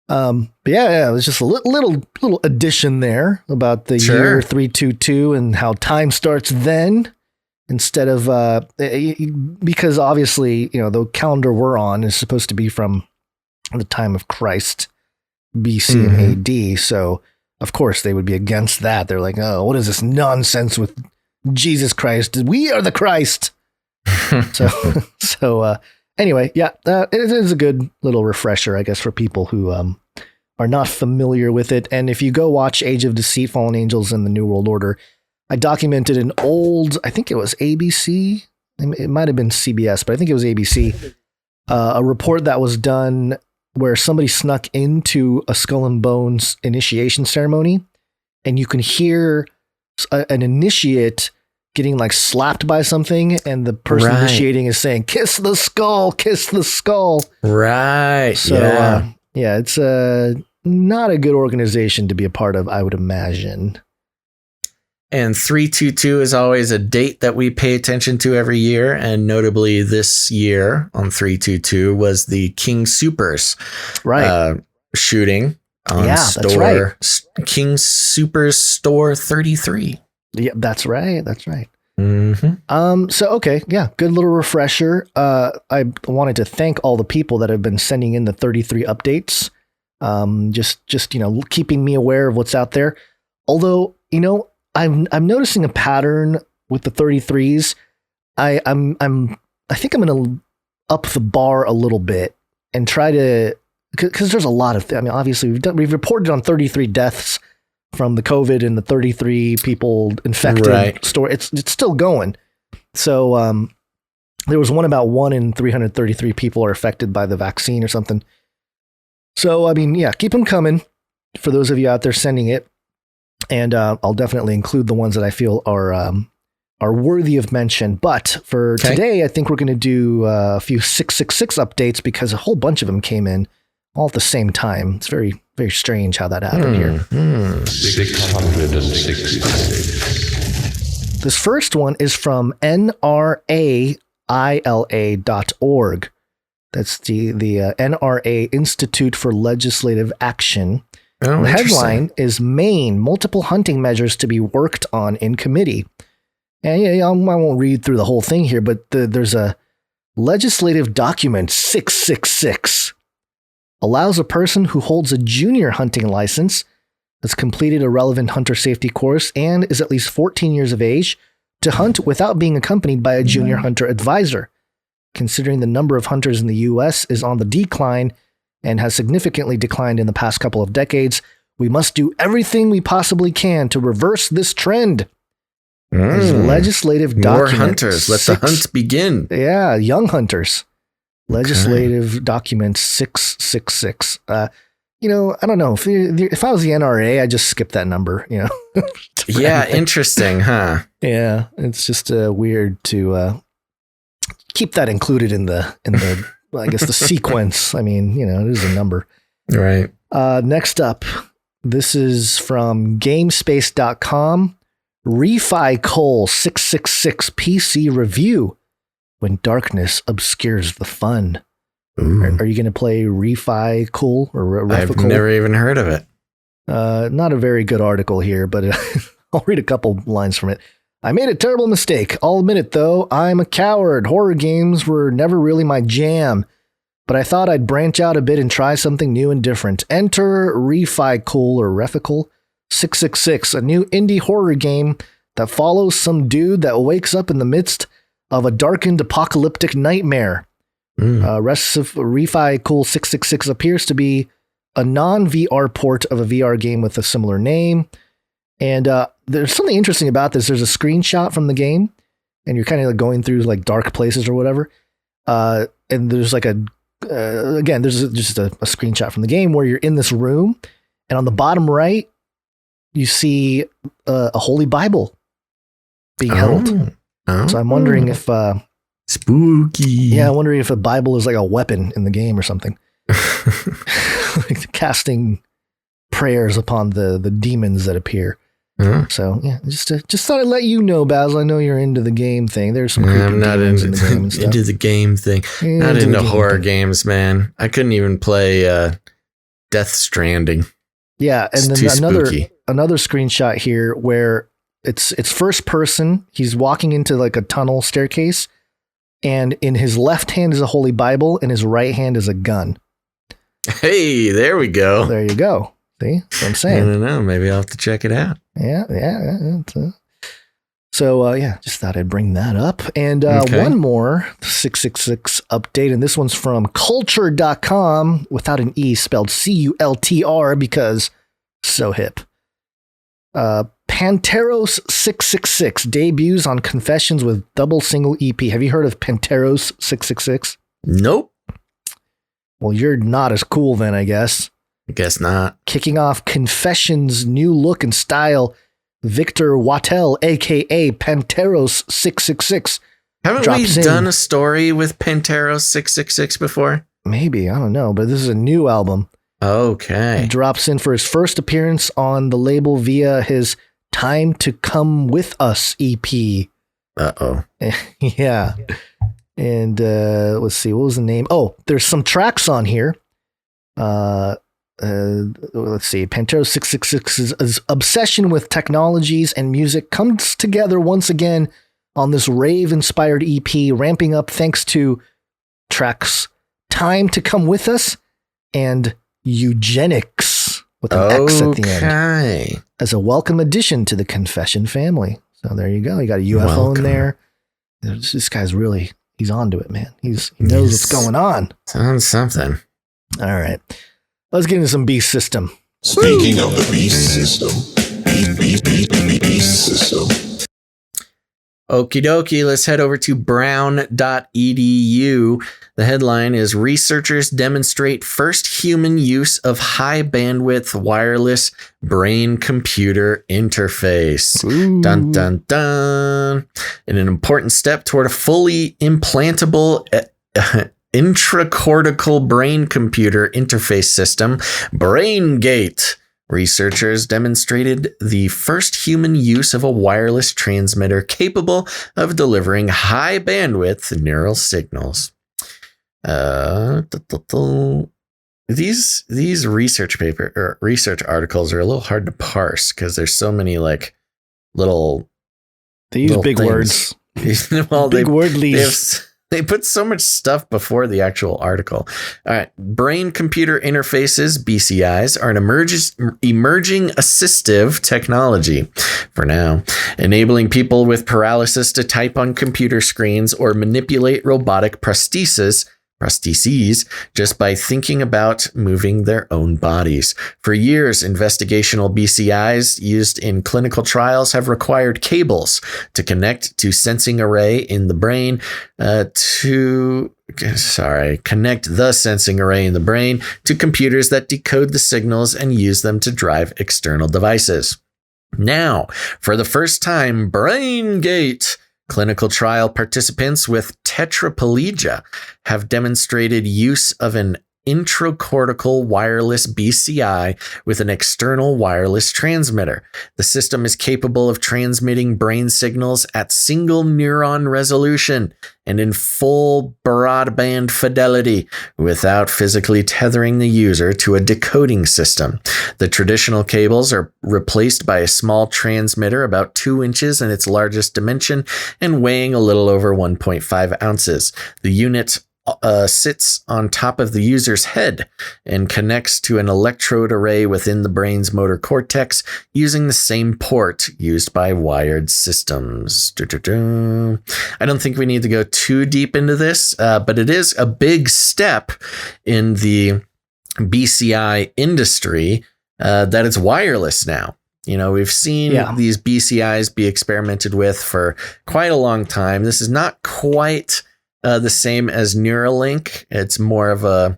S1: But yeah, it was just a little addition there about the year 322 and how time starts then, instead of because obviously, the calendar we're on is supposed to be from the time of Christ, BC and AD. So of course they would be against that. They're like, oh, what is this nonsense with Jesus Christ? We are the Christ. So anyway, yeah, it is a good little refresher, I guess, for people who are not familiar with it. And if you go watch Age of Deceit, Fallen Angels, and the New World Order, I documented an old, I think it was ABC. It might have been CBS, but I think it was ABC. A report that was done where somebody snuck into a Skull and Bones initiation ceremony, and you can hear an initiate getting like slapped by something, and the person initiating is saying, kiss the skull, kiss the skull.
S3: Right.
S1: So, yeah, it's not a good organization to be a part of, I would imagine.
S3: And 322 is always a date that we pay attention to every year. And notably this year on 322 was the King Soopers shooting on
S1: That's
S3: store
S1: right.
S3: King Super Store 33.
S1: Yeah, that's right. That's right.
S3: Mm-hmm.
S1: So, okay. Yeah. Good little refresher. I wanted to thank all the people that have been sending in the 33 updates. Just, keeping me aware of what's out there. Although, I'm noticing a pattern with the 33s. I think I'm going to up the bar a little bit and try to, because there's a lot of, obviously we've reported on 33 deaths from the COVID and the 33 people infected story. It's still going. So, there was one about 1 in 333 people are affected by the vaccine or something. So, keep them coming for those of you out there sending it. And, I'll definitely include the ones that I feel are worthy of mention. But for today, I think we're going to do a few 666 updates because a whole bunch of them came in all at the same time. It's very, very strange how that happened here.
S6: 666.
S1: This first one is from NRAILA.org. That's the NRA Institute for Legislative Action.
S3: Oh,
S1: the headline is Maine, multiple hunting measures to be worked on in committee. And I won't read through the whole thing here, but there's a legislative document 666 allows a person who holds a junior hunting license, has completed a relevant hunter safety course, and is at least 14 years of age to hunt without being accompanied by a junior hunter advisor. Considering the number of hunters in the U.S. is on the decline and has significantly declined in the past couple of decades, we must do everything we possibly can to reverse this trend. There's legislative document.
S3: More hunters. Let the hunt begin.
S1: Yeah, young hunters. Legislative document 666. I don't know. If I was the NRA, I'd just skip that number,
S3: Yeah, interesting, huh?
S1: Yeah, it's just weird to keep that included in the I guess the sequence. It is a number.
S3: Right.
S1: Next up, this is from GameSpace.com. Refi Cole 666 PC review. When darkness obscures the fun. Are you going to play Refi Cool or
S3: I've
S1: Reficool?
S3: never even heard of it.
S1: Not a very good article here, but I'll read a couple lines from it. I made a terrible mistake. I'll admit it, though. I'm a coward. Horror games were never really my jam, but I thought I'd branch out a bit and try something new and different. Enter Refi Cool or Reficool 666, a new indie horror game that follows some dude that wakes up in the midst of a darkened apocalyptic nightmare. Refi Cool 666 appears to be a non-VR port of a VR game with a similar name. And there's something interesting about this. There's a screenshot from the game, and you're kind of like going through like dark places or whatever. And there's like there's just a screenshot from the game where you're in this room, and on the bottom right, you see a Holy Bible being held. So I'm wondering if
S3: spooky.
S1: Yeah, I'm wondering if a Bible is like a weapon in the game or something. Like casting prayers upon the demons that appear. So yeah, just thought I'd let you know, Basil. I know you're into the game thing. There's some creepy
S3: I'm not
S1: demons in the game and stuff.
S3: into the game thing. Not into horror games, man. I couldn't even play Death Stranding.
S1: Yeah, and
S3: It's
S1: then
S3: too
S1: another screenshot here where it's first person. He's walking into like a tunnel staircase, and in his left hand is a Holy Bible, and his right hand is a gun.
S3: Hey, there we go.
S1: There you go. See, that's what I'm
S3: I
S1: saying.
S3: don't know. Maybe I'll have to check it out.
S1: Yeah. So just thought I'd bring that up. And one more 666 update, and this one's from culture.com without an E, spelled CULTR because so hip. Panteros 666 debuts on Confessions with double single EP. Have you heard of Panteros 666?
S3: Nope.
S1: Well, you're not as cool then, I guess.
S3: I guess not.
S1: Kicking off Confessions' new look and style, Victor Wattel, a.k.a. Panteros 666.
S3: Haven't we done a story with Panteros 666 before?
S1: Maybe, I don't know, but this is a new album.
S3: Okay.
S1: He drops in for his first appearance on the label via his Time to Come With Us EP.
S3: Uh-oh.
S1: Yeah. And let's see, what was the name? Oh, there's some tracks on here. let's see, Pantera 666's obsession with technologies and music comes together once again on this rave-inspired EP, ramping up thanks to tracks Time to Come With Us and Eugenics with an X at the end as a welcome addition to the Confession family. So there you go. You got a UFO in there. This guy's really, he's onto it, man. He knows what's going on.
S3: Sounds something.
S1: All right. Let's get into some beast system.
S11: Speaking of the beast system, beast system.
S3: Okie dokie, let's head over to brown.edu. The headline is Researchers Demonstrate First Human Use of High Bandwidth Wireless Brain-Computer Interface.
S1: Ooh.
S3: Dun, dun, dun. In an important step toward a fully implantable intracortical brain-computer interface system, BrainGate. Researchers demonstrated the first human use of a wireless transmitter capable of delivering high bandwidth neural signals. These research articles are a little hard to parse because there's so many like little.
S1: They use big words.
S3: Well,
S1: big wordlies.
S3: They put so much stuff before the actual article. All right. Brain-computer interfaces, BCIs, are an emerging assistive technology for now, enabling people with paralysis to type on computer screens or manipulate robotic prostheses just by thinking about moving their own bodies. For years, investigational BCIs used in clinical trials have required cables to connect to sensing array in the brain connect the sensing array in the brain to computers that decode the signals and use them to drive external devices. Now, for the first time, BrainGate clinical trial participants with tetraplegia have demonstrated use of an intracortical wireless BCI with an external wireless transmitter. The system is capable of transmitting brain signals at single neuron resolution and in full broadband fidelity without physically tethering the user to a decoding system. The traditional cables are replaced by a small transmitter about 2 inches in its largest dimension and weighing a little over 1.5 ounces. The unit sits on top of the user's head and connects to an electrode array within the brain's motor cortex using the same port used by wired systems. I don't think we need to go too deep into this, but it is a big step in the BCI industry that it's wireless now. You know, we've seen these BCIs be experimented with for quite a long time. This is not quite the same as Neuralink. It's more of I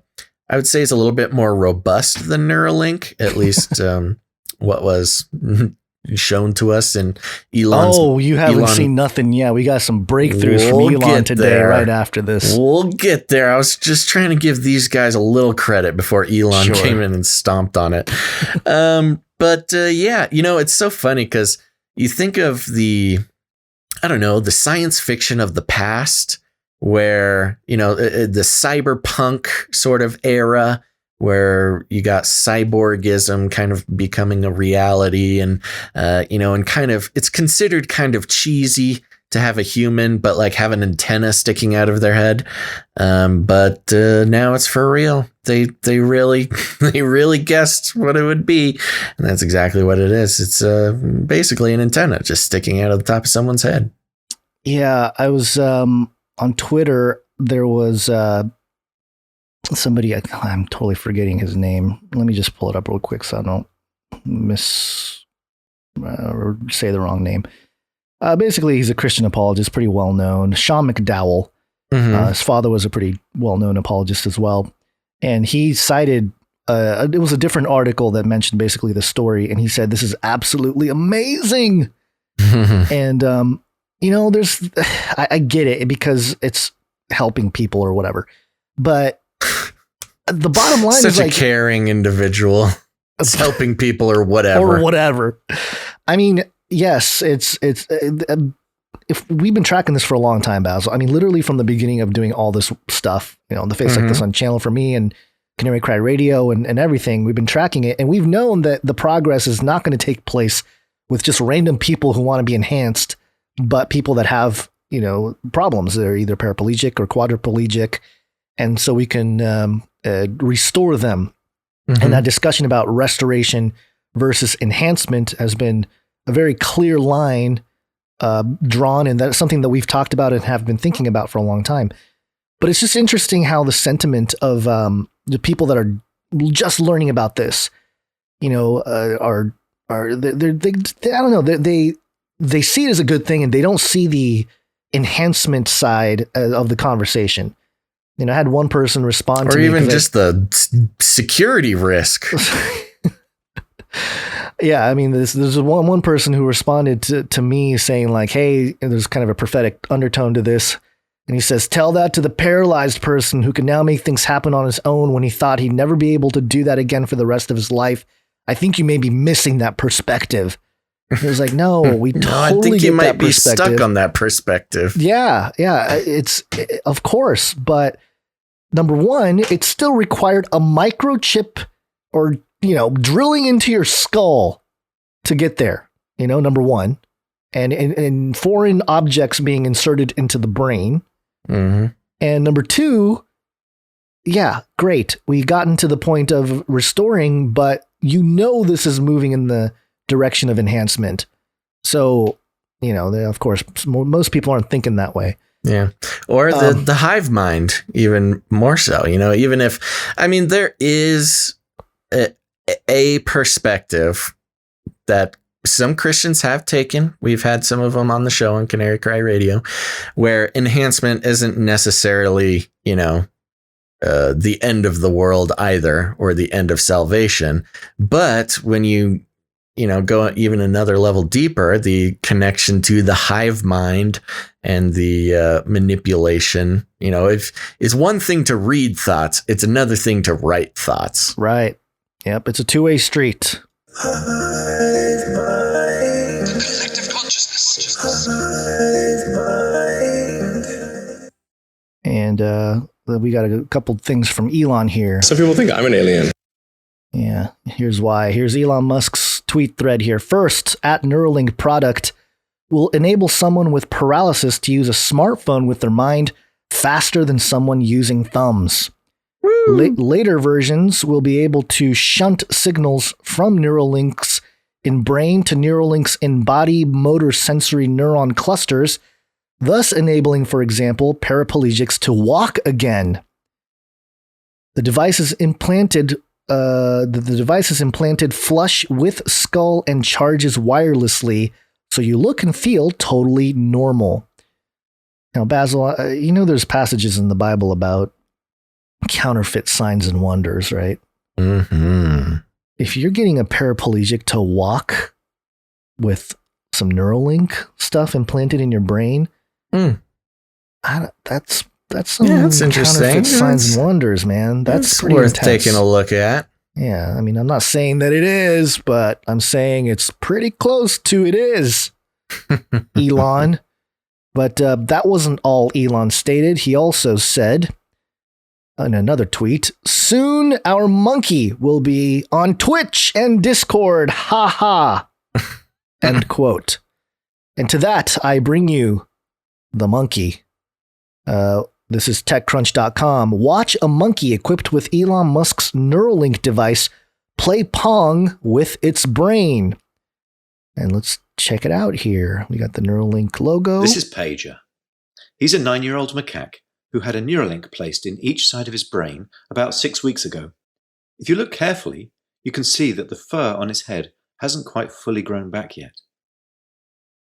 S3: would say it's a little bit more robust than Neuralink, at least what was shown to us in Elon's.
S1: Oh, you haven't seen nothing yet. We got some breakthroughs from Elon today, right after this.
S3: We'll get there. I was just trying to give these guys a little credit before Elon came in and stomped on it. But you know, it's so funny because you think of the science fiction of the past, where, you know, the cyberpunk sort of era where you got cyborgism kind of becoming a reality and, and kind of, it's considered kind of cheesy to have a human, but like have an antenna sticking out of their head. But now it's for real. They really guessed what it would be. And that's exactly what it is. It's basically an antenna just sticking out of the top of someone's head.
S1: Yeah, I was, on Twitter, there was somebody, I'm totally forgetting his name. Let me just pull it up real quick so I don't or say the wrong name. Basically, he's a Christian apologist, pretty well known. Sean McDowell. Mm-hmm. His father was a pretty well known apologist as well. And he cited, it was a different article that mentioned basically the story. And he said, this is absolutely amazing. And, you know, I get it because it's helping people or whatever, but the bottom line is like
S3: such a caring individual. It's helping people or whatever.
S1: I mean, yes, it's if we've been tracking this for a long time, Basil. I mean, literally from the beginning of doing all this stuff, you know, the Face Like the Sun channel for me and Canary Cry Radio and everything. We've been tracking it, and we've known that the progress is not going to take place with just random people who want to be enhanced, but people that have, problems. They're either paraplegic or quadriplegic. And so we can restore them. And that discussion about restoration versus enhancement has been a very clear line drawn. And that's something that we've talked about and have been thinking about for a long time. But it's just interesting how the sentiment of the people that are just learning about this, are they I don't know, they see it as a good thing, and they don't see the enhancement side of the conversation. I had one person respond to me. Or
S3: even just the security risk.
S1: Yeah, I mean, there's one person who responded to me saying like, hey, there's kind of a prophetic undertone to this. And he says, tell that to the paralyzed person who can now make things happen on his own when he thought he'd never be able to do that again for the rest of his life. I think you may be missing that perspective. He was like, no, we totally
S3: I think you might be
S1: perspective.
S3: Stuck on that perspective.
S1: Yeah. Of course. But number one, it still required a microchip or, drilling into your skull to get there, number one, and foreign objects being inserted into the brain.
S3: Mm-hmm.
S1: And number two, yeah, great. We gotten to the point of restoring, but this is moving in the direction of enhancement. So, of course, most people aren't thinking that way.
S3: Yeah. Or the hive mind, even more so, even if, there is a perspective that some Christians have taken. We've had some of them on the show on Canary Cry Radio, where enhancement isn't necessarily, the end of the world either, or the end of salvation. But when you go even another level deeper, the connection to the hive mind and the manipulation, it's one thing to read thoughts. It's another thing to write thoughts.
S1: Right. Yep. It's a two-way street.
S6: Collective consciousness.
S1: And we got a couple things from Elon here.
S12: Some people think I'm an alien.
S1: Yeah, here's why. Here's Elon Musk's tweet thread here. First, at Neuralink product will enable someone with paralysis to use a smartphone with their mind faster than someone using thumbs. Later versions will be able to shunt signals from Neuralinks in brain to Neuralinks in body motor sensory neuron clusters, thus enabling, for example, paraplegics to walk again. The device is implanted flush with skull and charges wirelessly, so you look and feel totally normal. Now, Basil, there's passages in the Bible about counterfeit signs and wonders, right?
S3: Mm-hmm.
S1: If you're getting a paraplegic to walk with some Neuralink stuff implanted in your brain, that's some
S3: that's interesting.
S1: Counterfeit signs and wonders, man. That's pretty
S3: worth
S1: intense.
S3: taking a look at.
S1: Yeah, I'm not saying that it is, but I'm saying it's pretty close to it is, Elon. But that wasn't all Elon stated. He also said in another tweet, soon our monkey will be on Twitch and Discord. Ha ha. End quote. And to that, I bring you the monkey. This is TechCrunch.com. Watch a monkey equipped with Elon Musk's Neuralink device play Pong with its brain. And let's check it out here. We got the Neuralink logo.
S13: This is Pager. He's a 9-year-old macaque who had a Neuralink placed in each side of his brain about 6 weeks ago. If you look carefully, you can see that the fur on his head hasn't quite fully grown back yet.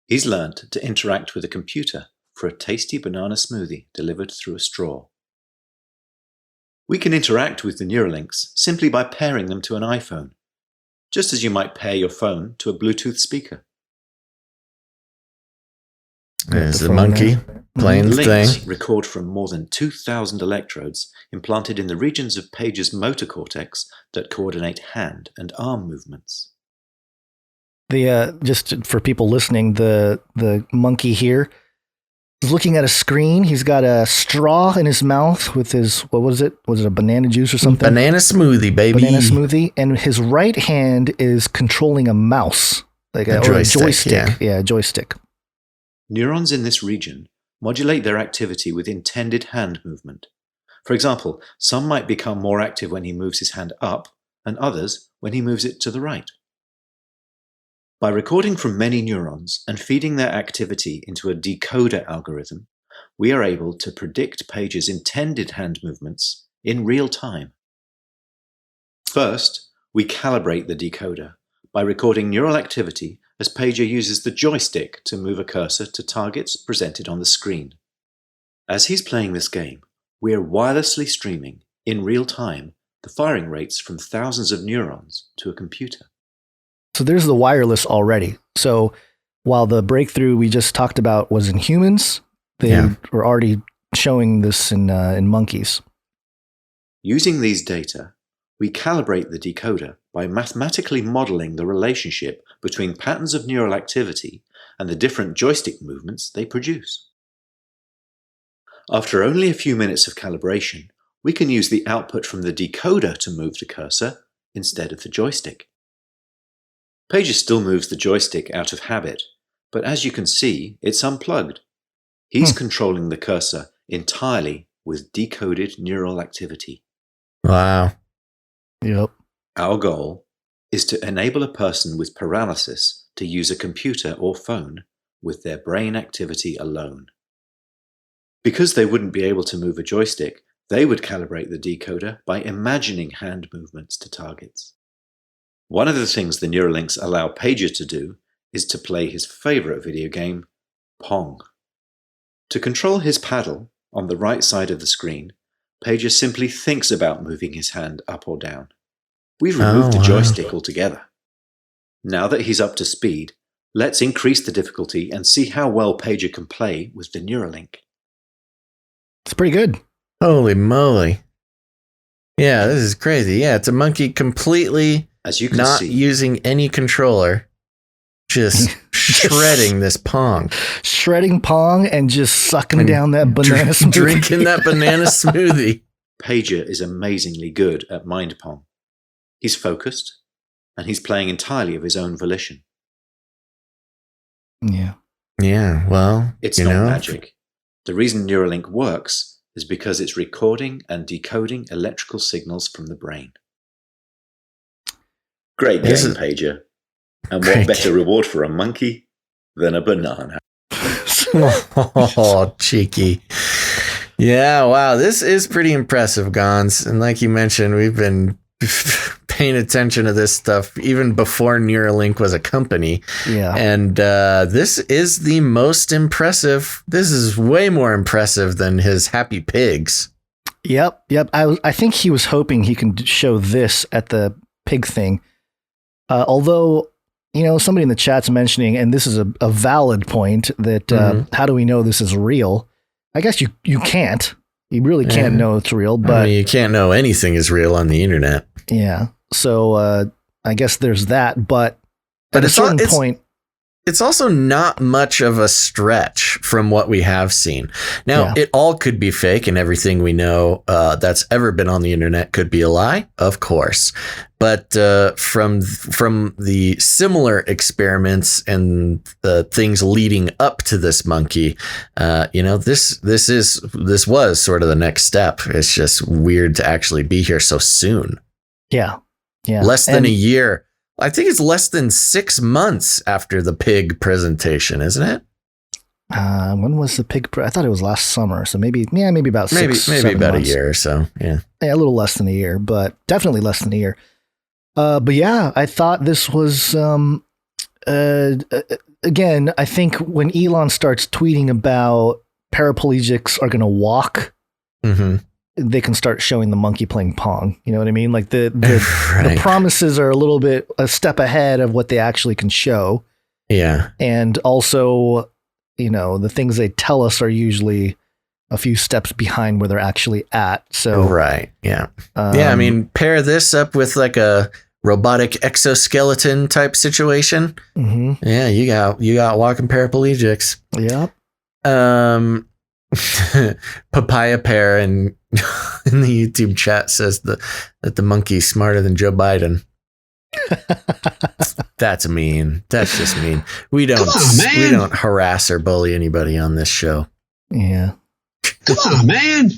S13: He's learned to interact with a computer for a tasty banana smoothie delivered through a straw. We can interact with the Neuralinks simply by pairing them to an iPhone, just as you might pair your phone to a Bluetooth speaker.
S3: There's the monkey playing the
S13: Links
S3: thing.
S13: record from more than 2,000 electrodes implanted in the regions of Pager's motor cortex that coordinate hand and arm movements.
S1: The just for people listening, the monkey here, He's looking at a screen. He's got a straw in his mouth with his, what was it? Was it a banana juice or something?
S3: Banana smoothie, baby.
S1: Banana smoothie. And his right hand is controlling a mouse, like a joystick. Yeah, a joystick.
S13: Neurons in this region modulate their activity with intended hand movement. For example, some might become more active when he moves his hand up, and others when he moves it to the right. By recording from many neurons and feeding their activity into a decoder algorithm, we are able to predict Paige's intended hand movements in real time. First, we calibrate the decoder by recording neural activity as Pager uses the joystick to move a cursor to targets presented on the screen. As he's playing this game, we are wirelessly streaming, in real time, the firing rates from thousands of neurons to a computer.
S1: So there's the wireless already. So while the breakthrough we just talked about was in humans, they were already showing this in monkeys.
S13: Using these data, we calibrate the decoder by mathematically modeling the relationship between patterns of neural activity and the different joystick movements they produce. After only a few minutes of calibration, we can use the output from the decoder to move the cursor instead of the joystick. Pager still moves the joystick out of habit, but as you can see, it's unplugged. He's controlling the cursor entirely with decoded neural activity.
S3: Wow.
S1: Yep.
S13: Our goal is to enable a person with paralysis to use a computer or phone with their brain activity alone. Because they wouldn't be able to move a joystick, they would calibrate the decoder by imagining hand movements to targets. One of the things the Neuralinks allow Pager to do is to play his favorite video game, Pong. To control his paddle on the right side of the screen, Pager simply thinks about moving his hand up or down. We've removed the joystick altogether. Now that he's up to speed, let's increase the difficulty and see how well Pager can play with the Neuralink.
S1: It's pretty good.
S3: Holy moly. Yeah, this is crazy. Yeah, it's a monkey completely
S13: as you can
S3: not
S13: see,
S3: using any controller, just shredding this Pong.
S1: Shredding Pong and just sucking down that banana smoothie.
S3: Drinking that banana smoothie.
S13: Pager is amazingly good at mind Pong. He's focused, and he's playing entirely of his own volition.
S1: Yeah.
S3: Yeah, well,
S13: it's not magic. The reason Neuralink works is because it's recording and decoding electrical signals from the brain. Great game, Pager. And what better reward for a monkey than a banana?
S3: Oh, cheeky. Yeah, wow. This is pretty impressive, Gons. And like you mentioned, we've been paying attention to this stuff even before Neuralink was a company.
S1: Yeah.
S3: And this is the most impressive. This is way more impressive than his Happy Pigs.
S1: Yep. I think he was hoping he can show this at the pig thing. Although, somebody in the chat's mentioning, and this is a valid point, that how do we know this is real? I guess you can't. You really can't know it's real, but
S3: you can't know anything is real on the internet.
S1: Yeah. So I guess there's that, but at a certain point,
S3: it's also not much of a stretch from what we have seen. Now, it all could be fake, and everything we know that's ever been on the internet could be a lie, of course. But from the similar experiments and the things leading up to this monkey, this was sort of the next step. It's just weird to actually be here so soon.
S1: Yeah.
S3: Less than a year. I think it's less than 6 months after the pig presentation, isn't it?
S1: When was the pig? I thought it was last summer. So maybe about 6
S3: maybe about
S1: months.
S3: a year or so. Yeah,
S1: a little less than a year, but definitely less than a year. But yeah, I thought this was, again, I think when Elon starts tweeting about paraplegics are going to walk, they can start showing the monkey playing Pong. You know what I mean? Like the promises are a step ahead of what they actually can show.
S3: Yeah.
S1: And also, the things they tell us are usually a few steps behind where they're actually at. So,
S3: right. Yeah. I mean, pair this up with like a robotic exoskeleton type situation. Yeah. You got walking paraplegics.
S1: Yep.
S3: Papaya Pear in the YouTube chat says that the monkey's smarter than Joe Biden. That's mean. That's just mean. We don't harass or bully anybody on this show.
S1: Yeah.
S12: Come on, man.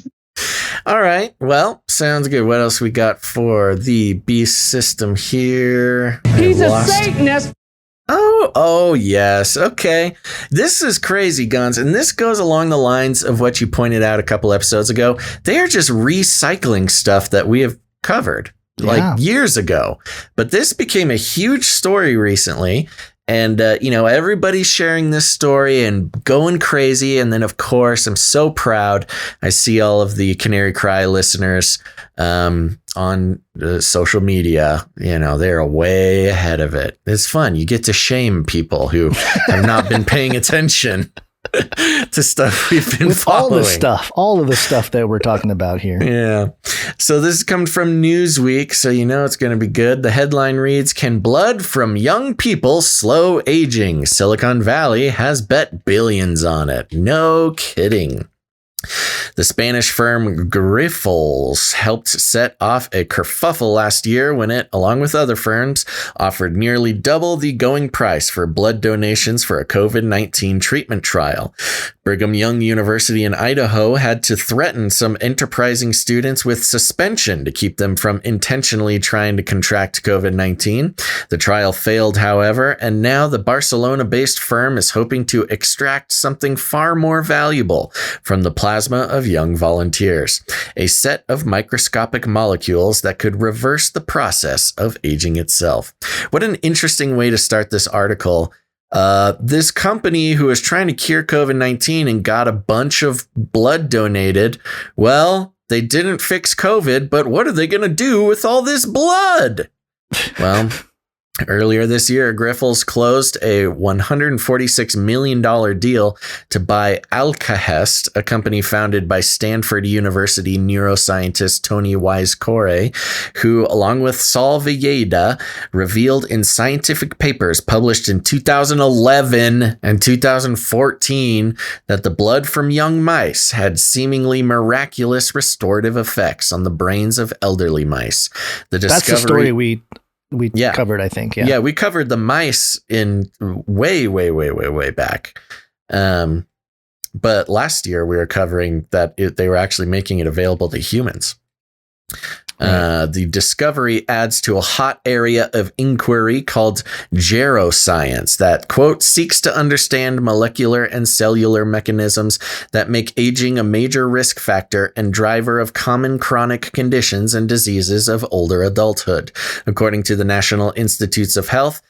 S3: All right. Well, sounds good. What else we got for the beast system here?
S12: He's a Satanist.
S3: Oh, yes. Okay. This is crazy, Guns. And this goes along the lines of what you pointed out a couple episodes ago. They are just recycling stuff that we have covered like years ago. But this became a huge story recently. And, everybody's sharing this story and going crazy. And then, of course, I'm so proud. I see all of the Canary Cry listeners on social media. They're way ahead of it. It's fun. You get to shame people who have not been paying attention to stuff we've been following.
S1: All of the stuff that we're talking about here.
S3: Yeah. So this comes from Newsweek, so it's going to be good. The headline reads, "Can blood from young people slow aging? Silicon Valley has bet billions on it." No kidding. The Spanish firm Grifols helped set off a kerfuffle last year when it, along with other firms, offered nearly double the going price for blood donations for a COVID-19 treatment trial. Brigham Young University in Idaho had to threaten some enterprising students with suspension to keep them from intentionally trying to contract COVID-19. The trial failed, however, and now the Barcelona-based firm is hoping to extract something far more valuable from the plasma of young volunteers, a set of microscopic molecules that could reverse the process of aging itself. What an interesting way to start this article. This company who is trying to cure COVID-19 and got a bunch of blood donated, well, they didn't fix COVID, but what are they going to do with all this blood? Well, earlier this year, Grifols closed a $146 million deal to buy Alkahest, a company founded by Stanford University neuroscientist Tony Wise-Corey, who, along with Saul Villeda, revealed in scientific papers published in 2011 and 2014 that the blood from young mice had seemingly miraculous restorative effects on the brains of elderly mice.
S1: That's the story we covered, I think. Yeah,
S3: we covered the mice in way back. But last year we were covering that they were actually making it available to humans. The discovery adds to a hot area of inquiry called geroscience that, quote, seeks to understand molecular and cellular mechanisms that make aging a major risk factor and driver of common chronic conditions and diseases of older adulthood. According to the National Institutes of Health,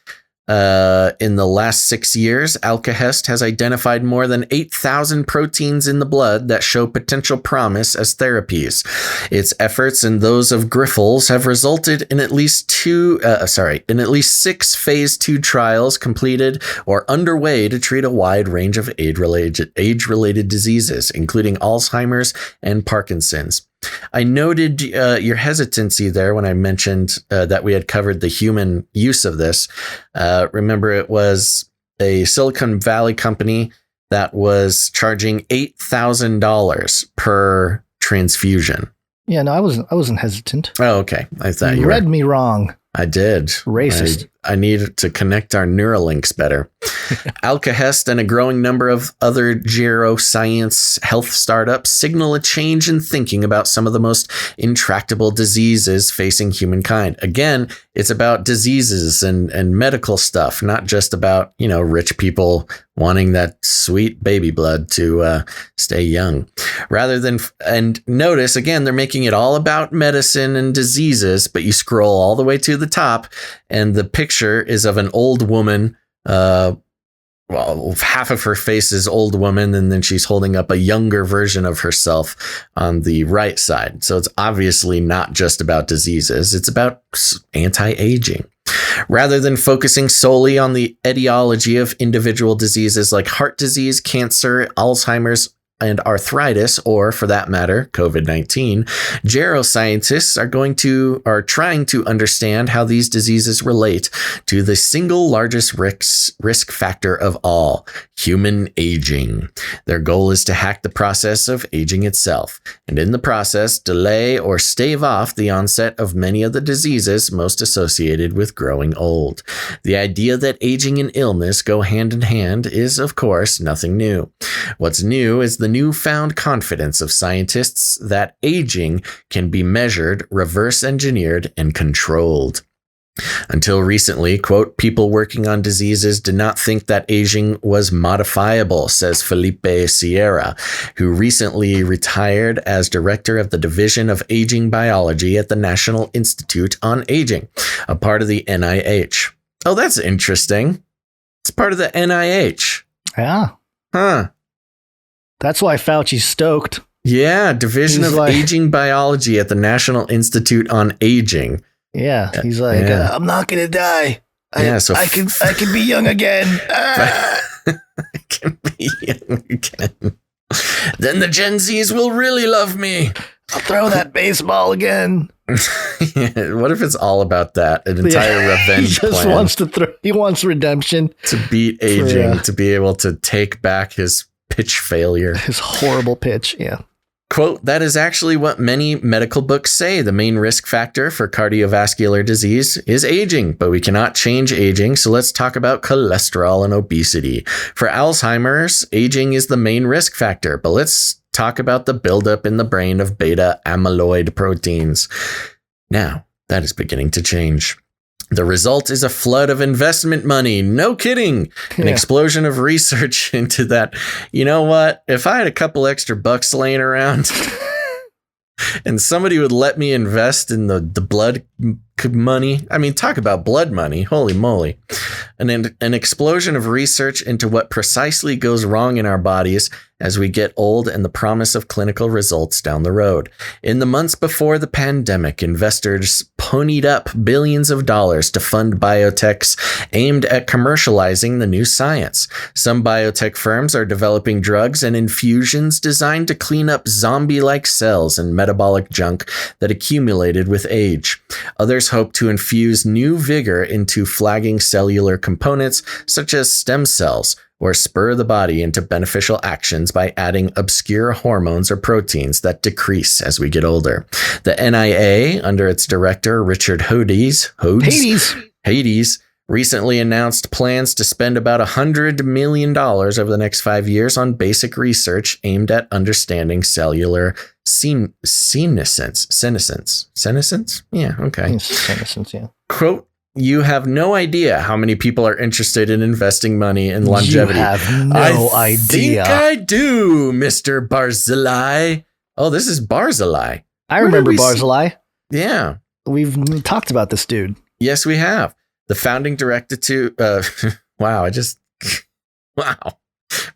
S3: in the last 6 years, Alkahest has identified more than 8,000 proteins in the blood that show potential promise as therapies. Its efforts and those of Grifols have resulted in at least 6 phase 2 trials completed or underway to treat a wide range of age-related diseases, including Alzheimer's and Parkinson's. I noted your hesitancy there when I mentioned that we had covered the human use of this. Remember, it was a Silicon Valley company that was charging $8,000 per transfusion.
S1: Yeah, no, I wasn't hesitant.
S3: Oh, okay. I thought you
S1: read me wrong.
S3: I did.
S1: Racist.
S3: I needed to connect our Neuralinks better. Alkahest and a growing number of other geroscience health startups signal a change in thinking about some of the most intractable diseases facing humankind. Again, it's about diseases and medical stuff, not just about, rich people wanting that sweet baby blood to stay young. And notice, again, they're making it all about medicine and diseases, but you scroll all the way to the top and the picture is of an old woman. Half of her face is old woman, and then she's holding up a younger version of herself on the right side. So it's obviously not just about diseases. It's about anti-aging. Rather than focusing solely on the etiology of individual diseases like heart disease, cancer, Alzheimer's, and arthritis, or for that matter, COVID-19, geroscientists are trying to understand how these diseases relate to the single largest risk factor of all, human aging. Their goal is to hack the process of aging itself, and in the process, delay or stave off the onset of many of the diseases most associated with growing old. The idea that aging and illness go hand in hand is, of course, nothing new. What's new is the newfound confidence of scientists that aging can be measured, reverse engineered, and controlled. Until recently, quote, people working on diseases did not think that aging was modifiable, says Felipe Sierra, who recently retired as director of the Division of Aging Biology at the National Institute on Aging, a part of the NIH. Oh, that's interesting. It's part of the NIH.
S1: Yeah.
S3: Huh.
S1: That's why Fauci's stoked.
S3: Yeah, Division of Aging Biology at the National Institute on Aging.
S1: Yeah, he's like, I'm not gonna die. I can be young again.
S3: I can be young again. Then the Gen Zs will really love me.
S1: I'll throw that baseball again.
S3: What if it's all about that? An entire revenge plan.
S1: He wants redemption.
S3: To beat aging, to be able to take back his pitch failure.
S1: His horrible pitch, yeah.
S3: Quote, that is actually what many medical books say. The main risk factor for cardiovascular disease is aging, but we cannot change aging. So let's talk about cholesterol and obesity. For Alzheimer's, aging is the main risk factor, but let's talk about the buildup in the brain of beta amyloid proteins. Now, that is beginning to change. The result is a flood of investment money. No kidding. An explosion of research into that. You know what? If I had a couple extra bucks laying around and somebody would let me invest in the blood money. I mean, talk about blood money. Holy moly. An explosion of research into what precisely goes wrong in our bodies as we get old and the promise of clinical results down the road. In the months before the pandemic, investors ponied up billions of dollars to fund biotechs aimed at commercializing the new science. Some biotech firms are developing drugs and infusions designed to clean up zombie-like cells and metabolic junk that accumulated with age. Others hope to infuse new vigor into flagging cellular components such as stem cells, or spur the body into beneficial actions by adding obscure hormones or proteins that decrease as we get older. The NIA, under its director, Richard Hades, recently announced plans to spend about $100 million over the next 5 years on basic research aimed at understanding cellular senescence. Senescence? Yeah, okay.
S1: Senescence, yeah.
S3: Quote, you have no idea how many people are interested in investing money in longevity.
S1: You have no idea.
S3: I think I do, Mr. Barzilai. Oh, this is Barzilai.
S1: I remember Barzilai.
S3: Yeah.
S1: We've talked about this dude.
S3: Yes, we have. The founding director wow.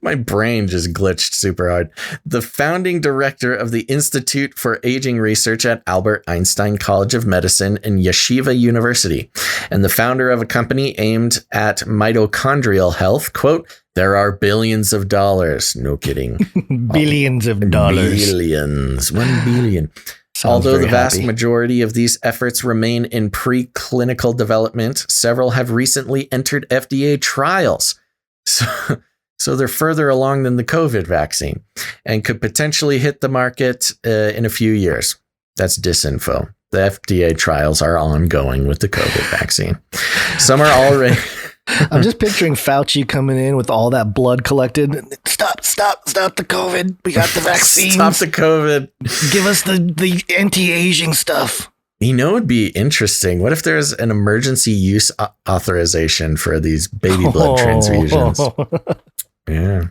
S3: My brain just glitched super hard. The founding director of the Institute for Aging Research at Albert Einstein College of Medicine and Yeshiva University, and the founder of a company aimed at mitochondrial health. Quote, there are billions of dollars. No kidding.
S1: Billions of dollars.
S3: Billions. 1 billion. Although the vast majority of these efforts remain in preclinical development, several have recently entered FDA trials. So they're further along than the COVID vaccine and could potentially hit the market in a few years. That's disinfo. The FDA trials are ongoing with the COVID vaccine. Some are already...
S1: I'm just picturing Fauci coming in with all that blood collected. Stop the COVID. We got the vaccine.
S3: Stop the COVID.
S1: Give us the anti-aging stuff.
S3: You know, it'd be interesting. What if there's an emergency use authorization for these baby blood transfusions? Yeah.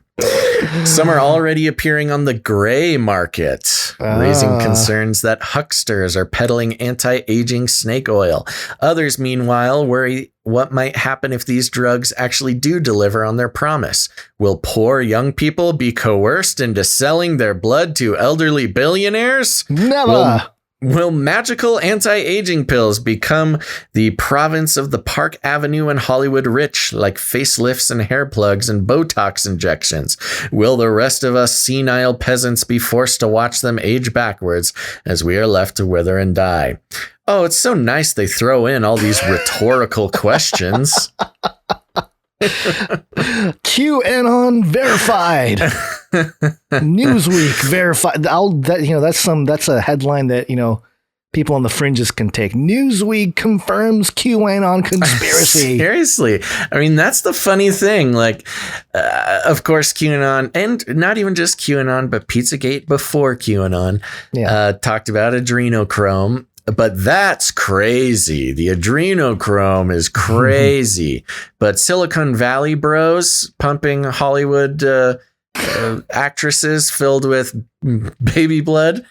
S3: Some are already appearing on the gray market, raising concerns that hucksters are peddling anti-aging snake oil. Others, meanwhile, worry what might happen if these drugs actually do deliver on their promise. Will poor young people be coerced into selling their blood to elderly billionaires?
S1: Never.
S3: Will magical anti-aging pills become the province of the Park Avenue and Hollywood rich, like facelifts and hair plugs and Botox injections? Will the rest of us senile peasants be forced to watch them age backwards as we are left to wither and die? Oh, it's so nice they throw in all these rhetorical questions.
S1: QAnon verified. Newsweek verified. That's a headline that, people on the fringes can take. Newsweek confirms QAnon conspiracy.
S3: Seriously. I mean, that's the funny thing. Like, of course, QAnon, and not even just QAnon, but Pizzagate before QAnon, talked about adrenochrome. But that's crazy. The adrenochrome is crazy. But Silicon Valley bros pumping Hollywood actresses filled with baby blood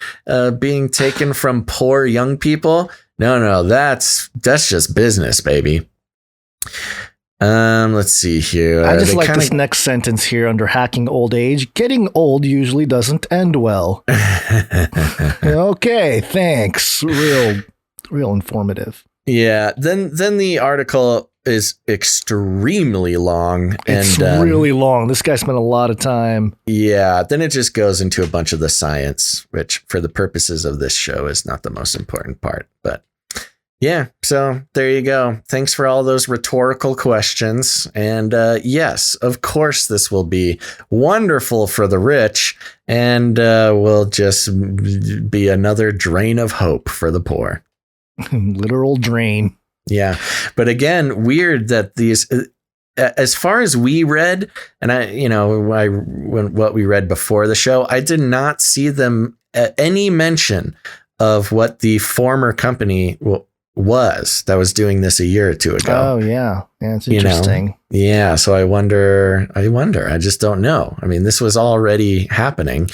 S3: being taken from poor young people. No, that's just business, baby. Let's see here.
S1: I just like this next sentence here under hacking old age. Getting old usually doesn't end well. Okay, thanks. Real informative.
S3: Yeah. Then the article is extremely long.
S1: It's really long. This guy spent a lot of time.
S3: Yeah. Then it just goes into a bunch of the science, which for the purposes of this show is not the most important part, but yeah, so there you go. Thanks for all those rhetorical questions. And yes, of course, this will be wonderful for the rich and will just be another drain of hope for the poor.
S1: Literal drain.
S3: Yeah. But again, weird that these, as far as we read, and what we read before the show, I did not see them any mention of what the former company was that was doing this a year or two ago.
S1: Oh yeah. Yeah. It's interesting.
S3: Yeah. So I wonder, I just don't know. I mean, this was already happening.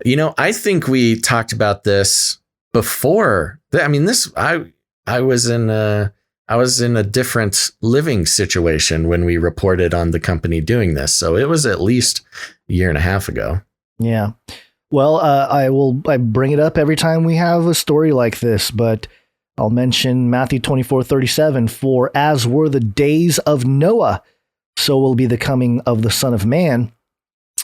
S3: I think we talked about this before. I mean, I was in a different living situation when we reported on the company doing this. So it was at least a year and a half ago.
S1: Yeah. Well, I bring it up every time we have a story like this, but I'll mention Matthew 24:37, for as were the days of Noah, so will be the coming of the Son of Man.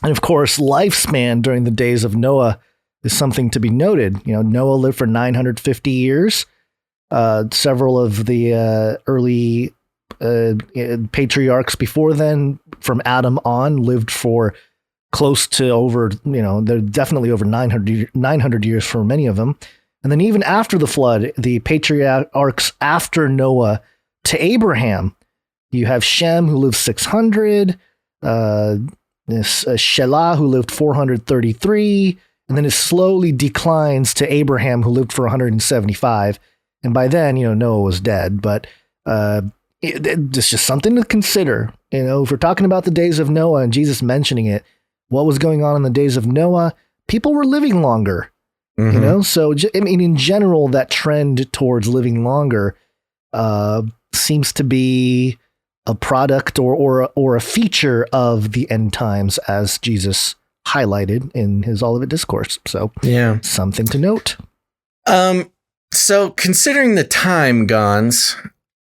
S1: And of course, lifespan during the days of Noah is something to be noted. Noah lived for 950 years. Several of the early patriarchs before then, from Adam on, lived for close to over, they're definitely over 900 years for many of them. And then even after the flood, the patriarchs after Noah to Abraham, you have Shem, who lived 600, Shelah, who lived 433, and then it slowly declines to Abraham, who lived for 175. And by then, Noah was dead. But it's just something to consider. If we're talking about the days of Noah and Jesus mentioning it, what was going on in the days of Noah? People were living longer.
S3: Mm-hmm.
S1: So in general, that trend towards living longer seems to be a product or a feature of the end times, as Jesus highlighted in his Olivet Discourse. So
S3: yeah,
S1: something to note.
S3: So considering the time, Gons,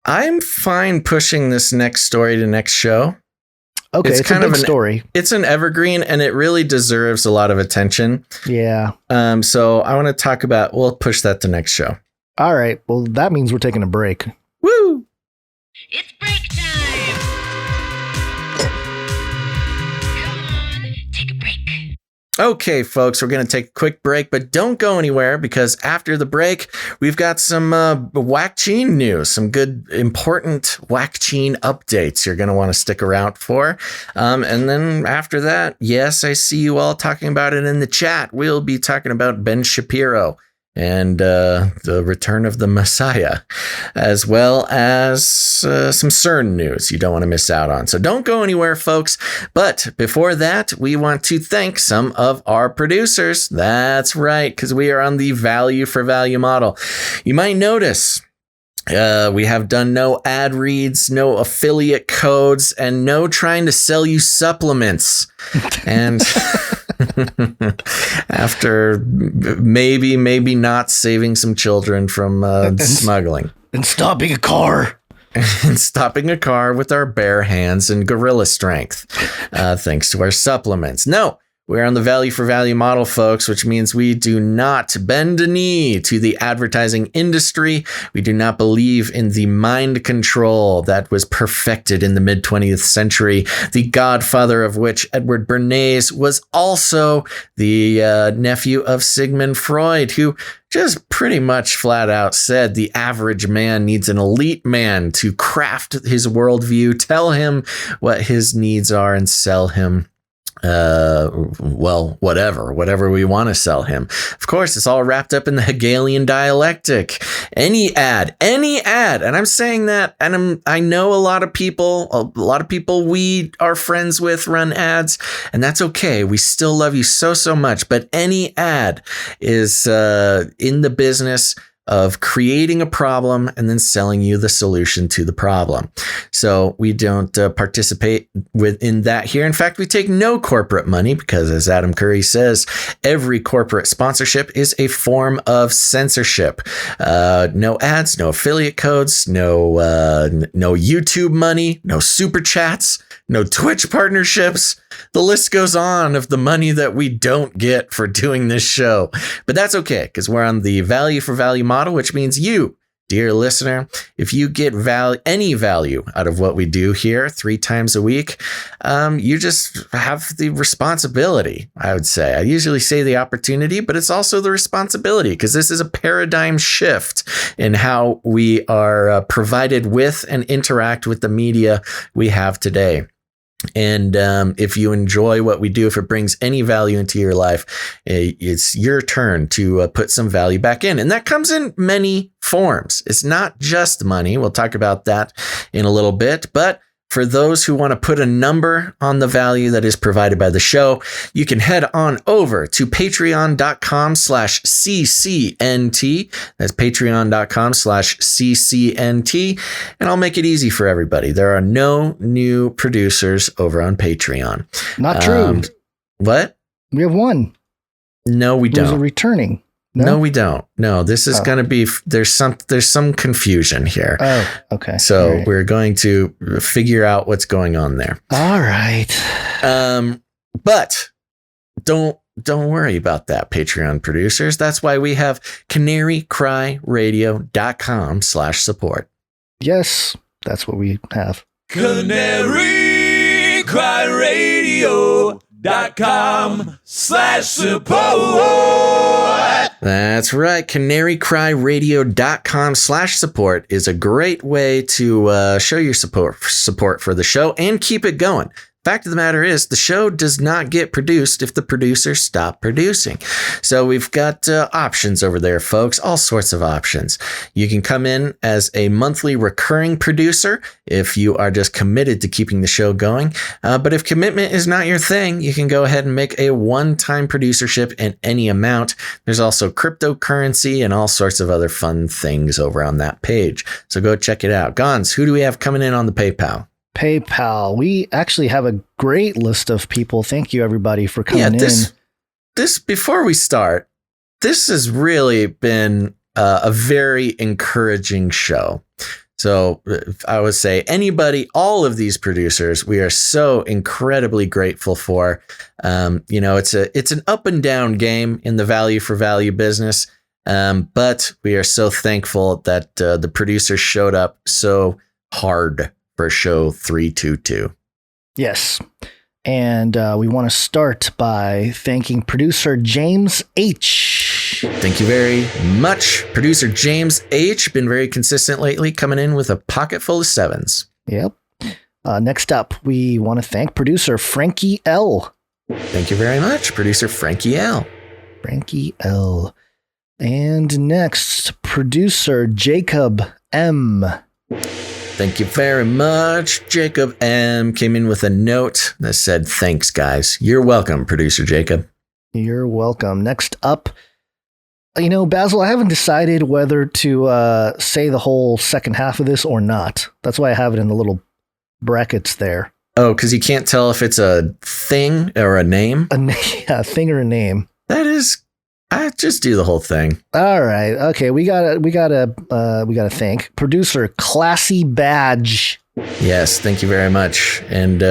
S3: I'm fine pushing this next story to next show.
S1: Okay, it's kind of a big story.
S3: It's an evergreen, and it really deserves a lot of attention.
S1: Yeah.
S3: So I want to talk about. We'll push that to next show.
S1: All right. Well, that means we're taking a break.
S3: Woo!
S10: It's break time. Come on, take a break.
S3: Okay, folks, we're going to take a quick break, but don't go anywhere because after the break, we've got some Wackchine news, some good, important Wackchine updates you're going to want to stick around for. And then after that, yes, I see you all talking about it in the chat. We'll be talking about Ben Shapiro and the return of the Messiah, as well as some CERN news you don't want to miss out on. So don't go anywhere, folks. But before that, we want to thank some of our producers. That's right, because we are on the value for value model. You might notice we have done no ad reads, no affiliate codes, and no trying to sell you supplements. And After maybe not saving some children from smuggling.
S1: And stopping a car.
S3: And stopping a car with our bare hands and gorilla strength, thanks to our supplements. No, we're on the value for value model, folks, which means we do not bend a knee to the advertising industry. We do not believe in the mind control that was perfected in the mid 20th century, the godfather of which, Edward Bernays, was also the nephew of Sigmund Freud, who just pretty much flat out said the average man needs an elite man to craft his worldview, tell him what his needs are, and sell him whatever we want to sell him. Of course, it's all wrapped up in the Hegelian dialectic. Any ad, and I'm saying that, and I know a lot of people we are friends with run ads, and that's okay. We still love you so much, but any ad is in the business of creating a problem and then selling you the solution to the problem. So we don't participate in that here. In fact, we take no corporate money because, as Adam Curry says, every corporate sponsorship is a form of censorship. No ads, no affiliate codes, no YouTube money, no super chats, no Twitch partnerships. The list goes on of the money that we don't get for doing this show. But that's okay, because we're on the value for value model, which means you, dear listener, if you get any value out of what we do here 3 times a week, you just have the responsibility, I would say. I usually say the opportunity, but it's also the responsibility, because this is a paradigm shift in how we are provided with and interact with the media we have today. And if you enjoy what we do, if it brings any value into your life, it's your turn to put some value back in. And that comes in many forms. It's not just money. We'll talk about that in a little bit. But for those who want to put a number on the value that is provided by the show, you can head on over to patreon.com/CCNT. That's patreon.com/CCNT. And I'll make it easy for everybody. There are no new producers over on Patreon.
S1: Not true.
S3: What?
S1: We have one.
S3: No, we don't.
S1: There's a returning.
S3: No, we don't. No, this is going to be, there's some confusion here.
S1: Oh, okay.
S3: So
S1: right.
S3: We're going to figure out what's going on there.
S1: All right.
S3: But don't worry about that, Patreon producers. That's why we have canarycryradio.com/support.
S1: Yes, that's what we have.
S14: canarycryradio.com/support.
S3: That's right. canarycryradio.com/support is a great way to show your support for the show and keep it going. Fact of the matter is, the show does not get produced if the producers stop producing. So we've got options over there, folks, all sorts of options. You can come in as a monthly recurring producer if you are just committed to keeping the show going. But if commitment is not your thing, you can go ahead and make a one-time producership in any amount. There's also cryptocurrency and all sorts of other fun things over on that page. So go check it out. Gons, who do we have coming in on the PayPal?
S1: PayPal. We actually have a great list of people. Thank you, everybody, for coming in.
S3: This before we start, this has really been a very encouraging show. So I would say all of these producers, we are so incredibly grateful for. It's an up and down game in the value for value business. But we are so thankful that the producers showed up so hard for show 322.
S1: Yes. And we want to start by thanking producer James H.
S3: Thank you very much. Producer James H. Been very consistent lately, coming in with a pocket full of 7s.
S1: Yep. Next up, we want to thank producer Frankie L.
S3: Thank you very much, producer Frankie L.
S1: Frankie L. And next, producer Jacob M.
S3: Thank you very much. Jacob M. came in with a note that said, thanks, guys. You're welcome, producer Jacob.
S1: You're welcome. Next up, Basil, I haven't decided whether to say the whole second half of this or not. That's why I have it in the little brackets there.
S3: Oh, because you can't tell if it's a thing or a name?
S1: A thing or a name.
S3: That is, I just do the whole thing.
S1: All right. Okay. We gotta thank producer Classy Badge.
S3: Yes. Thank you very much. And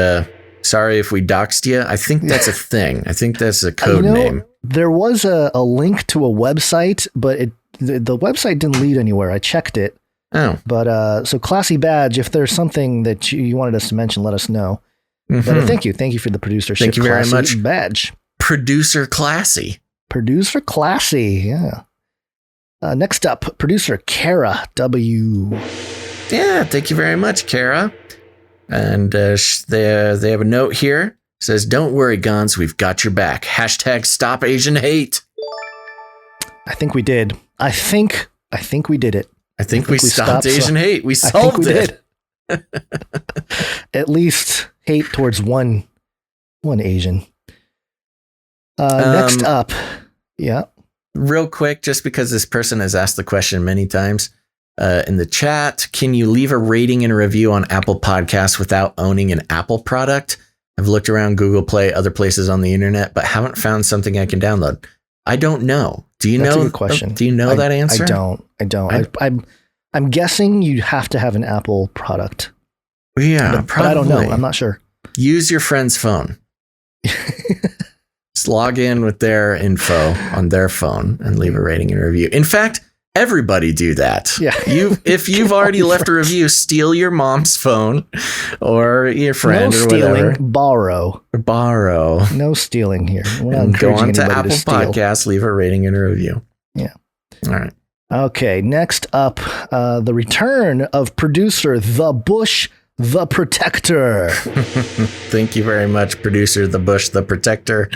S3: sorry if we doxed you. I think that's a thing. I think that's a code name.
S1: There was a link to a website, but the website didn't lead anywhere. I checked it.
S3: Oh.
S1: But so Classy Badge, if there's something that you wanted us to mention, let us know.
S3: Mm-hmm.
S1: But thank you for the producership.
S3: Thank you very much.
S1: Badge.
S3: Producer Classy.
S1: Producer Classy, yeah. Next up, producer Kara W.
S3: Yeah, thank you very much, Kara. And they have a note here. It says, "Don't worry, Gons, we've got your back. # Stop Asian Hate."
S1: I think we did. I think we did it.
S3: I think we stopped Asian hate. We solved it.
S1: At least hate towards one Asian. Next up, yeah.
S3: Real quick, just because this person has asked the question many times in the chat, can you leave a rating and a review on Apple Podcasts without owning an Apple product? I've looked around Google Play, other places on the internet, but haven't found something I can download. I don't know. Do you know?
S1: That's a good question.
S3: Do you know that answer?
S1: I don't. I'm guessing you have to have an Apple product.
S3: Yeah,
S1: but I don't know. I'm not sure.
S3: Use your friend's phone. Just log in with their info on their phone and leave a rating and review. In fact, everybody do that.
S1: Yeah.
S3: If you've already left a review, steal your mom's phone or your friend
S1: no
S3: or
S1: stealing,
S3: whatever. Borrow.
S1: No stealing here.
S3: And go on to Apple Podcasts, leave a rating and a review.
S1: Yeah.
S3: All right.
S1: Okay. Next up, the return of producer The Bush the Protector.
S3: Thank you very much, producer The Bush the Protector.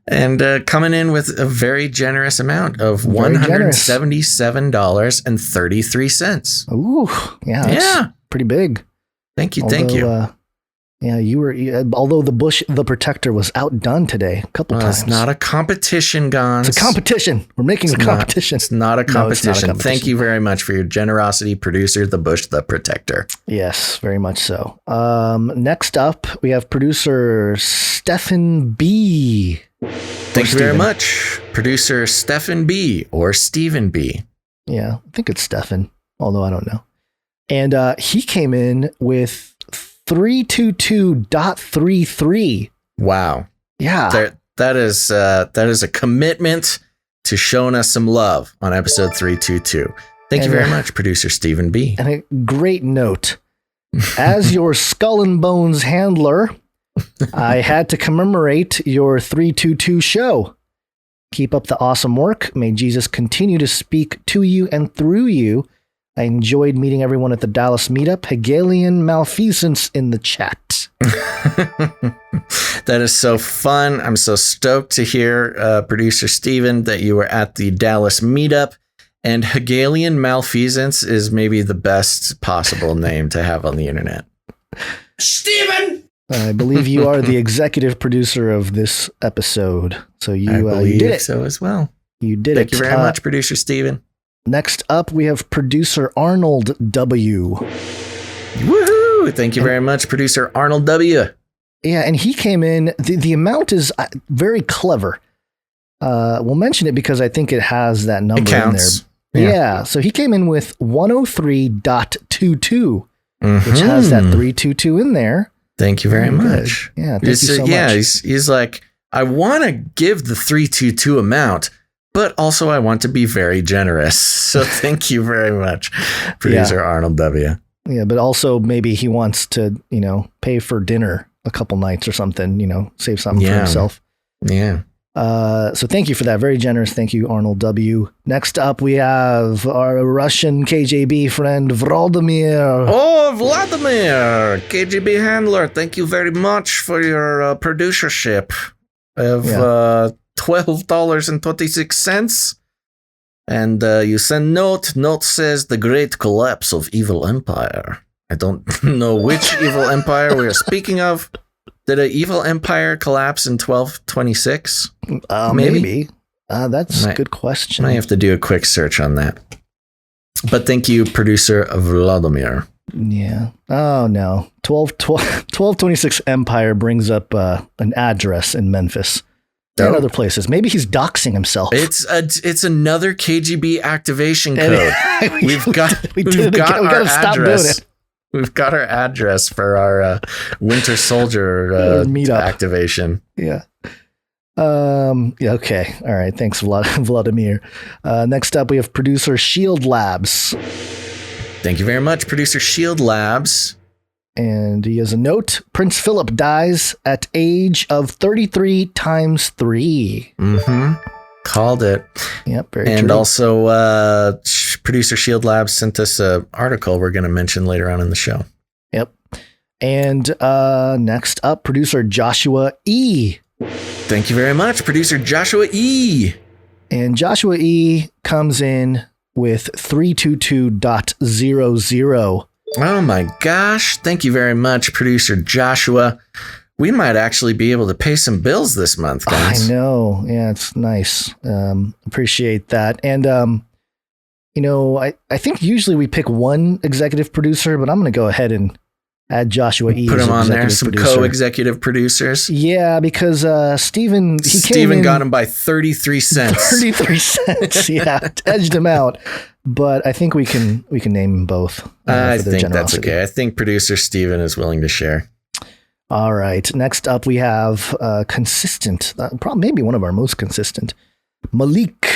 S3: And coming in with a very generous amount of $177.33.
S1: Ooh, yeah. Pretty big.
S3: Thank you.
S1: Yeah, although the Bush the Protector was outdone today a couple times.
S3: It's not a competition, Gons.
S1: It's a competition. We're making a competition.
S3: It's not a competition. Thank you very much for your generosity, producer The Bush the Protector.
S1: Yes, very much so. Next up, we have producer Stephen B.
S3: Thank you very much, producer Stephen B. or Stephen B.
S1: Yeah, I think it's Stephen, although I don't know. And he came in with 322.33.
S3: Wow.
S1: Yeah.
S3: That is a commitment to showing us some love on episode 322. Thank you very much, producer Stephen B.
S1: And a great note. As your Skull and Bones handler, I had to commemorate your 322 show. Keep up the awesome work. May Jesus continue to speak to you and through you. I enjoyed meeting everyone at the Dallas meetup. Hegelian malfeasance in the chat.
S3: That is so fun. I'm so stoked to hear, producer Steven, that you were at the Dallas meetup. And Hegelian malfeasance is maybe the best possible name to have on the internet.
S7: Steven!
S1: I believe you are the executive producer of this episode. So
S3: I
S1: you
S3: believe
S1: did it.
S3: So as well.
S1: You did
S3: Thank
S1: it.
S3: you very much, producer Steven.
S1: Next up, we have producer Arnold W.
S3: Woohoo! Thank you very much, producer Arnold W.
S1: Yeah, and he came in. The amount is very clever. We'll mention it because I think it has that number in there. Yeah, so he came in with 103.22, which has that 322 in there.
S3: Thank you very much.
S1: Yeah, thank you so much.
S3: He's like, I want to give the 322 amount, but also I want to be very generous. So thank you very much, producer Arnold W.
S1: Yeah, but also maybe he wants to, pay for dinner a couple nights or something, save something for himself.
S3: Yeah.
S1: So thank you for that. Very generous. Thank you, Arnold W. Next up, we have our Russian KGB friend, Vladimir.
S3: Oh, Vladimir, KGB handler. Thank you very much for your producership of $12.26. And you send note. Note says the great collapse of evil empire. I don't know which evil empire we are speaking of. Did an evil empire collapse in 1226?
S1: Maybe. That's a good question.
S3: I have to do a quick search on that. But thank you, producer Vladimir.
S1: Yeah. Oh, no. 1226 Empire brings up an address in Memphis and other places. Maybe he's doxing himself.
S3: It's another KGB activation code. We've got our address. We've got our address for our Winter Soldier meetup activation.
S1: Yeah. Okay. All right. Thanks, Vladimir. Next up, we have producer Shield Labs.
S3: Thank you very much, producer Shield Labs.
S1: And he has a note. Prince Philip dies at age of 33 times 3.
S3: Mm-hmm. Called it.
S1: Yep. Very
S3: and
S1: true.
S3: Also, producer Shield Labs sent us an article we're going to mention later on in the show.
S1: Yep. And next up, producer Joshua E.
S3: Thank you very much, producer Joshua E.
S1: And Joshua E comes in with 322.00.
S3: Oh my gosh. Thank you very much, producer Joshua. We might actually be able to pay some bills this month, guys.
S1: I know. Yeah, it's nice. Appreciate that. And, I think usually we pick one executive producer, but I'm going to go ahead and add Joshua E.
S3: Put him on there, some co-executive producers.
S1: Yeah, because Steven
S3: got him by 33 cents.
S1: 33 cents, yeah. Edged him out. But I think we can name them both.
S3: I think that's okay. I think producer Steven is willing to share.
S1: All right. Next up, we have consistent, probably maybe one of our most consistent, Malik.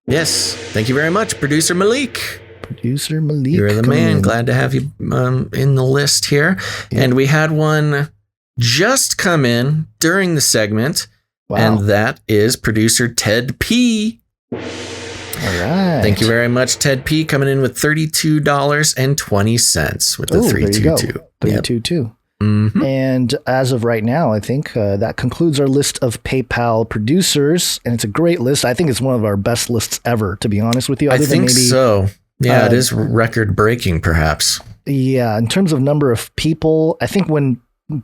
S3: Yes. Thank you very much, producer Malik.
S1: Producer Malik.
S3: You're the man. Glad to have you in the list here. Yep. And we had one just come in during the segment. Wow. And that is producer Ted P.
S1: All right.
S3: Thank you very much, Ted P. Coming in with $32.20 with the 322.
S1: 322. Mm-hmm. And as of right now, I think that concludes our list of PayPal producers. And it's a great list. I think it's one of our best lists ever, to be honest with you.
S3: I think so. Yeah, it is record breaking, perhaps.
S1: Yeah. In terms of number of people, I think when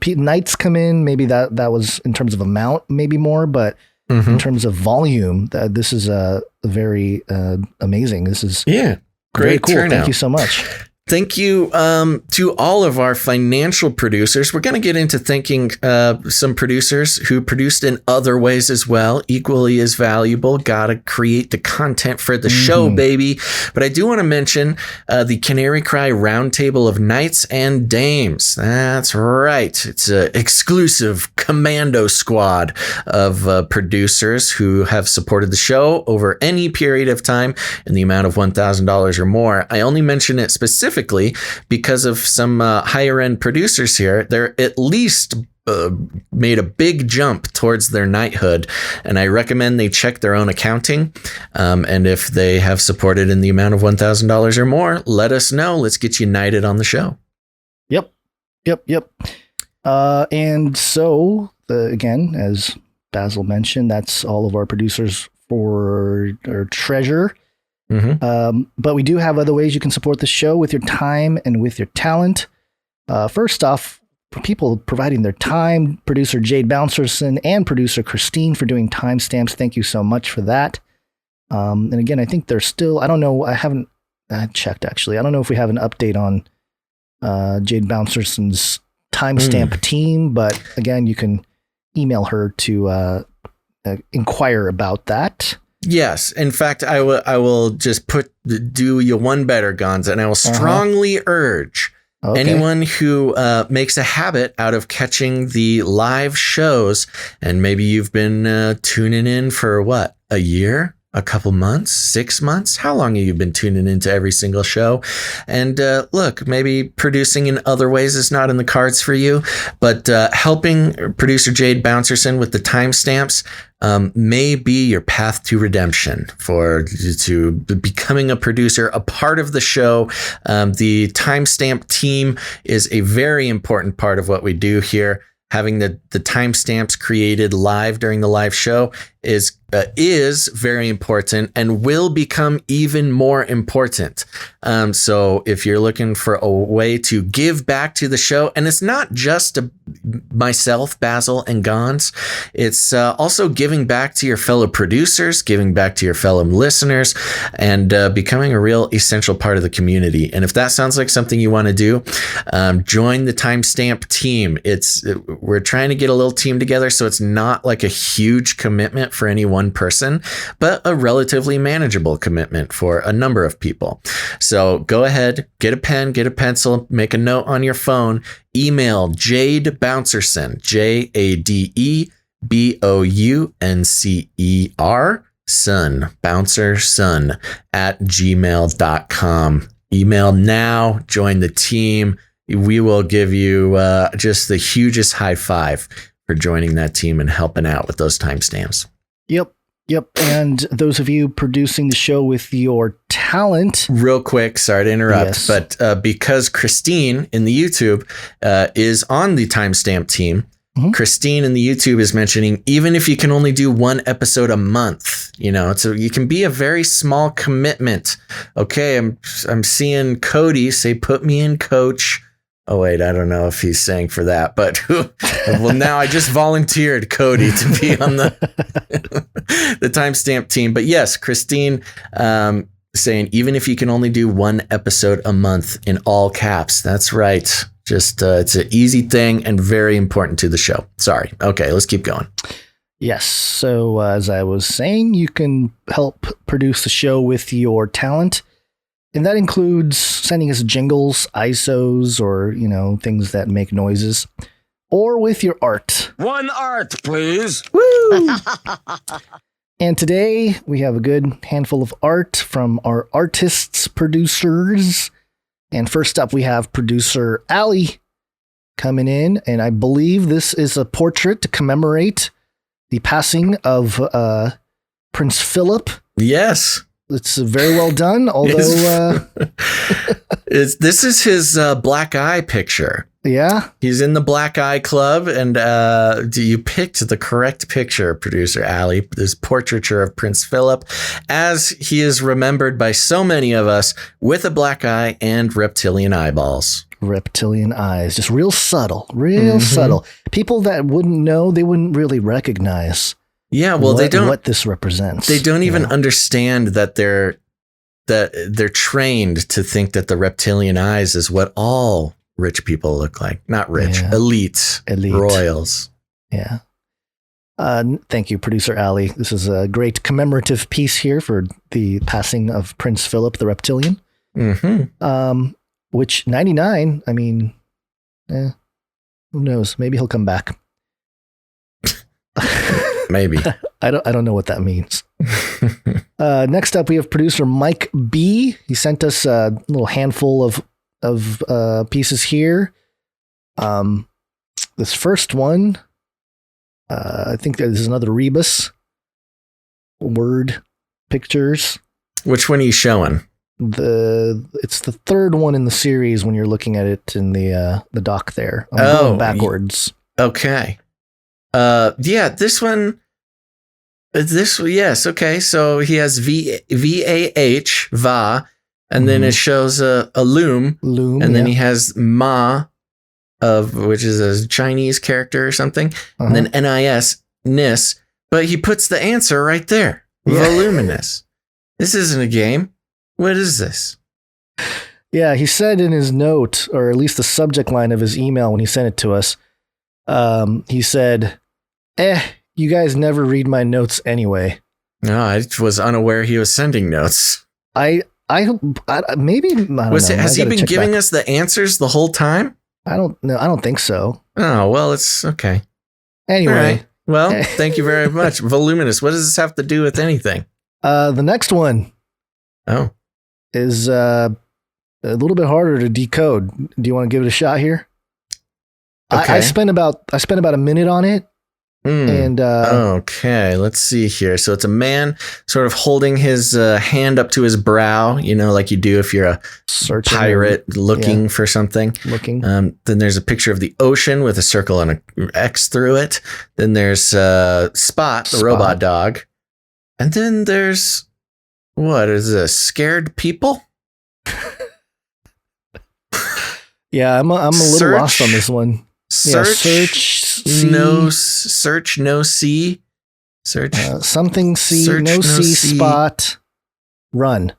S1: nights come in, maybe that was in terms of amount, maybe more. But in terms of volume, this is very amazing. This is
S3: great
S1: cool.
S3: turnout.
S1: Thank you so much.
S3: Thank you to all of our financial producers. We're going to get into thanking some producers who produced in other ways as well, equally as valuable. Got to create the content for the show, baby. But I do want to mention the Canary Cry Roundtable of Knights and Dames. That's right. It's an exclusive commando squad of producers who have supported the show over any period of time in the amount of $1,000 or more. I only mention it specifically because of some higher end producers here. They're at least made a big jump towards their knighthood, and I recommend they check their own accounting. And if they have supported in the amount of $1,000 or more, let us know. Let's get you knighted on the show.
S1: Yep. And so again, as Basil mentioned, that's all of our producers for our treasure. But we do have other ways you can support the show with your time and with your talent. First off, for people providing their time, producer Jade Bouncerson and producer Christine for doing timestamps. Thank you so much for that. And again, I think they're still, I don't know, I checked actually. I don't know if we have an update on Jade Bouncerson's timestamp team, but again, you can email her to inquire about that.
S3: Yes. In fact, I will just do you one better, Gons, and I will strongly urge anyone who makes a habit out of catching the live shows, and maybe you've been tuning in for what, a year? A couple months, 6 months? How long have you been tuning into every single show? And look, maybe producing in other ways is not in the cards for you, but helping producer Jade Bouncerson with the timestamps may be your path to redemption to becoming a producer, a part of the show. The timestamp team is a very important part of what we do here. Having the timestamps created live during the live show is very important and will become even more important. So if you're looking for a way to give back to the show, and it's not just myself, Basil, and Gons, it's also giving back to your fellow producers, giving back to your fellow listeners, and becoming a real essential part of the community. And if that sounds like something you want to do, join the Timestamp team. We're trying to get a little team together, so it's not like a huge commitment for any one person, but a relatively manageable commitment for a number of people. So go ahead, get a pen, get a pencil, make a note on your phone, email Jade Bouncerson, JADEBOUNCER, son, bouncer son at gmail.com. Email now, join the team. We will give you just the hugest high five for joining that team and helping out with those timestamps.
S1: Yep. And those of you producing the show with your talent.
S3: Real quick, sorry to interrupt,
S1: Yes.
S3: but because Christine in the YouTube is on the timestamp team, Christine in the YouTube is mentioning, even if you can only do one episode a month, so you can be a very small commitment. Okay, I'm seeing Cody say, put me in, coach. Oh, wait, I don't know if he's saying for that, but well, now I just volunteered Cody to be on the timestamp team. But yes, Christine saying, even if you can only do one episode a month, in all caps. That's right. Just it's an easy thing and very important to the show. Sorry. Okay, let's keep going.
S1: Yes. So as I was saying, you can help produce the show with your talent. And that includes sending us jingles, ISOs, or, things that make noises, or with your art.
S12: One art, please.
S1: Woo! And today we have a good handful of art from our artists, producers. And first up, we have producer Allie coming in. And I believe this is a portrait to commemorate the passing of Prince Philip.
S3: Yes.
S1: It's very well done, although...
S3: this is his black eye picture.
S1: Yeah?
S3: He's in the Black Eye Club, and you picked the correct picture, producer Allie. This portraiture of Prince Philip, as he is remembered by so many of us, with a black eye and reptilian eyeballs.
S1: Reptilian eyes. Just real subtle. Subtle. People that wouldn't know, they wouldn't really recognize...
S3: Yeah, well, they don't
S1: what this represents.
S3: They don't even understand that they're trained to think that the reptilian eyes is what all rich people look like. Not rich, elite, royals.
S1: Yeah. Thank you, producer Allie. This is a great commemorative piece here for the passing of Prince Philip the Reptilian. Which 99. I mean, who knows? Maybe he'll come back.
S3: Maybe.
S1: I don't know what that means. Next up, we have producer Mike B. He sent us a little handful of pieces here. This first one, I think there's another Rebus word pictures.
S3: Which one are you showing?
S1: It's the third one in the series when you're looking at it in the dock there. I'm going backwards.
S3: Okay. Yeah, this one. Yes. Okay. So he has VAH, Va, and then it shows a loom, and then he has Ma, which is a Chinese character or something, and then NIS, Nis, but he puts the answer right there. Voluminous. This isn't a game. What is this?
S1: Yeah, he said in his note, or at least the subject line of his email when he sent it to us, he said, you guys never read my notes anyway.
S3: No, I was unaware he was sending notes.
S1: I maybe, I don't know.
S3: Has he been giving us the answers the whole time?
S1: I don't know. I don't think so.
S3: Oh, well, it's okay.
S1: Anyway.
S3: Right. Well, thank you very much. Voluminous. What does this have to do with anything?
S1: The next one. Is a little bit harder to decode. Do you want to give it a shot here? Okay. I spent about a minute on it, And
S3: okay, let's see here. So it's a man sort of holding his hand up to his brow, like you do if you're a pirate looking for something. Then there's a picture of the ocean with a circle and an X through it. Then there's Spot, the robot dog. And then there's, what is this? Scared people?
S1: Yeah, I'm a little lost on this one.
S3: Search no see. Search
S1: something see no see spot run.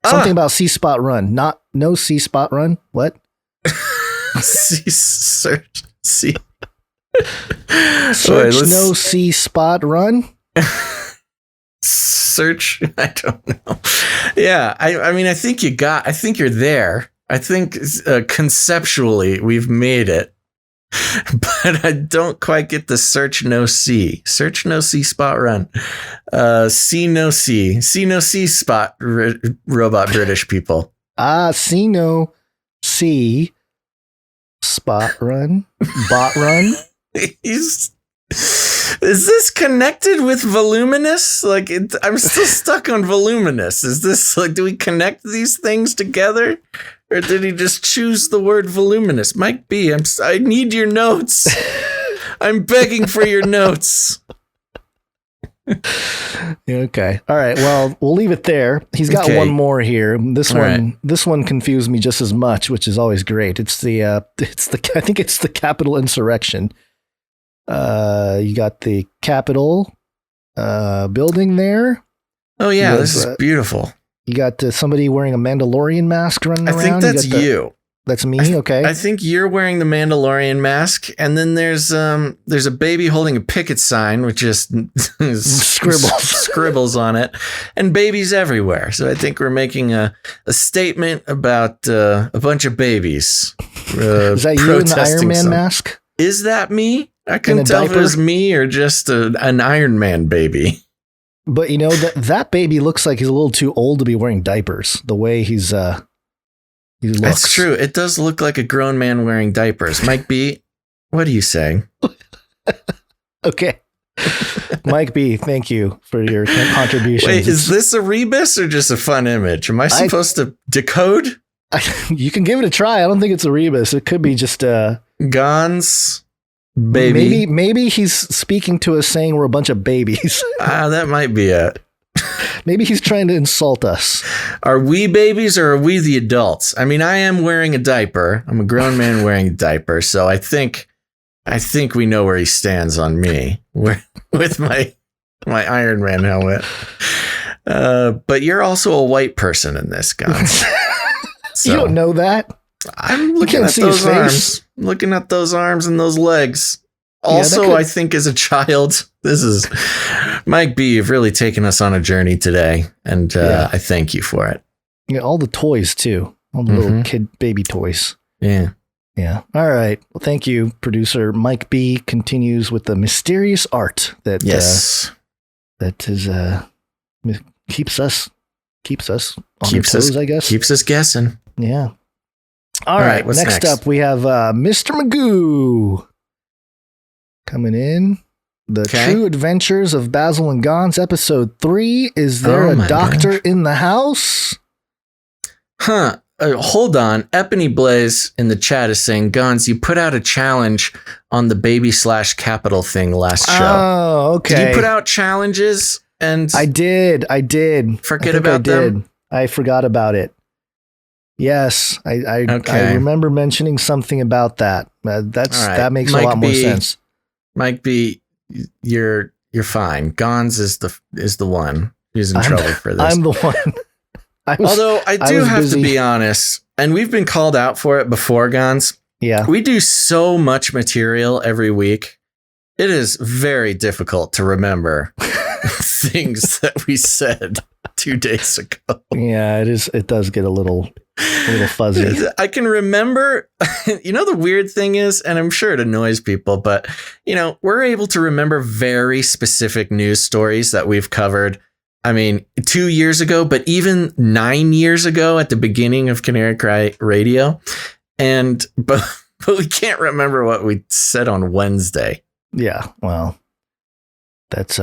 S1: Something about see spot run. Not no see spot run. What?
S3: Search see.
S1: Search no see spot run.
S3: Search. I don't know. Yeah, I mean, I think you're there. I think conceptually we've made it. But I don't quite get the search no see spot run. See no see spot robot British people.
S1: See no see spot run bot run.
S3: Is this connected with voluminous? Like I'm still stuck on voluminous. Is this like, do we connect these things together? Or did he just choose the word voluminous? Mike B, I need your notes. I'm begging for your notes.
S1: Okay. All right. Well, we'll leave it there. He's got one more here. This one confused me just as much, which is always great. I think it's the Capitol insurrection. You got the Capitol building there.
S3: Oh yeah, this is beautiful.
S1: You got somebody wearing a Mandalorian mask running around.
S3: I think that's you.
S1: That's me. Okay.
S3: I think you're wearing the Mandalorian mask, and then there's a baby holding a picket sign with just scribbles on it, and babies everywhere. So I think we're making a statement about a bunch of babies.
S1: Is that you in the Iron Man mask?
S3: Is that me? I couldn't tell if it was me or just an Iron Man baby.
S1: But that baby looks like he's a little too old to be wearing diapers. The way he looks.
S3: That's true. It does look like a grown man wearing diapers. Mike B, what are you saying?
S1: Okay. Mike B, thank you for your contributions.
S3: Wait, is this a rebus or just a fun image? Am I supposed to decode?
S1: You can give it a try. I don't think it's a rebus. It could be just
S3: Gons. Baby.
S1: Maybe he's speaking to us saying we're a bunch of babies.
S3: That might be it.
S1: Maybe he's trying to insult us.
S3: Are we babies or are we the adults? I mean, I am wearing a diaper. I'm a grown man wearing a diaper, so I think we know where he stands on me with my Iron Man helmet. But you're also a white person in this, guys.
S1: So, you don't know that.
S3: I'm looking at those arms. Looking at those arms and those legs. Also, I think as a child, this is Mike B. You've really taken us on a journey today, and I thank you for it.
S1: Yeah, all the toys too, all the little kid baby toys.
S3: Yeah.
S1: All right. Well, thank you, producer Mike B. Continues with the mysterious art that that is keeps us on our toes, I guess.
S3: Keeps us guessing.
S1: Yeah. All right. Next up, we have Mr. Magoo coming in. The True Adventures of Basil and Gons, episode 3. Is there a doctor in the house?
S3: Hold on. Epony Blaze in the chat is saying, Gons, you put out a challenge on the baby/capital thing last show.
S1: Oh, okay.
S3: Did you put out challenges? And
S1: I did.
S3: Forget about them?
S1: I forgot about it. Yes, I remember mentioning something about that. That makes a lot more sense.
S3: Mike B, you're fine. Gons is the one who's in trouble for this.
S1: I'm the one.
S3: Although I do have to be honest, and we've been called out for it before, Gons.
S1: Yeah,
S3: we do so much material every week. It is very difficult to remember things that we said 2 days ago.
S1: Yeah, it is. It does get a little fuzzy.
S3: I can remember, the weird thing is, and I'm sure it annoys people, but, we're able to remember very specific news stories that we've covered. I mean, 2 years ago, but even 9 years ago at the beginning of Canary Cry Radio. But we can't remember what we said on Wednesday.
S1: Yeah, well, that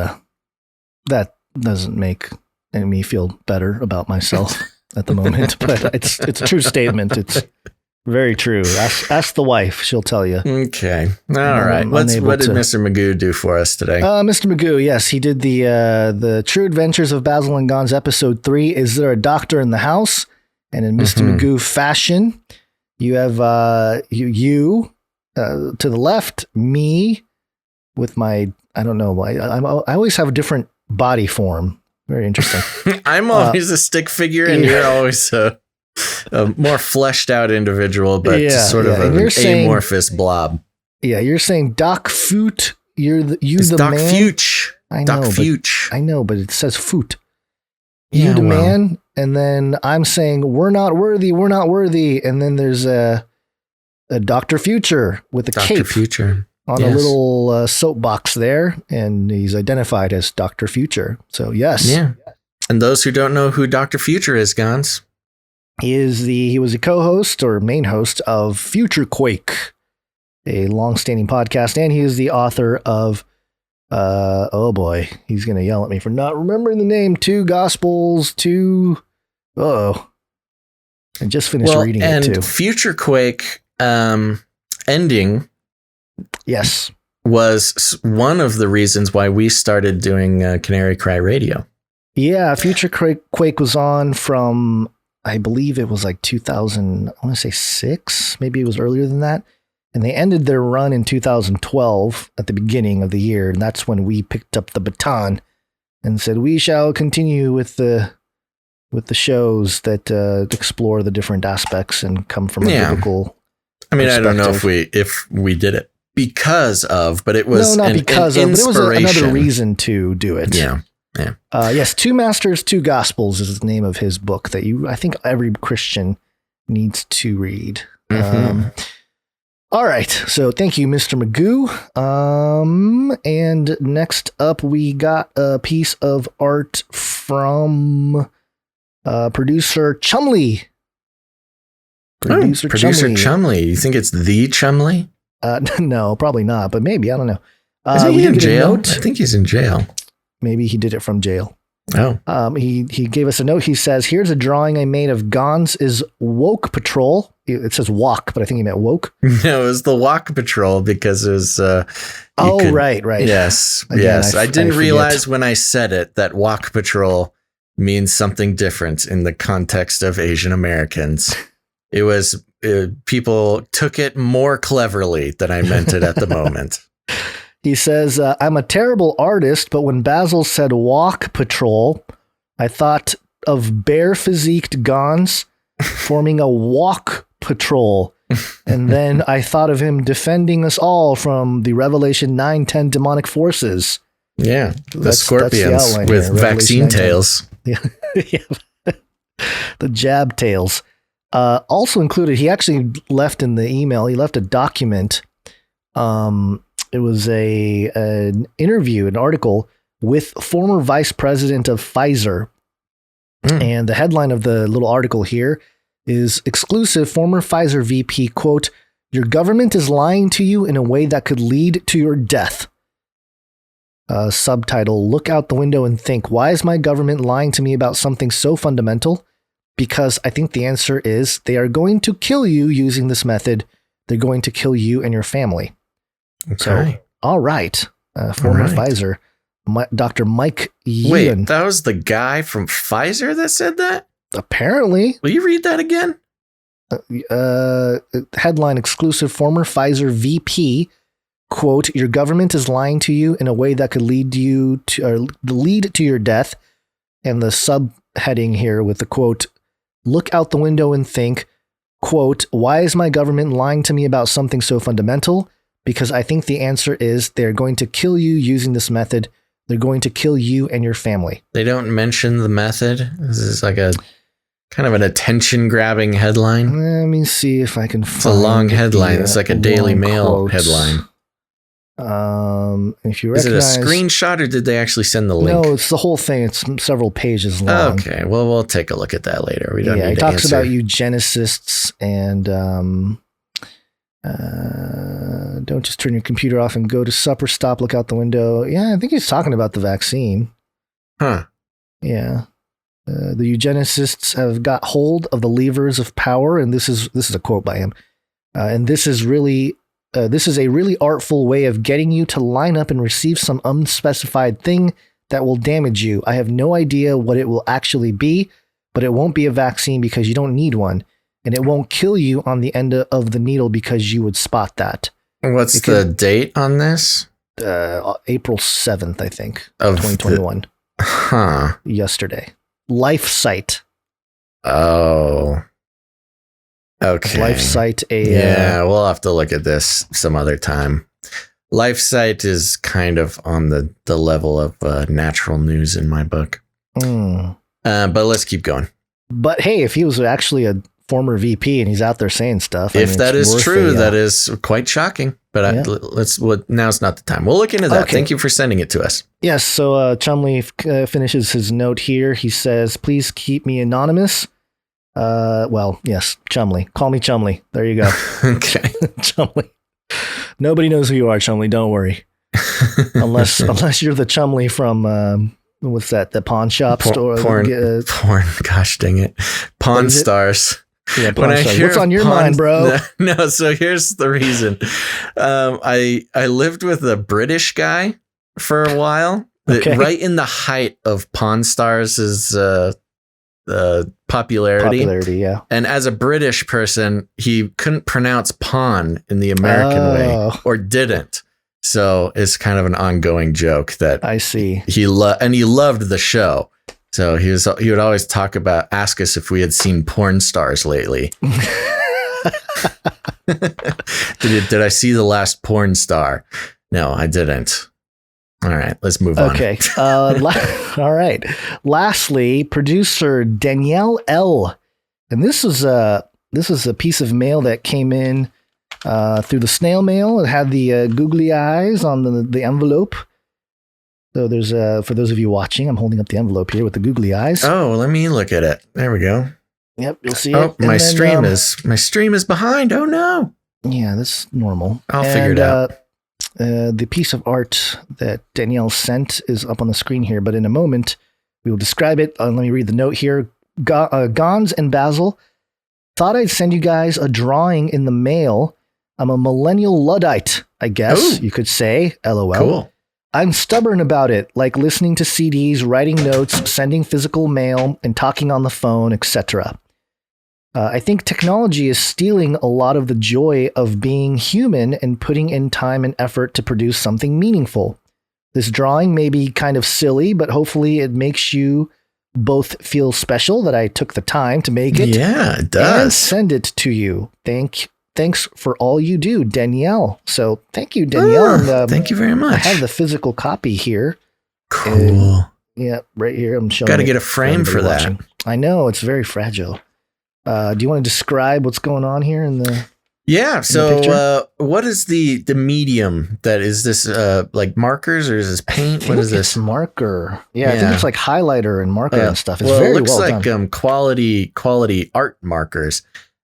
S1: doesn't make me feel better about myself at the moment, but it's a true statement. It's very true. Ask the wife; she'll tell you.
S3: Okay, all right. What did Mr. Magoo do for us today?
S1: Mr. Magoo, yes, he did the True Adventures of Basil and Gons episode 3. Is there a doctor in the house? And in Mr. Magoo fashion, you have you to the left, me with my I don't know. I always have a different body form. Very interesting.
S3: I'm always a stick figure, and you're always a more fleshed out individual, but sort of an amorphous blob.
S1: Yeah, you're saying Doc Foot.
S3: It's
S1: the
S3: Doc
S1: man.
S3: Fuch. Doc Fuch.
S1: I know, but it says Foot. You the man, and then I'm saying we're not worthy, and then there's a Dr. Future with a cape
S3: Future
S1: on a little soapbox there, and he's identified as Dr. Future. So yes,
S3: yeah. And those who don't know who Dr. Future is, Gons,
S1: he was a co-host or main host of Future Quake, a long-standing podcast, and he is the author of oh boy, he's gonna yell at me for not remembering the name. 2 Gospels, 2. I just finished reading it too.
S3: Future Quake ending.
S1: Yes,
S3: was one of the reasons why we started doing Canary Cry Radio.
S1: Yeah, Future Quake was on from, I believe it was like 2000, I want to say 6, maybe it was earlier than that. And they ended their run in 2012 at the beginning of the year. And that's when we picked up the baton and said, we shall continue with the shows that explore the different aspects and come from a biblical
S3: I don't know if we did it because of, but it was
S1: not because of, but it was another reason to do it.
S3: Yeah.
S1: Yes, 2 Masters, 2 Gospels is the name of his book that I think every Christian needs to read. All right, so thank you, Mr. Magoo. And next up, we got a piece of art from producer Chumley.
S3: Producer Chumley. You think it's the Chumley?
S1: No, probably not, but maybe. I don't know.
S3: Is he in jail? I think he's in jail.
S1: Maybe he did it from jail.
S3: Oh.
S1: He gave us a note. He says, here's a drawing I made of Gons is Woke Patrol. It says walk, but I think he meant woke.
S3: No, it was the Walk Patrol because it was...
S1: right.
S3: Yes,
S1: Again,
S3: yes. I didn't realize when I said it that Walk Patrol means something different in the context of Asian Americans. It was... people took it more cleverly than I meant it at the moment.
S1: He says, I'm a terrible artist, but when Basil said Walk Patrol, I thought of bare-physiqued Gons forming a walk patrol. And then I thought of him defending us all from the Revelation 9:10 demonic forces.
S3: Yeah, the scorpions with vaccine tails.
S1: Yeah. The jab tails. Also included, he actually left in the email, he left a document. It was an interview, an article with former vice president of Pfizer. And the headline of the little article here is exclusive former Pfizer VP, quote, your government is lying to you in a way that could lead to your death. Subtitle, look out the window and think, why is my government lying to me about something so fundamental? Because I think the answer is they are going to kill you using this method. They're going to kill you and your family.
S3: Okay.
S1: So, all right. Former Pfizer, Dr. Mike Ewan.
S3: Wait, that was the guy from Pfizer that said that?
S1: Apparently.
S3: Will you read that again?
S1: Headline exclusive former Pfizer VP, quote, your government is lying to you in a way that could lead to your death. And the subheading here with the quote, look out the window and think, quote, why is my government lying to me about something so fundamental? Because I think the answer is they're going to kill you using this method. They're going to kill you and your family.
S3: They don't mention the method. This is like a kind of an attention-grabbing headline.
S1: Let me see if I can find
S3: It's a long headline. It's like a Daily Mail headline.
S1: If you recognize,
S3: is it a screenshot or did they actually send the link?
S1: No, it's the whole thing. It's several pages long.
S3: Okay, well, we'll take a look at that later. We don't need
S1: he
S3: to
S1: talks
S3: answer.
S1: about eugenicists and Don't just turn your computer off and go to supper. Stop, look out the window. Yeah, I think he's talking about the vaccine.
S3: Huh.
S1: Yeah. The eugenicists have got hold of the levers of power, and this is a quote by him. And this is a really artful way of getting you to line up and receive some unspecified thing that will damage you. I have no idea what it will actually be, but it won't be a vaccine because you don't need one, and it won't kill you on the end of the needle because you would spot that.
S3: What's the date on this?
S1: April 7th, I think,
S3: of
S1: 2021. Yesterday. Life Site.
S3: Oh. Okay.
S1: Life Site.
S3: Yeah, we'll have to look at this some other time. Life Site is kind of on the level of natural news in my book. But let's keep going.
S1: But hey, if he was actually a former VP and he's out there saying stuff.
S3: If that is true, that is quite shocking. But now's not the time. We'll look into that. Okay. Thank you for sending it to us.
S1: Yes. So Chumley finishes his note here. He says, please keep me anonymous. Well, yes, Chumley. Call me Chumley. There you go.
S3: Okay.
S1: Chumley. Nobody knows who you are, Chumley. Don't worry. unless you're the Chumley from, what's that? The pawn shop store?
S3: Porn. Gosh dang it. Pawn Stars.
S1: Yeah, what's on your mind, bro?
S3: No, so here's the reason. I lived with a British guy for a while, right in the height of Pawn Stars' popularity.
S1: Yeah.
S3: And as a British person, he couldn't pronounce pawn in the American way, or didn't. So it's kind of an ongoing joke that
S1: I see.
S3: He loved the show. So he would always ask us if we had seen porn stars lately. Did I see the last porn star? No, I didn't. All right, let's move on.
S1: Okay. All right. Lastly, producer Danielle L. And this is a piece of mail that came in through the snail mail. It had the googly eyes on the envelope. So there's for those of you watching, I'm holding up the envelope here with the googly eyes.
S3: Oh, let me look at it. There we go.
S1: Yep, you'll see
S3: it. My stream is behind. Oh no.
S1: Yeah, that's normal.
S3: I'll figure it out.
S1: The piece of art that Danielle sent is up on the screen here, but in a moment we will describe it. Let me read the note here. Gons and Basil, thought I'd send you guys a drawing in the mail. I'm a millennial Luddite, I guess you could say. LOL.
S3: Cool.
S1: I'm stubborn about it, like listening to CDs, writing notes, sending physical mail, and talking on the phone, etc. I think technology is stealing a lot of the joy of being human and putting in time and effort to produce something meaningful. This drawing may be kind of silly, but hopefully it makes you both feel special that I took the time to make it.
S3: Yeah, it does.
S1: And send it to you. Thanks for all you do, Danielle. So thank you, Danielle. And,
S3: thank you very much.
S1: I have the physical copy here.
S3: Cool.
S1: Yeah, right here. I'm showing.
S3: Got to get a frame for that.
S1: Watching. I know, it's very fragile. Do you want to describe what's going on here in the?
S3: Yeah. So, what is the medium that is this? Like markers, or is this paint? What is this?
S1: It's marker. Yeah, I think it's like highlighter and marker and stuff. It's very
S3: it looks
S1: well
S3: like
S1: done.
S3: quality art markers.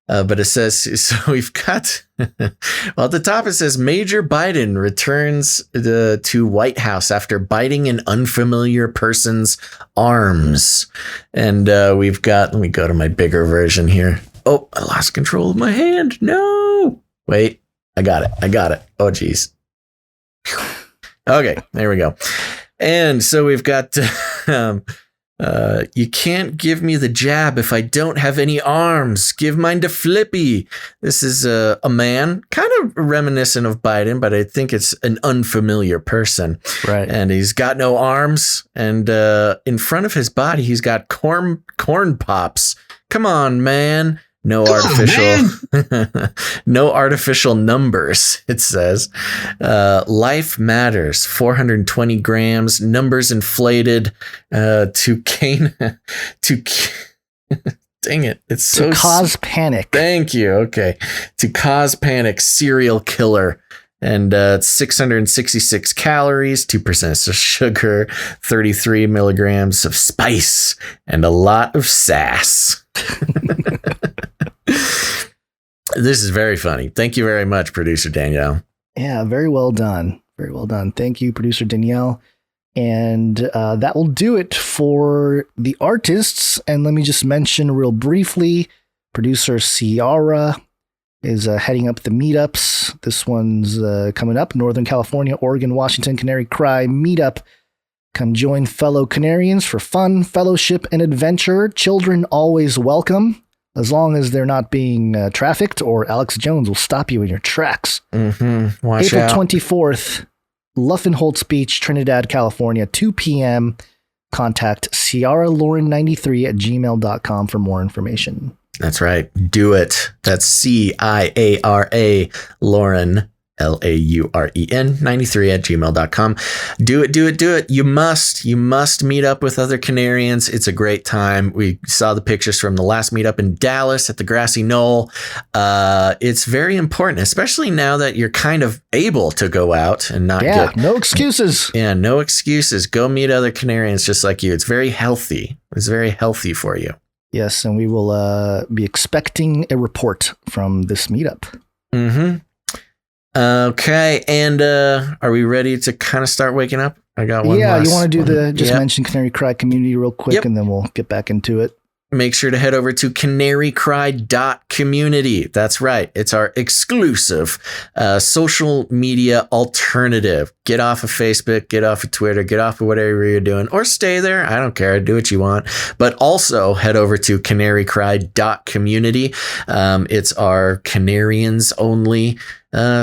S3: But it says, so we've got, well, at the top it says Major Biden returns to White House after biting an unfamiliar person's arms. And we've got, let me go to my bigger version here. Oh, I lost control of my hand. No. Wait, I got it. Oh, geez. Okay, there we go. And so we've got, you can't give me the jab if I don't have any arms. Give mine to Flippy. This is a man, kind of reminiscent of Biden, but I think it's an unfamiliar person.
S1: Right.
S3: And he's got no arms. And in front of his body, he's got corn pops. Come on, man. No artificial numbers, it says. Life matters. 420 grams, numbers inflated to dang it. It's so
S1: to cause panic.
S3: Thank you. Okay. To cause panic, serial killer. And 666 calories, 2% of sugar, 33 milligrams of spice, and a lot of sass. This is very funny. Thank you very much, producer Danielle.
S1: Yeah, very well done. Very well done. Thank you, producer Danielle. And that will do it for the artists. And let me just mention real briefly, producer Ciara is heading up the meetups. This one's coming up, Northern California, Oregon, Washington, Canary Cry meetup. Come join fellow Canarians for fun, fellowship, and adventure. Children always welcome, as long as they're not being trafficked, or Alex Jones will stop you in your tracks.
S3: Mm-hmm. Watch
S1: April
S3: out.
S1: 24th, Luffenholtz Beach, Trinidad, California, 2 p.m. Contact ciaralauren93 at gmail.com for more information.
S3: That's right. Do it. That's CIARA Lauren, LAUREN 93 at gmail.com. Do it. You must meet up with other Canarians. It's a great time. We saw the pictures from the last meetup in Dallas at the Grassy Knoll. It's very important, especially now that you're kind of able to go out and not get...
S1: no excuses.
S3: Yeah, no excuses. Go meet other Canarians just like you. It's very healthy. It's very healthy for you.
S1: Yes, and we will be expecting a report from this meetup.
S3: Mm-hmm. Okay, and are we ready to kind of start waking up? I got one.
S1: Yeah, you want to do mention Canary Cry community real quick,
S3: Yep.
S1: and then we'll get back into it.
S3: Make sure to head over to canarycry.community. That's right. It's our exclusive social media alternative. Get off of Facebook, get off of Twitter, get off of whatever you're doing, or stay there. I don't care. Do what you want. But also head over to canarycry.community. It's our Canarians only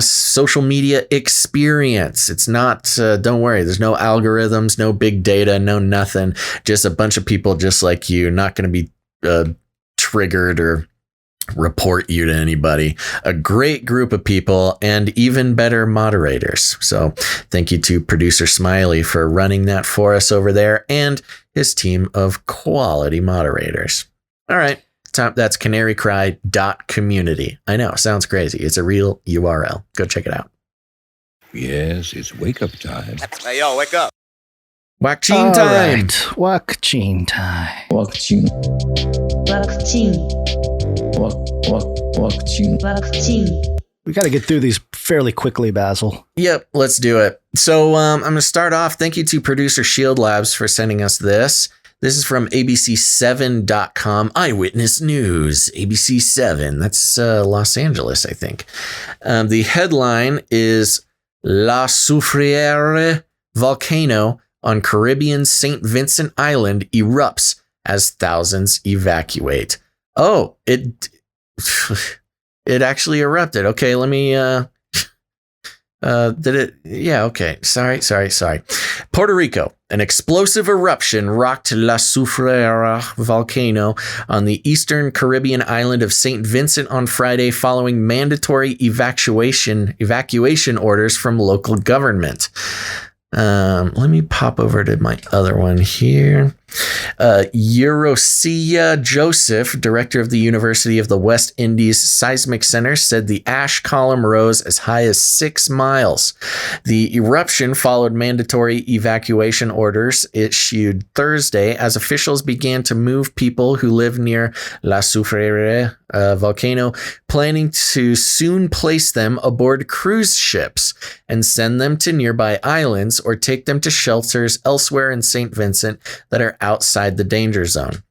S3: social media experience. It's not, don't worry, there's no algorithms, no big data, no nothing. Just a bunch of people just like you, not going to be triggered or report you to anybody. A great group of people and even better moderators. So thank you to producer Smiley for running that for us over there and his team of quality moderators. All right. That's canarycry.community. I know, sounds crazy. It's a real URL. Go check it out.
S12: Yes, it's wake up time.
S9: Hey, yo, wake up.
S3: Wakching time.
S1: Right. Wakching time.
S11: Wakching.
S1: We got to get through these fairly quickly, Basil.
S3: Yep, let's do it. So I'm going to start off. Thank you to producer Shield Labs for sending us this. This is from ABC7.com. Eyewitness News, ABC7. That's Los Angeles, I think. The headline is La Soufriere volcano on Caribbean St. Vincent Island erupts as thousands evacuate. Oh, it actually erupted. Okay, let me... did it? Yeah, okay. Sorry. Puerto Rico. An explosive eruption rocked La Soufriere volcano on the eastern Caribbean island of St. Vincent on Friday following mandatory evacuation orders from local government. Let me pop over to my other one here. Eurosia Joseph, director of the University of the West Indies Seismic Center, said the ash column rose as high as 6 miles. The eruption followed mandatory evacuation orders issued Thursday as officials began to move people who live near La Soufriere volcano, planning to soon place them aboard cruise ships and send them to nearby islands or take them to shelters elsewhere in St. Vincent that are outside the danger zone.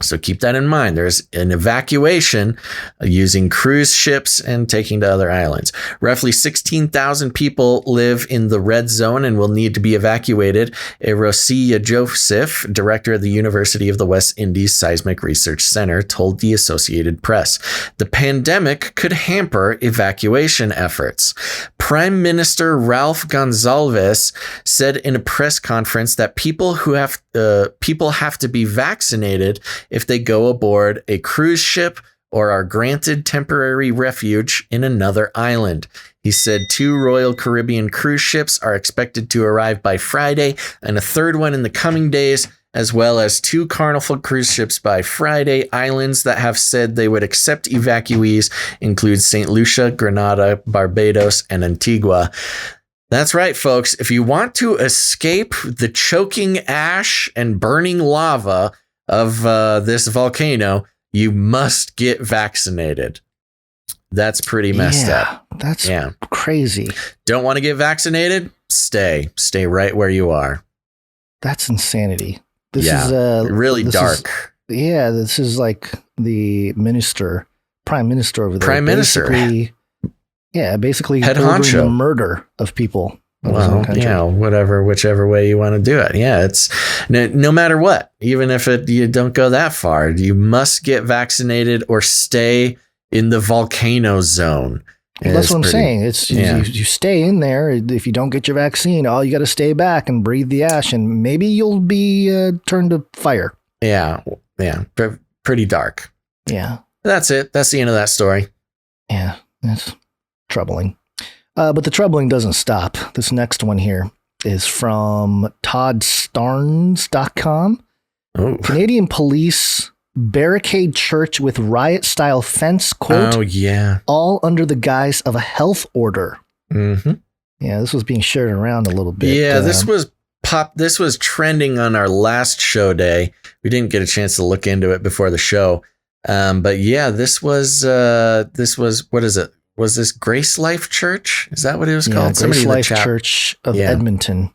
S3: So keep that in mind. There's an evacuation using cruise ships and taking to other islands. Roughly 16,000 people live in the red zone and will need to be evacuated. Eurosia Joseph, director of the University of the West Indies Seismic Research Center, told the Associated Press. The pandemic could hamper evacuation efforts. Prime Minister Ralph Gonsalves said in a press conference that people have to be vaccinated if they go aboard a cruise ship or are granted temporary refuge in another island. He said 2 Royal Caribbean cruise ships are expected to arrive by Friday and a third one in the coming days, as well as 2 Carnival cruise ships by Friday. Islands that have said they would accept evacuees include St. Lucia, Grenada, Barbados, and Antigua. That's right, folks. If you want to escape the choking ash and burning lava of this volcano, you must get vaccinated. That's pretty messed up.
S1: That's crazy.
S3: Don't want to get vaccinated? Stay right where you are.
S1: That's insanity. This is
S3: really dark.
S1: This is like the prime minister over there. Basically
S3: head
S1: ordering
S3: honcho.
S1: the murder of people.
S3: Well, whichever way you want to do it. Yeah, it's no matter what, even if you don't go that far, you must get vaccinated or stay in the volcano zone.
S1: Well, that's what I'm saying. It's you stay in there. If you don't get your vaccine, you got to stay back and breathe the ash, and maybe you'll be turned to fire.
S3: Yeah, pretty dark.
S1: Yeah,
S3: that's it. That's the end of that story.
S1: Yeah, that's troubling. But the troubling doesn't stop. This next one here is from ToddStarnes.com.
S3: Oh.
S1: Canadian police barricade church with riot-style fence, quote, all under the guise of a health order.
S3: Mm-hmm.
S1: Yeah, this was being shared around a little bit.
S3: Yeah, this was trending on our last show day. We didn't get a chance to look into it before the show. But yeah, this was what is it? Was this Grace Life Church? Is that what it was called?
S1: Grace Life Church of Edmonton.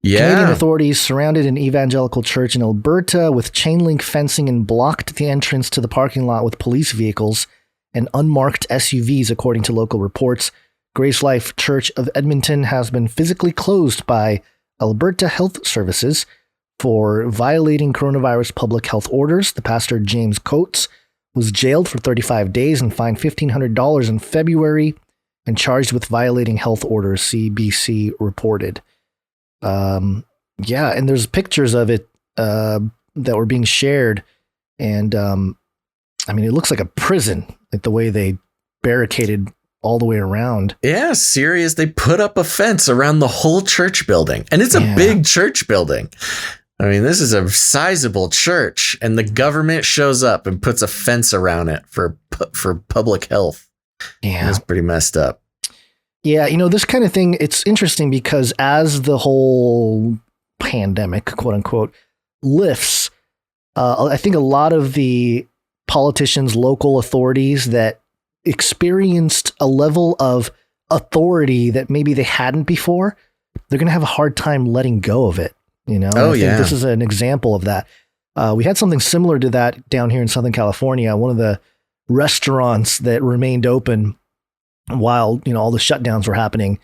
S3: Yeah.
S1: Canadian authorities surrounded an evangelical church in Alberta with chain link fencing and blocked the entrance to the parking lot with police vehicles and unmarked SUVs, according to local reports. Grace Life Church of Edmonton has been physically closed by Alberta Health Services for violating coronavirus public health orders. The pastor, James Coates, was jailed for 35 days and fined $1,500 in February and charged with violating health orders, CBC reported. And there's pictures of it that were being shared. And it looks like a prison, like the way they barricaded all the way around.
S3: Yeah, serious. They put up a fence around the whole church building. And it's a big church building. I mean, this is a sizable church, and the government shows up and puts a fence around it for public health.
S1: Yeah.
S3: It's pretty messed up.
S1: Yeah, this kind of thing, it's interesting because as the whole pandemic, quote unquote, lifts, I think a lot of the politicians, local authorities that experienced a level of authority that maybe they hadn't before, they're going to have a hard time letting go of it. I think this is an example of that. We had something similar to that down here in Southern California. One of the restaurants that remained open while, all the shutdowns were happening.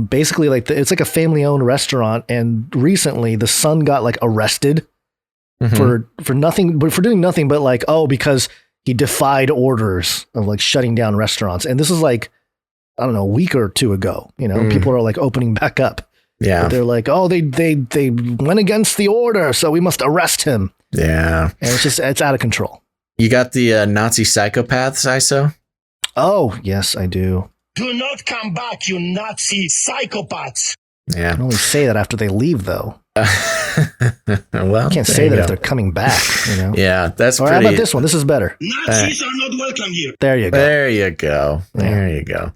S1: Basically, it's like a family-owned restaurant, and recently the son got arrested for nothing, but for doing nothing but because he defied orders of shutting down restaurants. And this is I don't know, a week or two ago. People are opening back up.
S3: Yeah.
S1: But they're they went against the order, so we must arrest him.
S3: Yeah.
S1: And it's out of control.
S3: You got the Nazi psychopaths, ISO?
S1: Oh, yes, I do.
S8: Do not come back, you Nazi psychopaths.
S3: Yeah.
S1: I can only say that after they leave, though.
S3: Well,
S1: I can't say that if they're coming back,
S3: Yeah, that's
S1: Or
S3: pretty.
S1: how about this one? This is better.
S8: Nazis are not welcome here.
S1: There you go.
S3: There you go. There you go.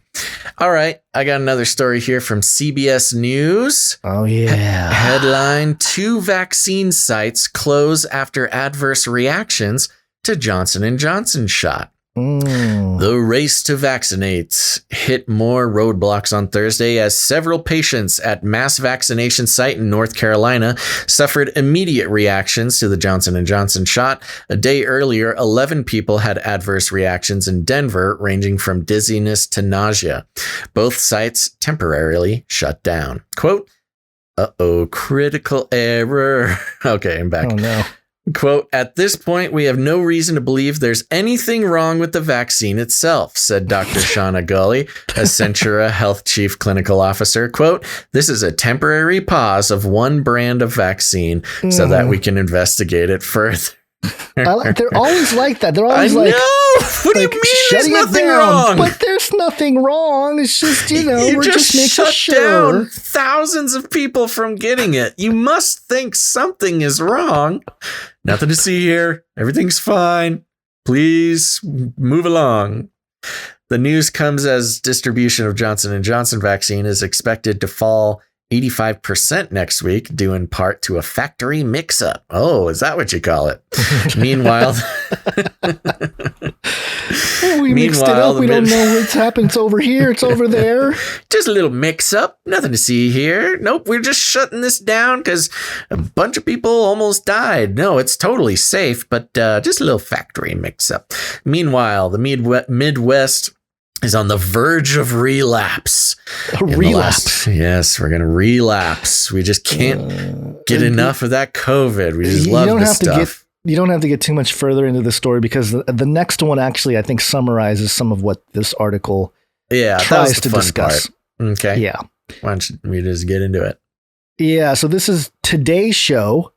S3: All right. I got another story here from CBS News.
S1: Oh, yeah.
S3: Headline: 2 vaccine sites close after adverse reactions to Johnson & Johnson shot. The race to vaccinate hit more roadblocks on Thursday as several patients at mass vaccination site in North Carolina suffered immediate reactions to the Johnson & Johnson shot. A day earlier, 11 people had adverse reactions in Denver, ranging from dizziness to nausea. Both sites temporarily shut down. Quote, critical error. Okay, I'm back.
S1: Oh, no.
S3: Quote, at this point, we have no reason to believe there's anything wrong with the vaccine itself, said Dr. Shauna Gully, a Centura Health Chief Clinical Officer. Quote, this is a temporary pause of one brand of vaccine so that we can investigate it further.
S1: They're always like that. They're always
S3: what do you mean there's nothing wrong?
S1: But there's nothing wrong. It's just,
S3: you
S1: we're just making
S3: shut
S1: sure.
S3: down thousands of people from getting it. You must think something is wrong. Nothing to see here. Everything's fine. Please move along. The news comes as distribution of Johnson & Johnson vaccine is expected to fall 85% next week, due in part to a factory mix-up. Oh, is that what you call it? Meanwhile,
S1: We mixed it up. We don't know what's happened. It's over here. It's over there.
S3: Just a little mix up. Nothing to see here. Nope. We're just shutting this down because a bunch of people almost died. No, it's totally safe, but just a little factory mix up. Meanwhile, the Midwest is on the verge of relapse.
S1: Relapse?
S3: Yes, we're going to relapse. We just can't get enough of that COVID. We just love this stuff.
S1: You don't have to get too much further into the story because the next one actually, I think, summarizes some of what this article tries to discuss.
S3: Part. Okay.
S1: Yeah.
S3: Why don't we just get into it?
S1: Yeah. So this is today's show.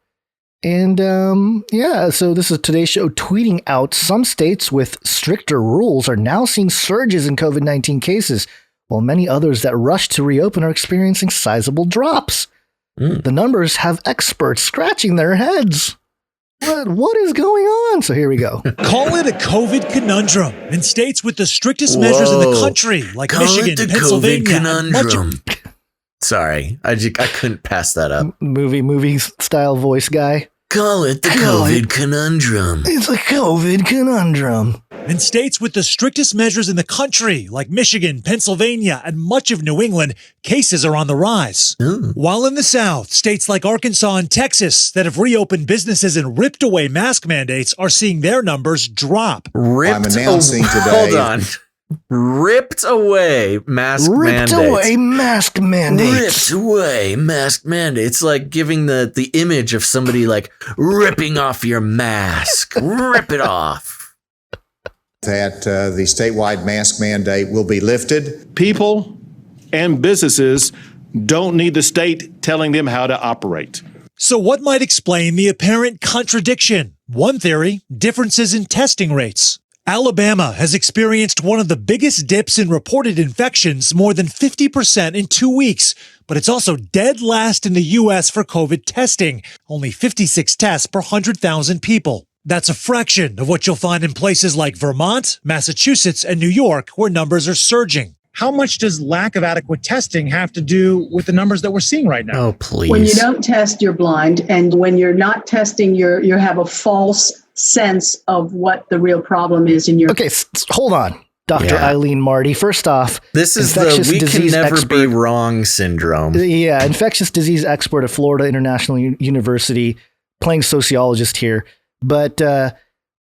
S1: And so this is today's show tweeting out some states with stricter rules are now seeing surges in COVID-19 cases, while many others that rush to reopen are experiencing sizable drops. The numbers have experts scratching their heads. What is going on? So here we go.
S14: Call it a COVID conundrum in states with the strictest measures in the country, like Michigan, Pennsylvania.
S3: Sorry, I couldn't pass that up.
S1: Movie style voice guy.
S3: Call it the COVID conundrum.
S1: It's a COVID conundrum.
S14: In states with the strictest measures in the country, like Michigan, Pennsylvania, and much of New England, cases are on the rise. While in the South, states like Arkansas and Texas that have reopened businesses and ripped away mask mandates are seeing their numbers drop.
S11: I'm announcing today.
S3: Hold on. Ripped away mask mandates.
S1: Ripped away mask mandates.
S3: Ripped away mask mandates. It's like giving the image of somebody like ripping off your mask. Rip it off.
S11: That the statewide mask mandate will be lifted.
S8: People and businesses don't need the state telling them how to operate.
S14: So what might explain the apparent contradiction? One theory, differences in testing rates. Alabama has experienced one of the biggest dips in reported infections, more than 50% in 2 weeks. But it's also dead last in the U.S. for COVID testing, only 56 tests per 100,000 people. That's a fraction of what you'll find in places like Vermont, Massachusetts, and New York, where numbers are surging. How much does lack of adequate testing have to do with the numbers that we're seeing right now?
S3: Oh, please.
S15: When you don't test, you're blind. And when you're not testing, you have a false sense of what the real problem is in your...
S1: Okay, hold on, Dr. Eileen Marty. First off,
S3: this is the we can never be wrong syndrome.
S1: Yeah, infectious disease expert at Florida International University, playing sociologist here. But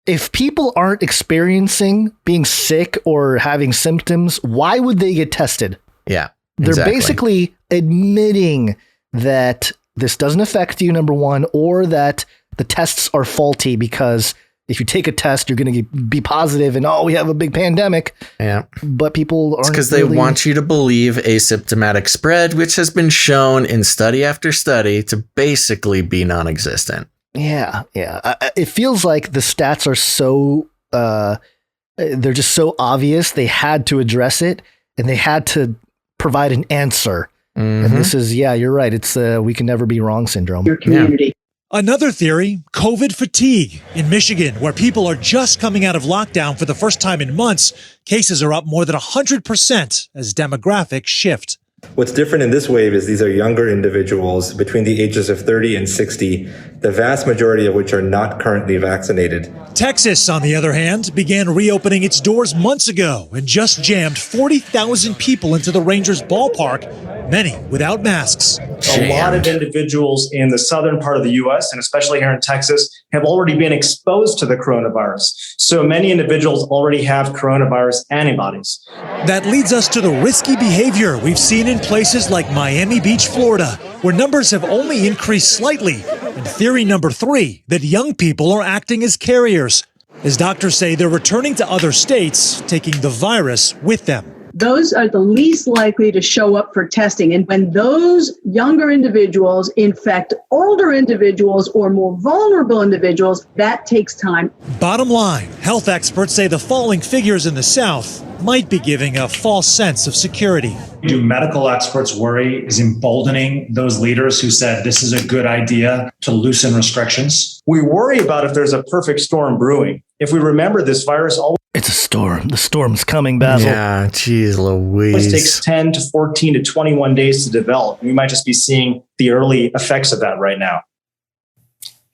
S1: if people aren't experiencing being sick or having symptoms, why would they get tested?
S3: Yeah,
S1: They're basically admitting that this doesn't affect you, number one, or that the tests are faulty because if you take a test, you're going to be positive and, we have a big pandemic.
S3: Yeah.
S1: But people aren't.
S3: Because they want you to believe asymptomatic spread, which has been shown in study after study to basically be non-existent.
S1: Yeah. It feels like the stats are so, they're just so obvious. They had to address it and they had to provide an answer. Mm-hmm. And this is, you're right. It's we can never be wrong syndrome.
S15: Your community.
S14: Yeah. Another theory, COVID fatigue. In Michigan, where people are just coming out of lockdown for the first time in months, cases are up more than 100% as demographics shift.
S16: What's different in this wave is these are younger individuals between the ages of 30 and 60, the vast majority of which are not currently vaccinated.
S14: Texas, on the other hand, began reopening its doors months ago and just jammed 40,000 people into the Rangers ballpark, many without masks.
S17: A lot of individuals in the southern part of the U.S., and especially here in Texas, have already been exposed to the coronavirus. So many individuals already have coronavirus antibodies.
S14: That leads us to the risky behavior we've seen in places like Miami Beach, Florida, where numbers have only increased slightly. And theory number 3, that young people are acting as carriers. As doctors say, they're returning to other states, taking the virus with them.
S15: Those are the least likely to show up for testing. And when those younger individuals infect older individuals or more vulnerable individuals, that takes time.
S14: Bottom line, health experts say the falling figures in the South might be giving a false sense of security.
S17: Do medical experts worry is emboldening those leaders who said this is a good idea to loosen restrictions? We worry about if there's a perfect storm brewing. If we remember, this virus always...
S1: It's a storm. The storm's coming, Basil.
S3: Yeah, geez Louise.
S17: It takes 10 to 14 to 21 days to develop. We might just be seeing the early effects of that right now.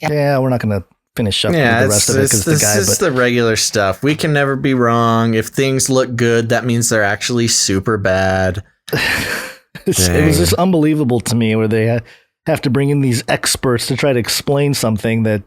S1: Yeah, we're not going to finish up with the rest of it because the guy.
S3: It's the regular stuff. We can never be wrong. If things look good, that means they're actually super bad.
S1: It was just unbelievable to me where they have to bring in these experts to try to explain something that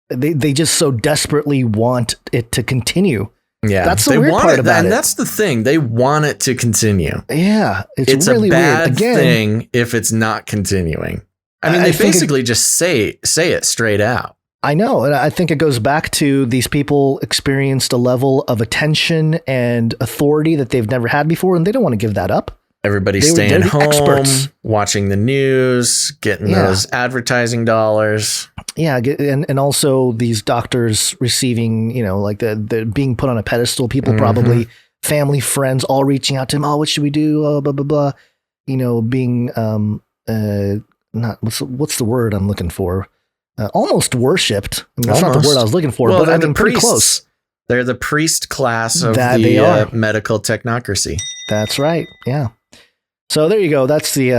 S1: they just so desperately want it to continue.
S3: Yeah,
S1: that's the weird part about it.
S3: And that's the thing. They want it to continue.
S1: Yeah, it's really
S3: a bad
S1: weird.
S3: thing if it's not continuing. I mean, they basically just say it straight out.
S1: I know. And I think it goes back to these people experienced a level of attention and authority that they've never had before, and they don't want to give that up.
S3: Everybody's staying home, watching the news, getting those advertising dollars.
S1: Yeah, and also these doctors receiving, like the being put on a pedestal. People probably, family, friends, all reaching out to him. Oh, what should we do? Oh, blah, blah, blah. Being not what's the word I'm looking for? Almost worshipped. I mean, that's not the word I was looking for, but I mean, pretty close.
S3: They're the priest class of the medical technocracy.
S1: That's right. Yeah. So there you go. That's the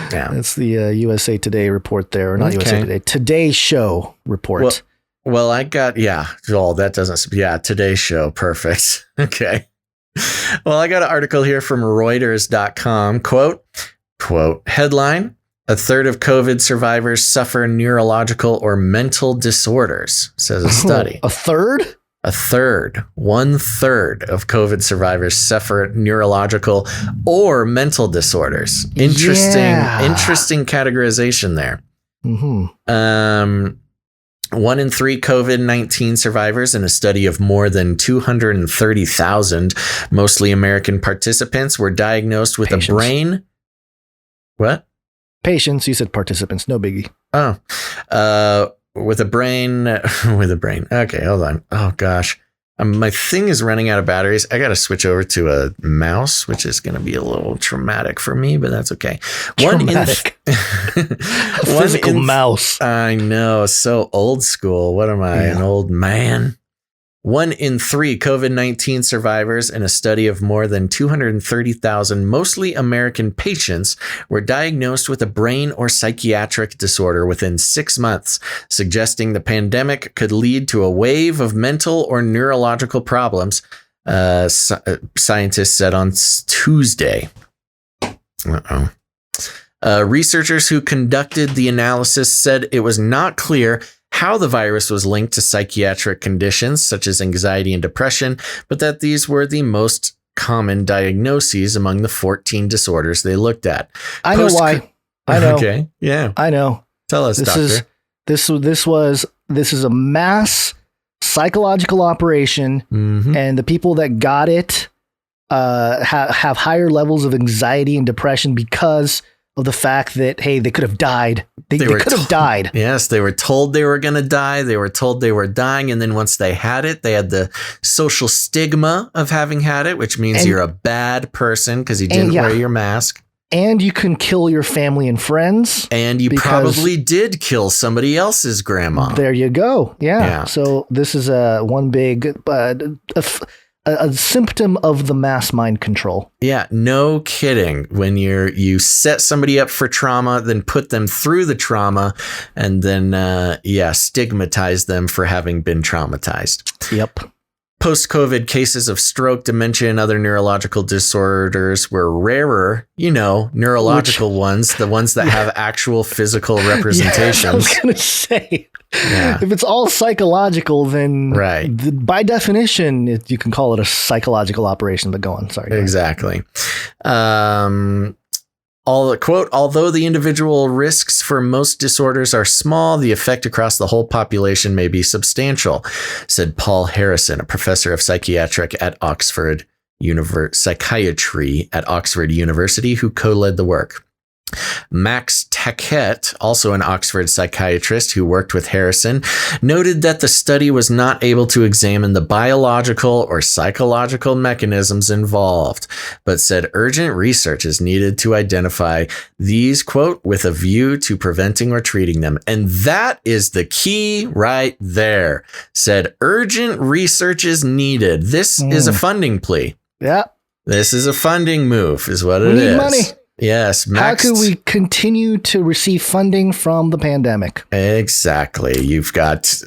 S1: that's the USA Today report there, or not USA Today, Today Show report.
S3: Well, I got that doesn't Today Show, perfect. Okay. Well, I got an article here from Reuters.com. Quote, headline: a third of COVID survivors suffer neurological or mental disorders, says a study.
S1: A third?
S3: A third, 1/3 of COVID survivors suffer neurological or mental disorders. Interesting categorization there. 1 in 3 COVID-19 survivors in a study of more than 230,000, mostly American participants, were diagnosed with a brain. What?
S1: Patients. You said participants. No biggie.
S3: With a brain. Okay, hold on. Oh gosh. My thing is running out of batteries. I got to switch over to a mouse, which is going to be a little traumatic for me, but that's okay.
S1: Traumatic. Physical mouse.
S3: I know. So old school. What am I? An old man? 1 in 3 COVID-19 survivors in a study of more than 230,000, mostly American patients, were diagnosed with a brain or psychiatric disorder within 6 months, suggesting the pandemic could lead to a wave of mental or neurological problems, scientists said on Tuesday. Researchers who conducted the analysis said it was not clear how the virus was linked to psychiatric conditions such as anxiety and depression, but that these were the most common diagnoses among the 14 disorders they looked at.
S1: I know why. I know.
S3: Okay. Yeah.
S1: I know.
S3: Tell us, doctor.
S1: This is a mass psychological operation, and the people that got it have higher levels of anxiety and depression because of the fact that, hey, they could have died. They could have died.
S3: Yes, they were told they were going to die. They were told they were dying. And then once they had it, they had the social stigma of having had it, which means you're a bad person because you didn't wear your mask.
S1: And you can kill your family and friends.
S3: And you probably did kill somebody else's grandma.
S1: There you go. Yeah. So this is one big... a symptom of the mass mind control.
S3: Yeah, no kidding. When you set somebody up for trauma, then put them through the trauma, and then stigmatize them for having been traumatized.
S1: Yep.
S3: Post-COVID cases of stroke, dementia, and other neurological disorders were rarer, neurological ones, the ones that have actual physical representations.
S1: I was going to say, if it's all psychological, then by definition, you can call it a psychological operation, but go on. Sorry.
S3: Exactly. Although the individual risks for most disorders are small, the effect across the whole population may be substantial, said Paul Harrison, a professor of psychiatry at Oxford University, who co-led the work. Max Tackett, also an Oxford psychiatrist who worked with Harrison, noted that the study was not able to examine the biological or psychological mechanisms involved, but said urgent research is needed to identify these, quote, with a view to preventing or treating them. And that is the key right there. Said urgent research is needed. This is a funding plea.
S1: Yeah.
S3: This is a funding move, is what it is.
S1: We need money.
S3: Yes.
S1: How could we continue to receive funding from the pandemic?
S3: Exactly. You've got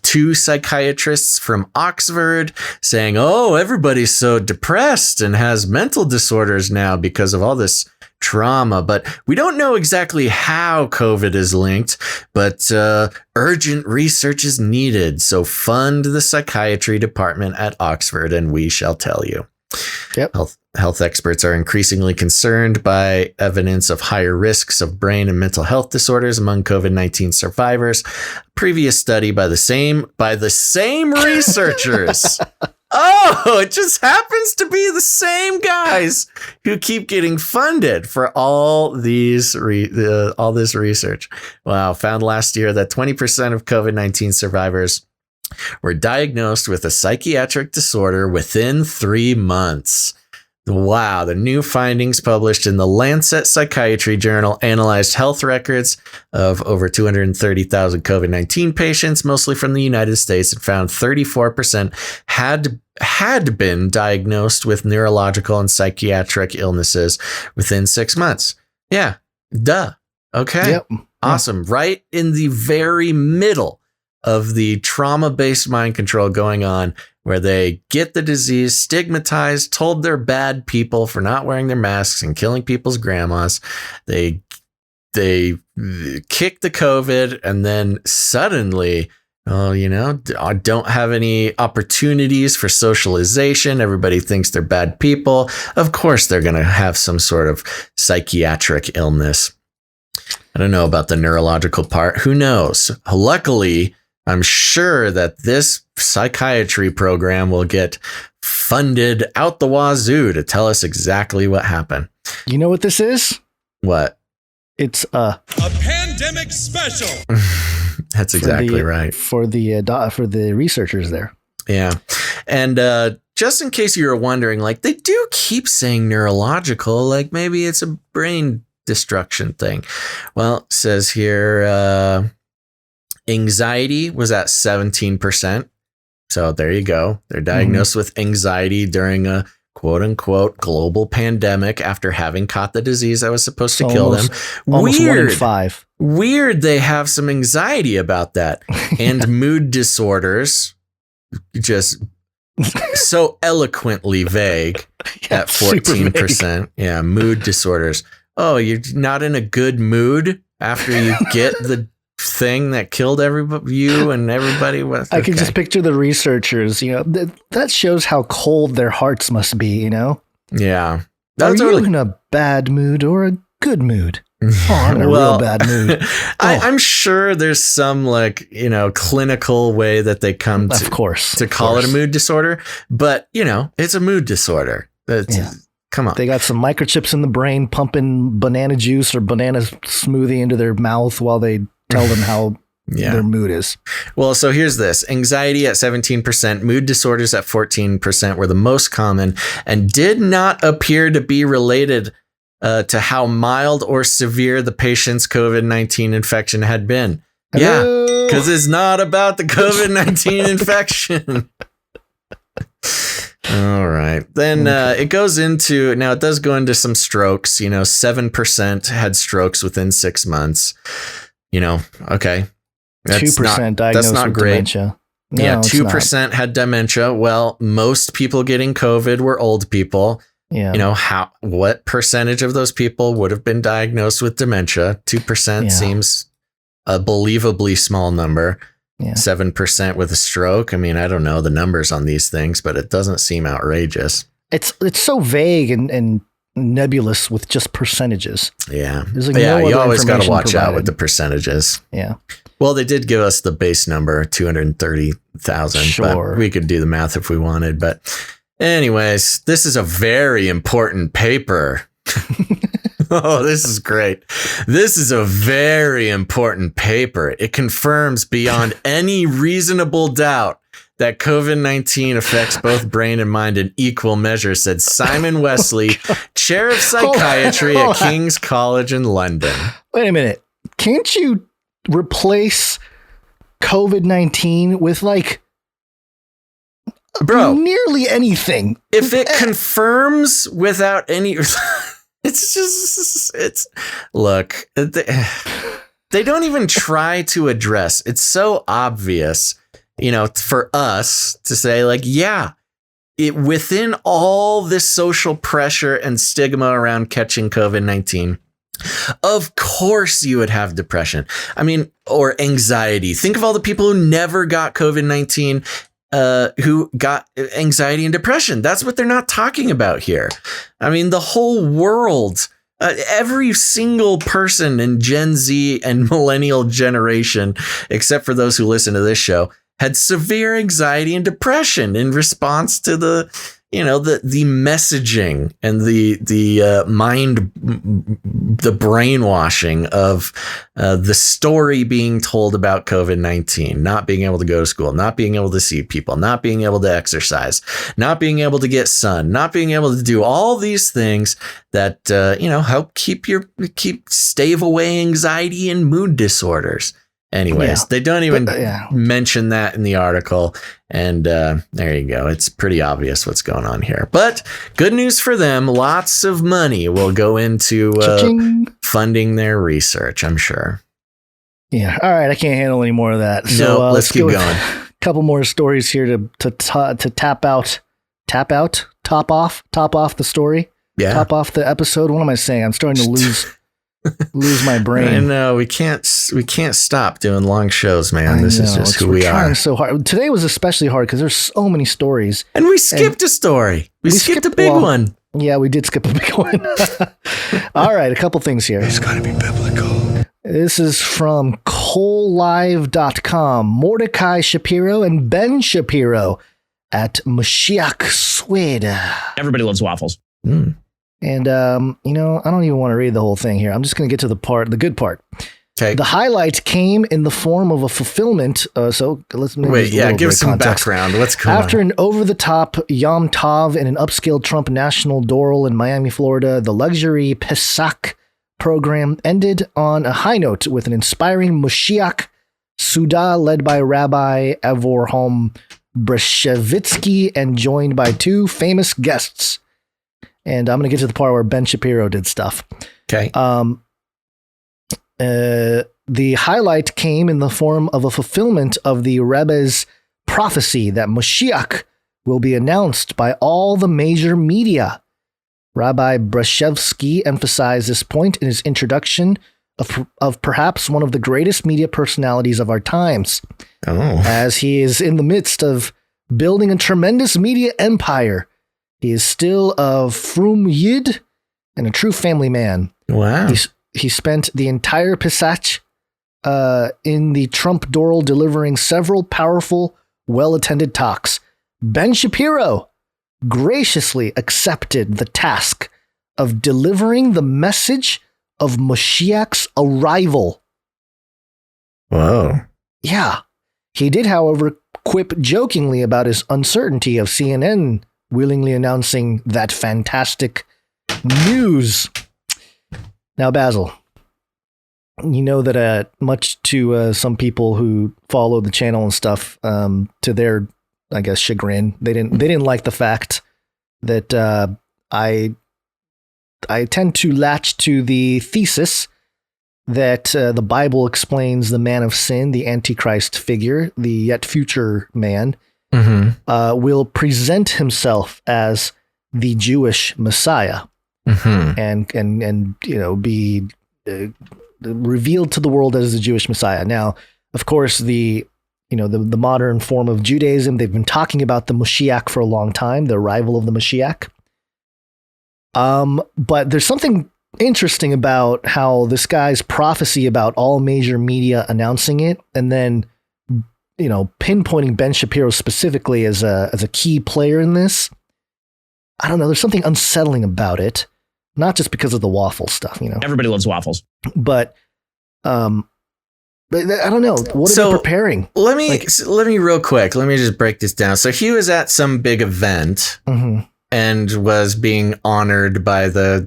S3: two psychiatrists from Oxford saying, oh, everybody's so depressed and has mental disorders now because of all this trauma. But we don't know exactly how COVID is linked, but urgent research is needed. So fund the psychiatry department at Oxford and we shall tell you.
S1: Yep.
S3: Health experts are increasingly concerned by evidence of higher risks of brain and mental health disorders among COVID-19 survivors. A previous study by the same researchers. Oh, it just happens to be the same guys who keep getting funded for all this research. Wow, found last year that 20% of COVID-19 survivors were diagnosed with a psychiatric disorder within 3 months. Wow. The new findings published in the Lancet Psychiatry Journal analyzed health records of over 230,000 COVID-19 patients, mostly from the United States, and found 34% had been diagnosed with neurological and psychiatric illnesses within 6 months. Yeah. Duh. Okay.
S1: Yep.
S3: Awesome. Right in the very middle of the trauma-based mind control going on, where they get the disease, stigmatized, told they're bad people for not wearing their masks and killing people's grandmas. They kick the COVID, and then suddenly, don't have any opportunities for socialization. Everybody thinks they're bad people. Of course, they're going to have some sort of psychiatric illness. I don't know about the neurological part. Who knows? Luckily, I'm sure that this psychiatry program will get funded out the wazoo to tell us exactly what happened.
S1: You know what this is?
S3: What?
S1: It's a
S18: pandemic special.
S3: That's exactly right.
S1: For the researchers there.
S3: Yeah. And just in case you were wondering, like, they do keep saying neurological, like maybe it's a brain destruction thing. Well, it says here, anxiety was at 17%. So there you go. They're diagnosed with anxiety during a quote unquote global pandemic after having caught the disease that was supposed to kill them.
S1: Almost 1 in 5.
S3: Weird. They have some anxiety about that. And mood disorders, just so eloquently vague at 14%. Yeah. Mood disorders. Oh, you're not in a good mood after you get the thing that killed you and everybody with.
S1: I can just picture the researchers, that shows how cold their hearts must be,
S3: Yeah.
S1: Are you in a bad mood or a good mood? Oh, I'm in a real bad mood.
S3: I'm sure there's some clinical way that they come to,
S1: of course,
S3: to call it a mood disorder, but it's a mood disorder. Come on.
S1: They got some microchips in the brain pumping banana juice or banana smoothie into their mouth while they tell them how their mood is.
S3: Well, so here's this. Anxiety at 17%, mood disorders at 14% were the most common and did not appear to be related to how mild or severe the patient's COVID-19 infection had been. Yeah, because it's not about the COVID-19 infection. All right. Then it goes into, now it does go into some strokes. 7% had strokes within 6 months. Okay. That's
S1: 2% diagnosed with dementia. No,
S3: yeah, 2% had dementia. Well, most people getting COVID were old people.
S1: Yeah.
S3: What percentage of those people would have been diagnosed with dementia? 2% seems a believably small number.
S1: Yeah.
S3: 7% with a stroke. I mean, I don't know the numbers on these things, but it doesn't seem outrageous.
S1: It's so vague and nebulous with just percentages.
S3: Yeah.
S1: You
S3: always got to watch out with the percentages.
S1: Yeah.
S3: Well, they did give us the base number, 230,000.
S1: Sure.
S3: But we could do the math if we wanted. But anyways, this is a very important paper. Oh, this is great. This is a very important paper. It confirms beyond any reasonable doubt that COVID-19 affects both brain and mind in equal measure, said Simon Wesley, chair of psychiatry at King's College in London.
S1: Wait a minute. Can't you replace COVID-19 with nearly anything?
S3: If it confirms without any... Look, they don't even try to address. It's so obvious, for us to say like, yeah, within all this social pressure and stigma around catching COVID-19, of course you would have depression. I mean, or anxiety. Think of all the people who never got COVID-19, who got anxiety and depression. That's what they're not talking about here. I mean, the whole world, every single person in Gen Z and millennial generation, except for those who listen to this show, had severe anxiety and depression in response to the messaging and the brainwashing of the story being told about COVID-19, not being able to go to school, not being able to see people, not being able to exercise, not being able to get sun, not being able to do all these things that, help stave away anxiety and mood disorders. Anyways, they don't even mention that in the article. And there you go. It's pretty obvious what's going on here. But good news for them. Lots of money will go into funding their research, I'm sure.
S1: Yeah. All right. I can't handle any more of that. So
S3: let's keep going.
S1: A couple more stories here to top off the story.
S3: Yeah.
S1: Top off the episode. What am I saying? I'm starting to lose my brain.
S3: I know we can't stop doing long shows, man. This is just who we are.
S1: So hard. Today was especially hard because there's so many stories,
S3: and we skipped a story. We skipped a big one.
S1: Yeah, we did skip a big one. All right, a couple things here.
S12: It's got to be biblical.
S1: This is from CoalLive.com. Mordecai Shapiro and Ben Shapiro at Mashiach Swede.
S19: Everybody loves waffles.
S1: And, I don't even want to read the whole thing here. I'm just going to get to the good part.
S3: Okay.
S1: The highlight came in the form of a fulfillment. So let's
S3: give us some background. What's going on?
S1: After an over-the-top Yom Tov in an upscale Trump National Doral in Miami, Florida, the luxury Pesach program ended on a high note with an inspiring Mashiach Suda led by Rabbi Avraham Breshevitsky and joined by two famous guests. And I'm going to get to the part where Ben Shapiro did stuff.
S3: Okay.
S1: The highlight came in the form of a fulfillment of the Rebbe's prophecy that Mashiach will be announced by all the major media. Rabbi Breshevsky emphasized this point in his introduction of perhaps one of the greatest media personalities of our times, as he is in the midst of building a tremendous media empire. He is still a frum yid and a true family man.
S3: Wow.
S1: He spent the entire Pesach in the Trump Doral delivering several powerful, well-attended talks. Ben Shapiro graciously accepted the task of delivering the message of Mashiach's arrival.
S3: Whoa.
S1: Yeah. He did, however, quip jokingly about his uncertainty of CNN willingly announcing that fantastic news. Now, Basil, you know that much to some people who follow the channel and stuff, to their, I guess, chagrin, they didn't like the fact that I tend to latch to the thesis that the Bible explains the man of sin, the Antichrist figure, the yet future man, will present himself as the Jewish Messiah, and be revealed to the world as the Jewish Messiah. Now, of course, the modern form of Judaism, they've been talking about the Mashiach for a long time, the arrival of the Mashiach. But there's something interesting about how this guy's prophecy about all major media announcing it, and then pinpointing Ben Shapiro specifically as a key player in this. I don't know. There's something unsettling about it, not just because of the waffle stuff.
S19: Everybody loves waffles,
S1: but I don't know. What are they preparing?
S3: Let me real quick. Let me just break this down. So he was at some big event and was being honored by the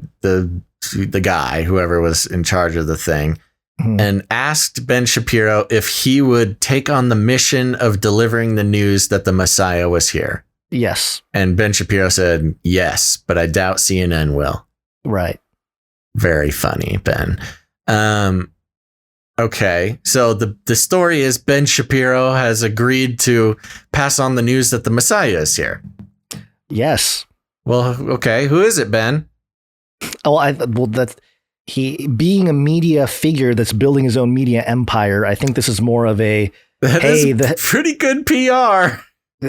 S3: guy, whoever was in charge of the thing. And asked Ben Shapiro if he would take on the mission of delivering the news that the Messiah was here.
S1: Yes.
S3: And Ben Shapiro said, yes, but I doubt CNN will.
S1: Right.
S3: Very funny, Ben. Okay, so the story is Ben Shapiro has agreed to pass on the news that the Messiah is here.
S1: Yes.
S3: Well, okay. Who is it, Ben?
S1: That's he being a media figure that's building his own media empire. I think this is more of a
S3: pretty good PR.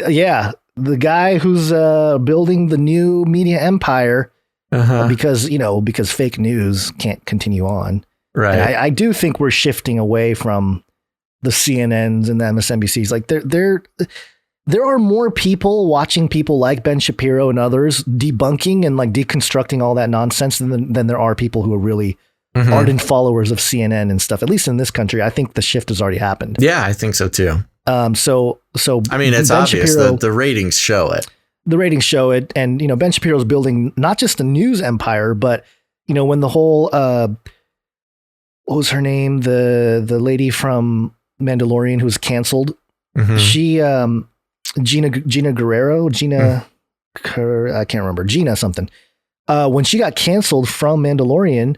S1: Yeah, the guy who's building the new media empire because fake news can't continue on.
S3: Right.
S1: And I do think we're shifting away from the CNNs and the MSNBCs. Like there are more people watching people like Ben Shapiro and others debunking and like deconstructing all that nonsense than there are people who are really ardent followers of CNN and stuff. At least in this country, I think the shift has already happened.
S3: Yeah, I think so too.
S1: So
S3: I mean, it's
S1: Ben
S3: obvious
S1: Shapiro,
S3: the ratings show it.
S1: The ratings show it, and Ben Shapiro's building not just a news empire, but when the whole what was her name, the lady from Mandalorian who was canceled, she Gina Guerrero, I can't remember, Gina something. When she got canceled from Mandalorian,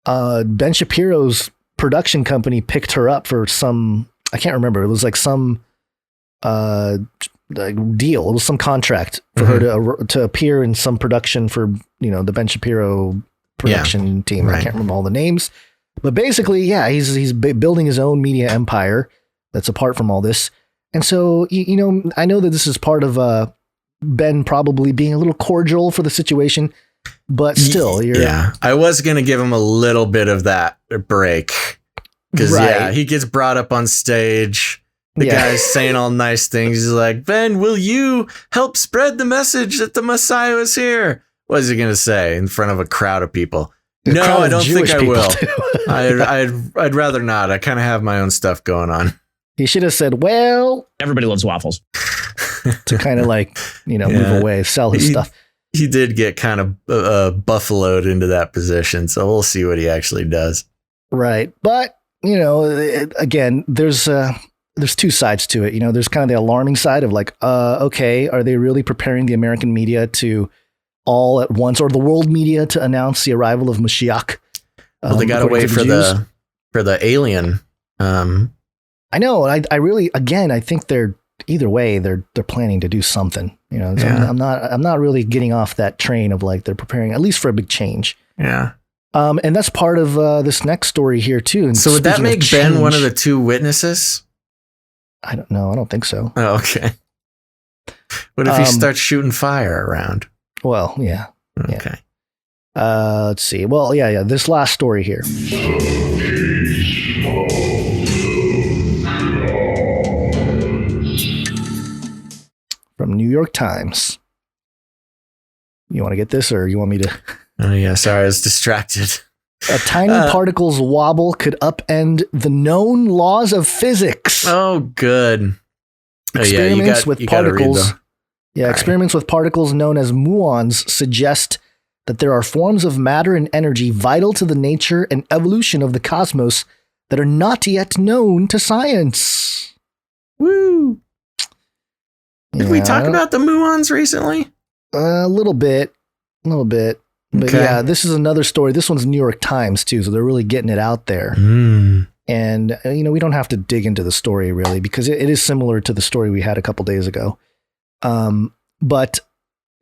S1: Ben Shapiro's production company picked her up for some, I can't remember. It was like some deal. It was some contract for her to appear in some production for, the Ben Shapiro production team. Right. I can't remember all the names, but basically, yeah, he's building his own media empire that's apart from all this. And so, I know that this is part of Ben probably being a little cordial for the situation, but still,
S3: I was going to give him a little bit of that break because he gets brought up on stage. The guy's saying all nice things. He's like, Ben, will you help spread the message that the Messiah is here? What is he going to say in front of a crowd of people? No, I don't think I will. I'd rather not. I kind of have my own stuff going on.
S1: He should have said, well,
S19: everybody loves waffles
S1: to kind of like, move away, sell his stuff.
S3: He did get kind of buffaloed into that position. So we'll see what he actually does.
S1: Right. But, again, there's two sides to it. There's kind of the alarming side of like, okay, are they really preparing the American media to all at once, or the world media to announce the arrival of Mashiach?
S3: Well, they got to wait for the alien.
S1: I know. I really, again, I think they're either way. They're planning to do something. So I'm not really getting off that train of like they're preparing at least for a big change.
S3: Yeah.
S1: And that's part of this next story here too. And
S3: so would that make Ben one of the two witnesses?
S1: I don't know. I don't think so.
S3: Oh, okay. What if he starts shooting fire around?
S1: Well, yeah.
S3: Okay.
S1: Let's see. Well, yeah. This last story here. From New York Times. You want to get this, or you want me to?
S3: Oh yeah. Sorry, I was distracted.
S1: A tiny particle's wobble could upend the known laws of physics.
S3: Oh, good.
S1: Experiments with particles. Experiments with particles known as muons suggest that there are forms of matter and energy vital to the nature and evolution of the cosmos that are not yet known to science.
S3: Woo! Did we talk about the muons recently?
S1: A little bit. But yeah, this is another story. This one's New York Times too, so they're really getting it out there. And we don't have to dig into the story really because it is similar to the story we had a couple days ago. But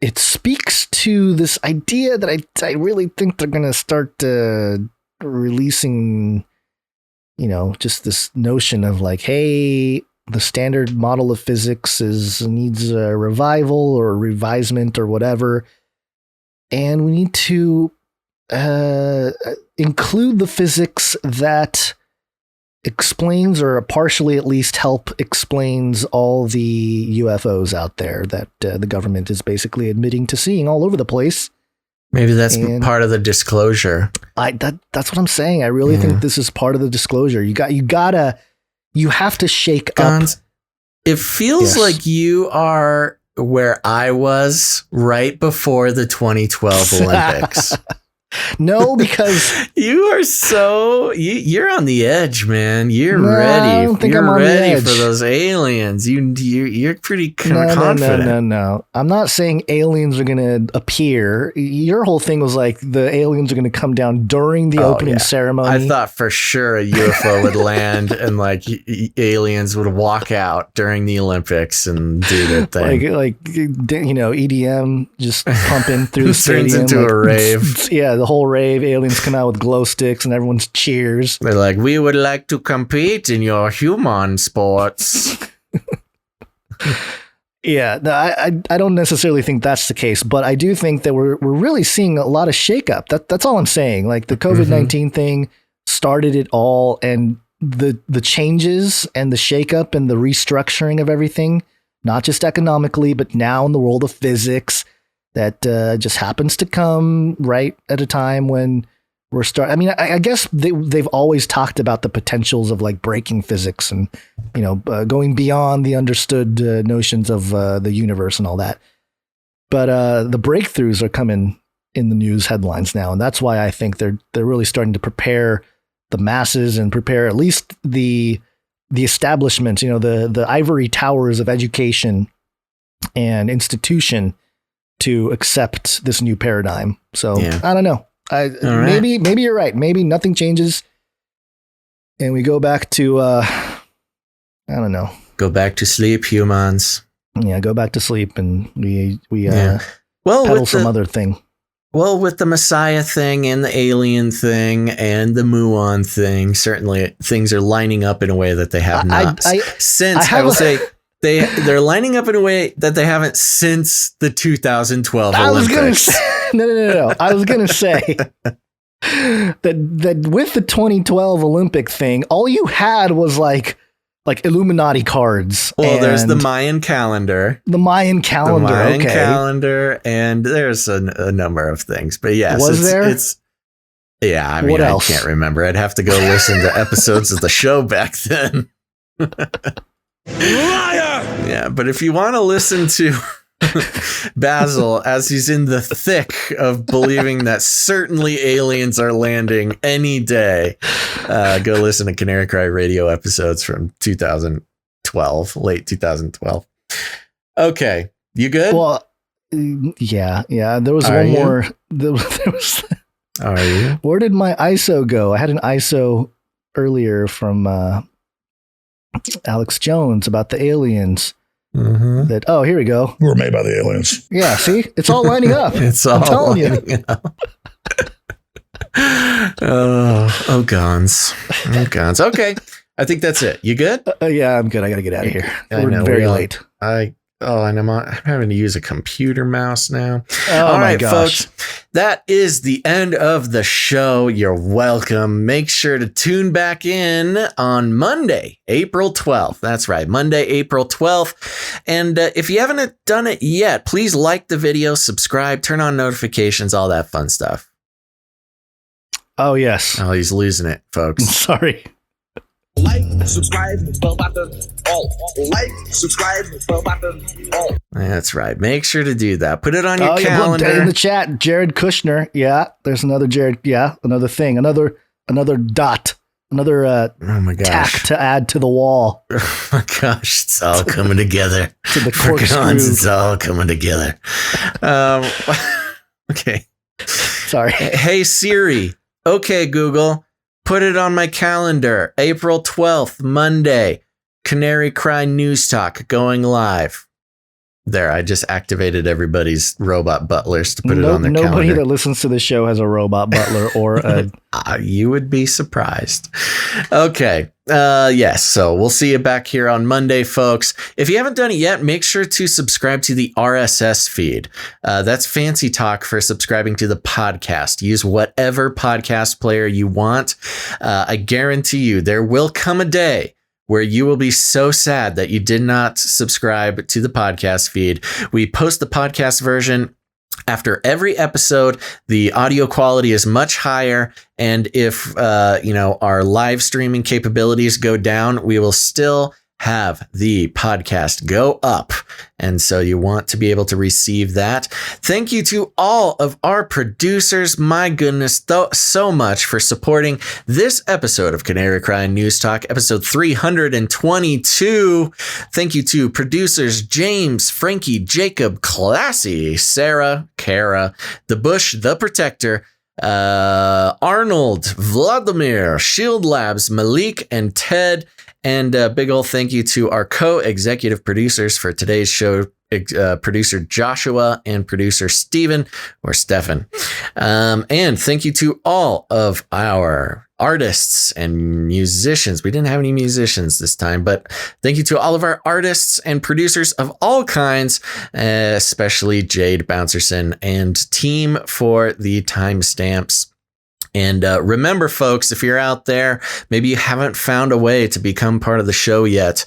S1: it speaks to this idea that I really think they're going to start releasing, just this notion of like, hey, the standard model of physics needs a revival or revisement or whatever. And we need to include the physics that explains, or partially at least explains all the UFOs out there that the government is basically admitting to seeing all over the place.
S3: Maybe that's part of the disclosure.
S1: That's what I'm saying. I really think this is part of the disclosure. You have to shake up.
S3: It feels like you are where I was right before the 2012 Olympics.
S1: No, because
S3: you are you're on the edge, man. You're
S1: No,
S3: ready.
S1: I don't think
S3: you're
S1: I'm on the
S3: ready
S1: edge.
S3: for those aliens. You're pretty
S1: no,
S3: confident.
S1: No. I'm not saying aliens are going to appear. Your whole thing was like the aliens are going to come down during the opening ceremony.
S3: I thought for sure a UFO would land and like aliens would walk out during the Olympics and do their thing.
S1: like EDM just pumping through the stadium.
S3: Turns into a rave.
S1: Yeah, the whole rave. Aliens come out with glow sticks and everyone's cheers.
S3: They're like, we would like to compete in your human sports.
S1: Yeah, no, I don't necessarily think that's the case, but I do think that we're really seeing a lot of shakeup. That's all I'm saying. Like the COVID-19 thing started it all, and the changes and the shakeup and the restructuring of everything, not just economically, but now in the world of physics, that just happens to come right at a time when we're I mean, I guess they've always talked about the potentials of like breaking physics and, going beyond the understood notions of the universe and all that. But the breakthroughs are coming in the news headlines now. And that's why I think they're really starting to prepare the masses and prepare at least the establishment, the ivory towers of education and institution to accept this new paradigm. So I don't know. Maybe you're right. Maybe nothing changes, and we go back to I don't know.
S3: Go back to sleep, humans.
S1: Yeah, go back to sleep, and we
S3: well,
S1: peddle some other thing.
S3: Well, with the Messiah thing and the alien thing and the Muon thing, certainly things are lining up in a way that they have not since. I will say they're lining up in a way that they haven't since the 2012 Olympics.
S1: No. I was going to say that with the 2012 Olympic thing, all you had was like Illuminati cards.
S3: Well, there's the Mayan calendar. Calendar, and there's a number of things. But yes, I mean, I can't remember. I'd have to go listen to episodes of the show back then.
S8: Liar!
S3: Yeah, but if you want to listen to Basil as he's in the thick of believing that certainly aliens are landing any day, go listen to Canary Cry Radio episodes from 2012, late 2012. Okay, you good?
S1: Well, yeah. There was one more. There was.
S3: Are you?
S1: Where did my ISO go? I had an ISO earlier from Alex Jones about the aliens. That here we go.
S8: We were made by the aliens.
S1: Yeah, see, it's all lining up.
S3: I'm telling you. Oh, guns. Okay, I think that's it. You good?
S1: Yeah, I'm good. I gotta get out of here. We're very late.
S3: And I'm having to use a computer mouse now.
S1: All right, gosh.
S3: folks, that is the end of the show. You're welcome. Make sure to tune back in on Monday, April 12th. That's right, Monday, April 12th. And if you haven't done it yet, please like the video, subscribe, turn on notifications, all that fun stuff.
S1: Oh, yes.
S3: Oh, he's losing it, folks.
S1: Sorry.
S4: Like, subscribe, bell button, all. Like, subscribe, bell button, all.
S3: That's right. Make sure to do that. Put it on your calendar.
S1: In the chat, Jared Kushner. Yeah, there's another Jared. Yeah, another thing. Another dot. Another
S3: oh my gosh.
S1: tack to add to the wall.
S3: Oh my gosh, it's all coming together.
S1: To the corkscrew.
S3: It's all coming together. Okay.
S1: Sorry.
S3: Hey Siri. Okay, Google. Put it on my calendar. April 12th, Monday. Canary Cry News Talk going live. There, I just activated everybody's robot butlers to put it on their calendar.
S1: Nobody that listens to the show has a robot butler or a...
S3: You would be surprised. Okay. Yes. So we'll see you back here on Monday, folks. If you haven't done it yet, make sure to subscribe to the RSS feed. That's fancy talk for subscribing to the podcast. Use whatever podcast player you want. I guarantee you there will come a day where you will be so sad that you did not subscribe to the podcast feed. We post the podcast version after every episode. The audio quality is much higher. And if, our live streaming capabilities go down, we will still have the podcast go up. And so you want to be able to receive that. Thank you to all of our producers. My goodness, so much for supporting this episode of Canary Cry News Talk, episode 322. Thank you to producers James, Frankie, Jacob, Classy, Sarah, Kara, The Bush, The Protector, Arnold, Vladimir, Shield Labs, Malik, and Ted. And a big ol' thank you to our co-executive producers for today's show, producer Joshua and producer Steven or Stefan. And thank you to all of our artists and musicians. We didn't have any musicians this time, but thank you to all of our artists and producers of all kinds, especially Jade Bouncerson and team for the timestamps. And remember, folks, if you're out there, maybe you haven't found a way to become part of the show yet,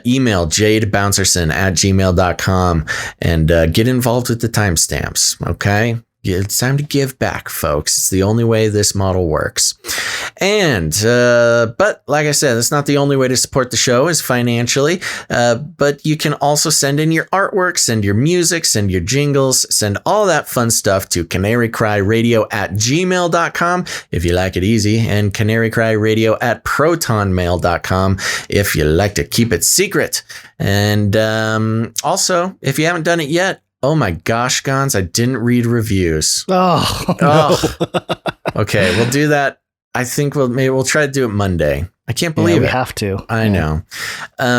S3: email jadebouncerson@gmail.com and get involved with the timestamps, okay? It's time to give back, folks. It's the only way this model works. And, but like I said, that's not the only way to support the show is financially. But you can also send in your artwork, send your music, send your jingles, send all that fun stuff to canarycryradio@gmail.com if you like it easy, and canarycryradio@protonmail.com if you like to keep it secret. And also, if you haven't done it yet, oh my gosh, Gons, I didn't read reviews.
S1: Oh, no.
S3: Okay, we'll do that. I think we'll try to do it Monday. I can't believe it.
S1: We have to.
S3: I know.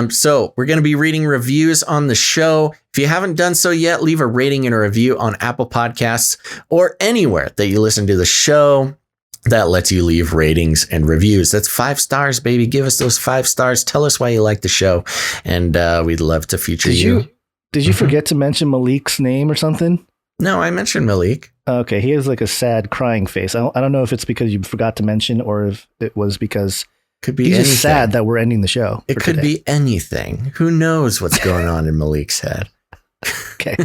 S3: So we're going to be reading reviews on the show. If you haven't done so yet, leave a rating and a review on Apple Podcasts or anywhere that you listen to the show that lets you leave ratings and reviews. That's 5 stars, baby. Give us those 5 stars. Tell us why you like the show. And we'd love to feature you.
S1: Did you forget to mention Malik's name or something?
S3: No, I mentioned Malik.
S1: Okay, he has like a sad crying face. I don't know if it's because you forgot to mention or if it was because
S3: could be
S1: he's
S3: anything.
S1: just sad that we're ending the show.
S3: It could be anything. Who knows what's going on in Malik's head?
S1: Okay,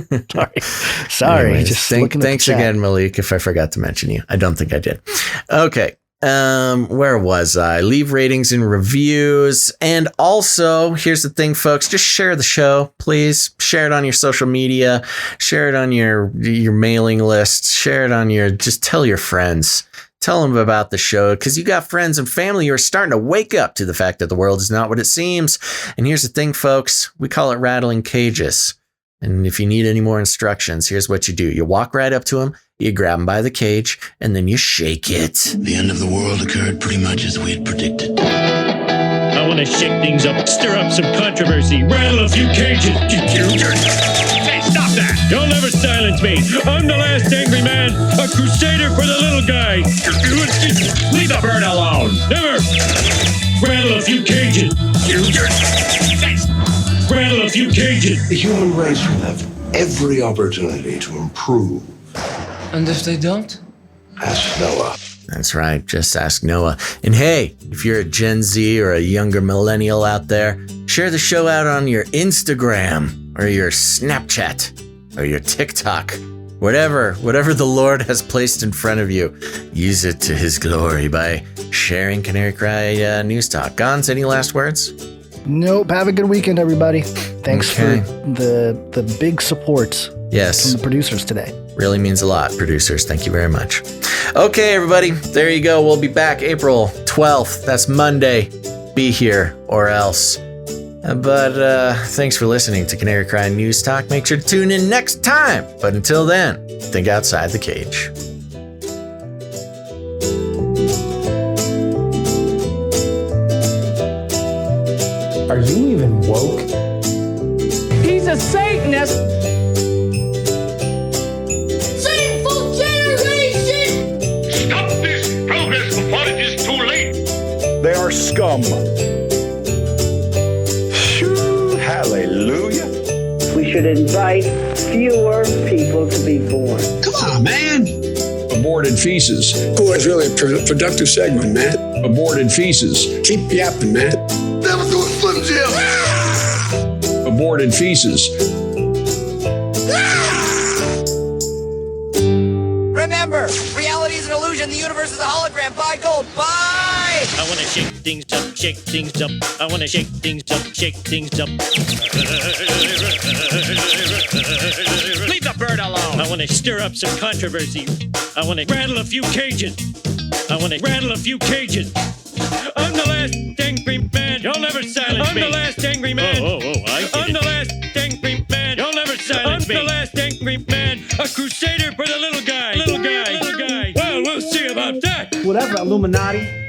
S1: sorry.
S3: Anyways,
S1: just
S3: thanks again, Malik, if I forgot to mention you. I don't think I did. Okay. Where was I? Leave ratings and reviews. And also, here's the thing, folks, just share the show, please. Share it on your social media, share it on your mailing list, share it on just tell your friends. Tell them about the show because you got friends and family who are starting to wake up to the fact that the world is not what it seems. And here's the thing, folks, we call it rattling cages. And if you need any more instructions, here's what you do. You walk right up to them, you grab them by the cage, and then you shake it.
S20: The end of the world occurred pretty much as we had predicted.
S21: I want to shake things up, stir up some controversy, rattle a few cages. Hey, stop that! You'll never silence me. I'm the last angry man, a crusader for the little guy. Leave the bird alone. Never. Rattle a few cages. Rattle a few cages.
S20: The human race will have every opportunity to improve.
S22: And if they don't?
S20: Ask Noah.
S3: That's right. Just ask Noah. And hey, if you're a Gen Z or a younger millennial out there, share the show out on your Instagram or your Snapchat or your TikTok. Whatever the Lord has placed in front of you, use it to his glory by sharing Canary Cry News Talk. Gons, any last words?
S1: Nope. Have a good weekend, everybody. Thanks for the big support.
S3: Yes.
S1: From the producers today.
S3: Really means a lot, producers. Thank you very much. Okay, everybody. There you go. We'll be back April 12th. That's Monday. Be here or else. But thanks for listening to Canary Cry News Talk. Make sure to tune in next time. But until then, think outside the cage.
S23: Are you even woke?
S24: He's a Satanist!
S10: Sinful generation!
S8: Stop this progress before it is too late! They are scum.
S25: Phew, hallelujah.
S26: We should invite fewer people to be born.
S25: Come on, man.
S27: Aborted feces.
S25: Boy, it's really a productive segment, Matt.
S27: Aborted feces.
S25: Keep yapping, Matt.
S8: Never do a Slim Jim.
S27: Aborted feces.
S7: Remember, reality is an illusion. The universe is a hologram. Bye, gold. Bye.
S21: I want to shake things up, shake things up. I wanna shake things up, shake things up. Leave the bird alone. I wanna stir up some controversy. I wanna rattle a few cages. I wanna rattle a few cages. I'm the last angry man. You'll never silence me. I'm the last angry man. I'm the last angry man. You'll never silence me. I'm the last angry man. A crusader for the little guy. Little guy. Little guy. Well, we'll see about that.
S2: Whatever, Illuminati.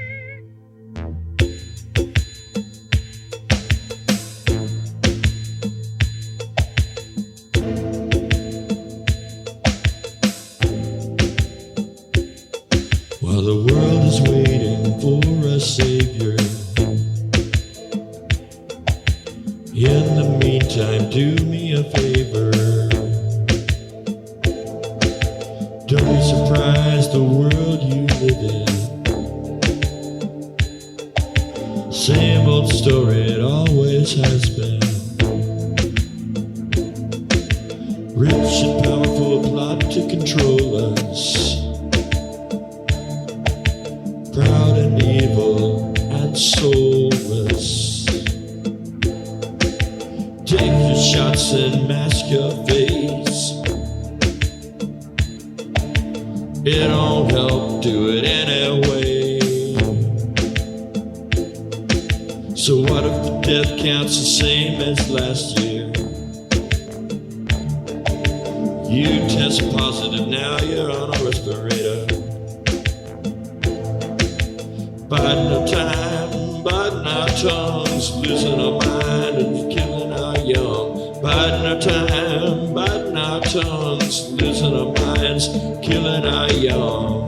S5: While the world is waiting for a savior, in the meantime, do me a favor. Don't be surprised the world you live in. Same old story, it always has been. Rich and powerful plot to control us. Proud and evil and soulless. Take your shots and mask your face. It don't help, do it anyway. So what if the death counts the same as last year? You test positive, now you're on a respirator. Biding our time, biding our tongues, losing our mind and killing our young. Biding our time, biding our tongues, losing our minds, killing our young.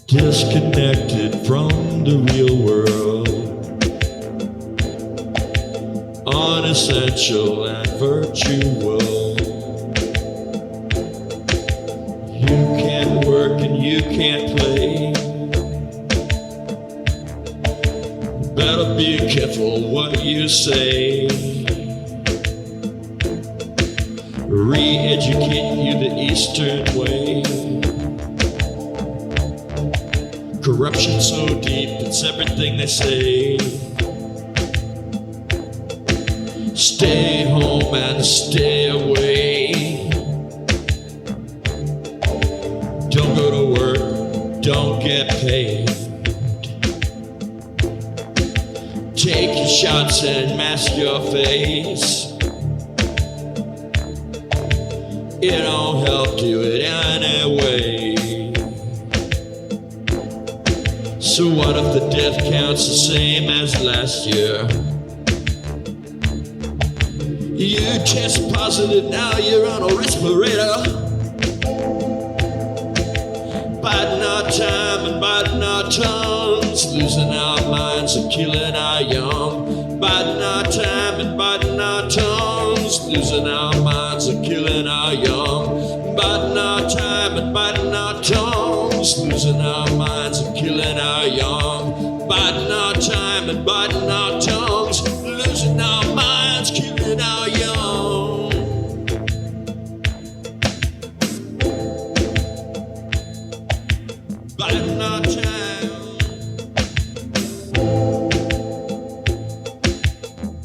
S5: Disconnected from the real world, unessential and virtual. You can't work and you can't play. Better be careful what you say. Re-educate you the Eastern way. Corruption so deep, it's everything they say. Stay home and stay away. Don't go to work, don't get paid. Take your shots and mask your face. It don't help, do it anyway. So what if the death counts the same as last year? You test positive, now you're on a respirator. Biding our time and biding our tongues, losing our minds and killing our young. Biding our time and biding our tongues, losing our minds and killing our young. Biding our time and biding our tongues, losing our minds and killing our young. Biding our time and biding our tongues, losing our minds, killing our young. Biding our time,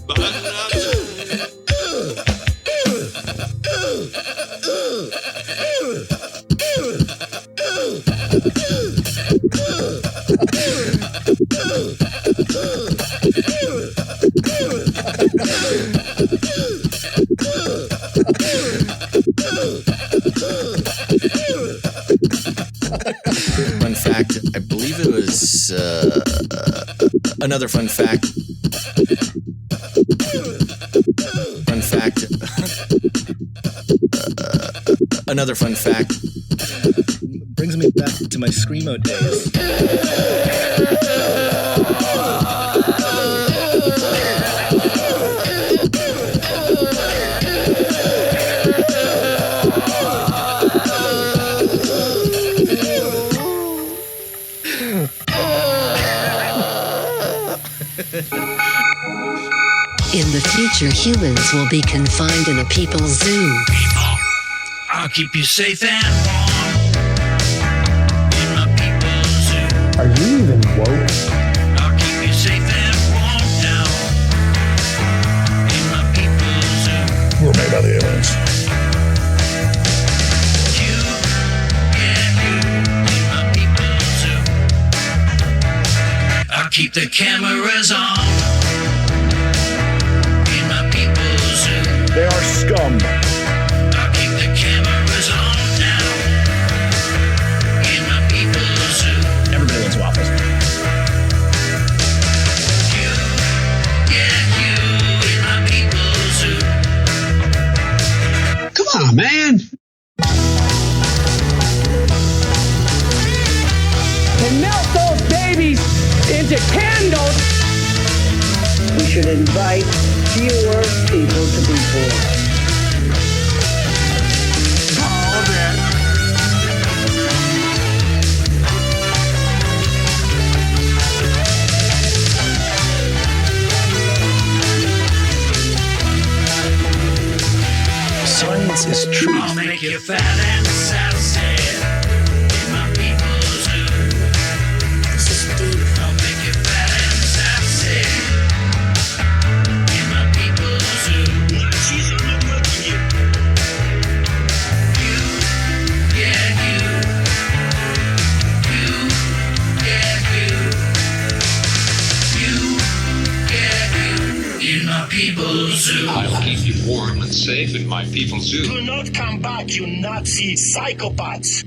S5: biding our time.
S3: Fun fact, I believe it was another fun fact. Fun fact. Another fun fact.
S1: Brings me back to my Screamo days.
S2: In the future, humans will be confined in a people's zoo.
S6: I'll keep you safe and warm in my people's zoo.
S23: Are you even woke?
S6: I'll keep you safe and warm now in my people's zoo.
S8: We're made by the aliens.
S6: You, yeah, you in my people's zoo. I'll keep the cameras on in my people's zoo.
S8: They are scum.
S6: I'll keep the cameras on now in my people's zoo.
S19: Everybody loves waffles.
S6: You, yeah, you in my people's zoo.
S25: Come on, man.
S24: And melt those babies into candles.
S26: We should invite fewer people to be born.
S6: Science is true. I'll make you fat and sassy in my people's zoo.
S2: This is deep.
S6: I'll make you fat and sassy in my people's zoo. She's overworking you. You, yeah, you. You, yeah, you. You, yeah, you in my people's zoo.
S9: I'll keep you warm and safe in my people's zoo.
S8: Do not come back, you Nazi psychopaths.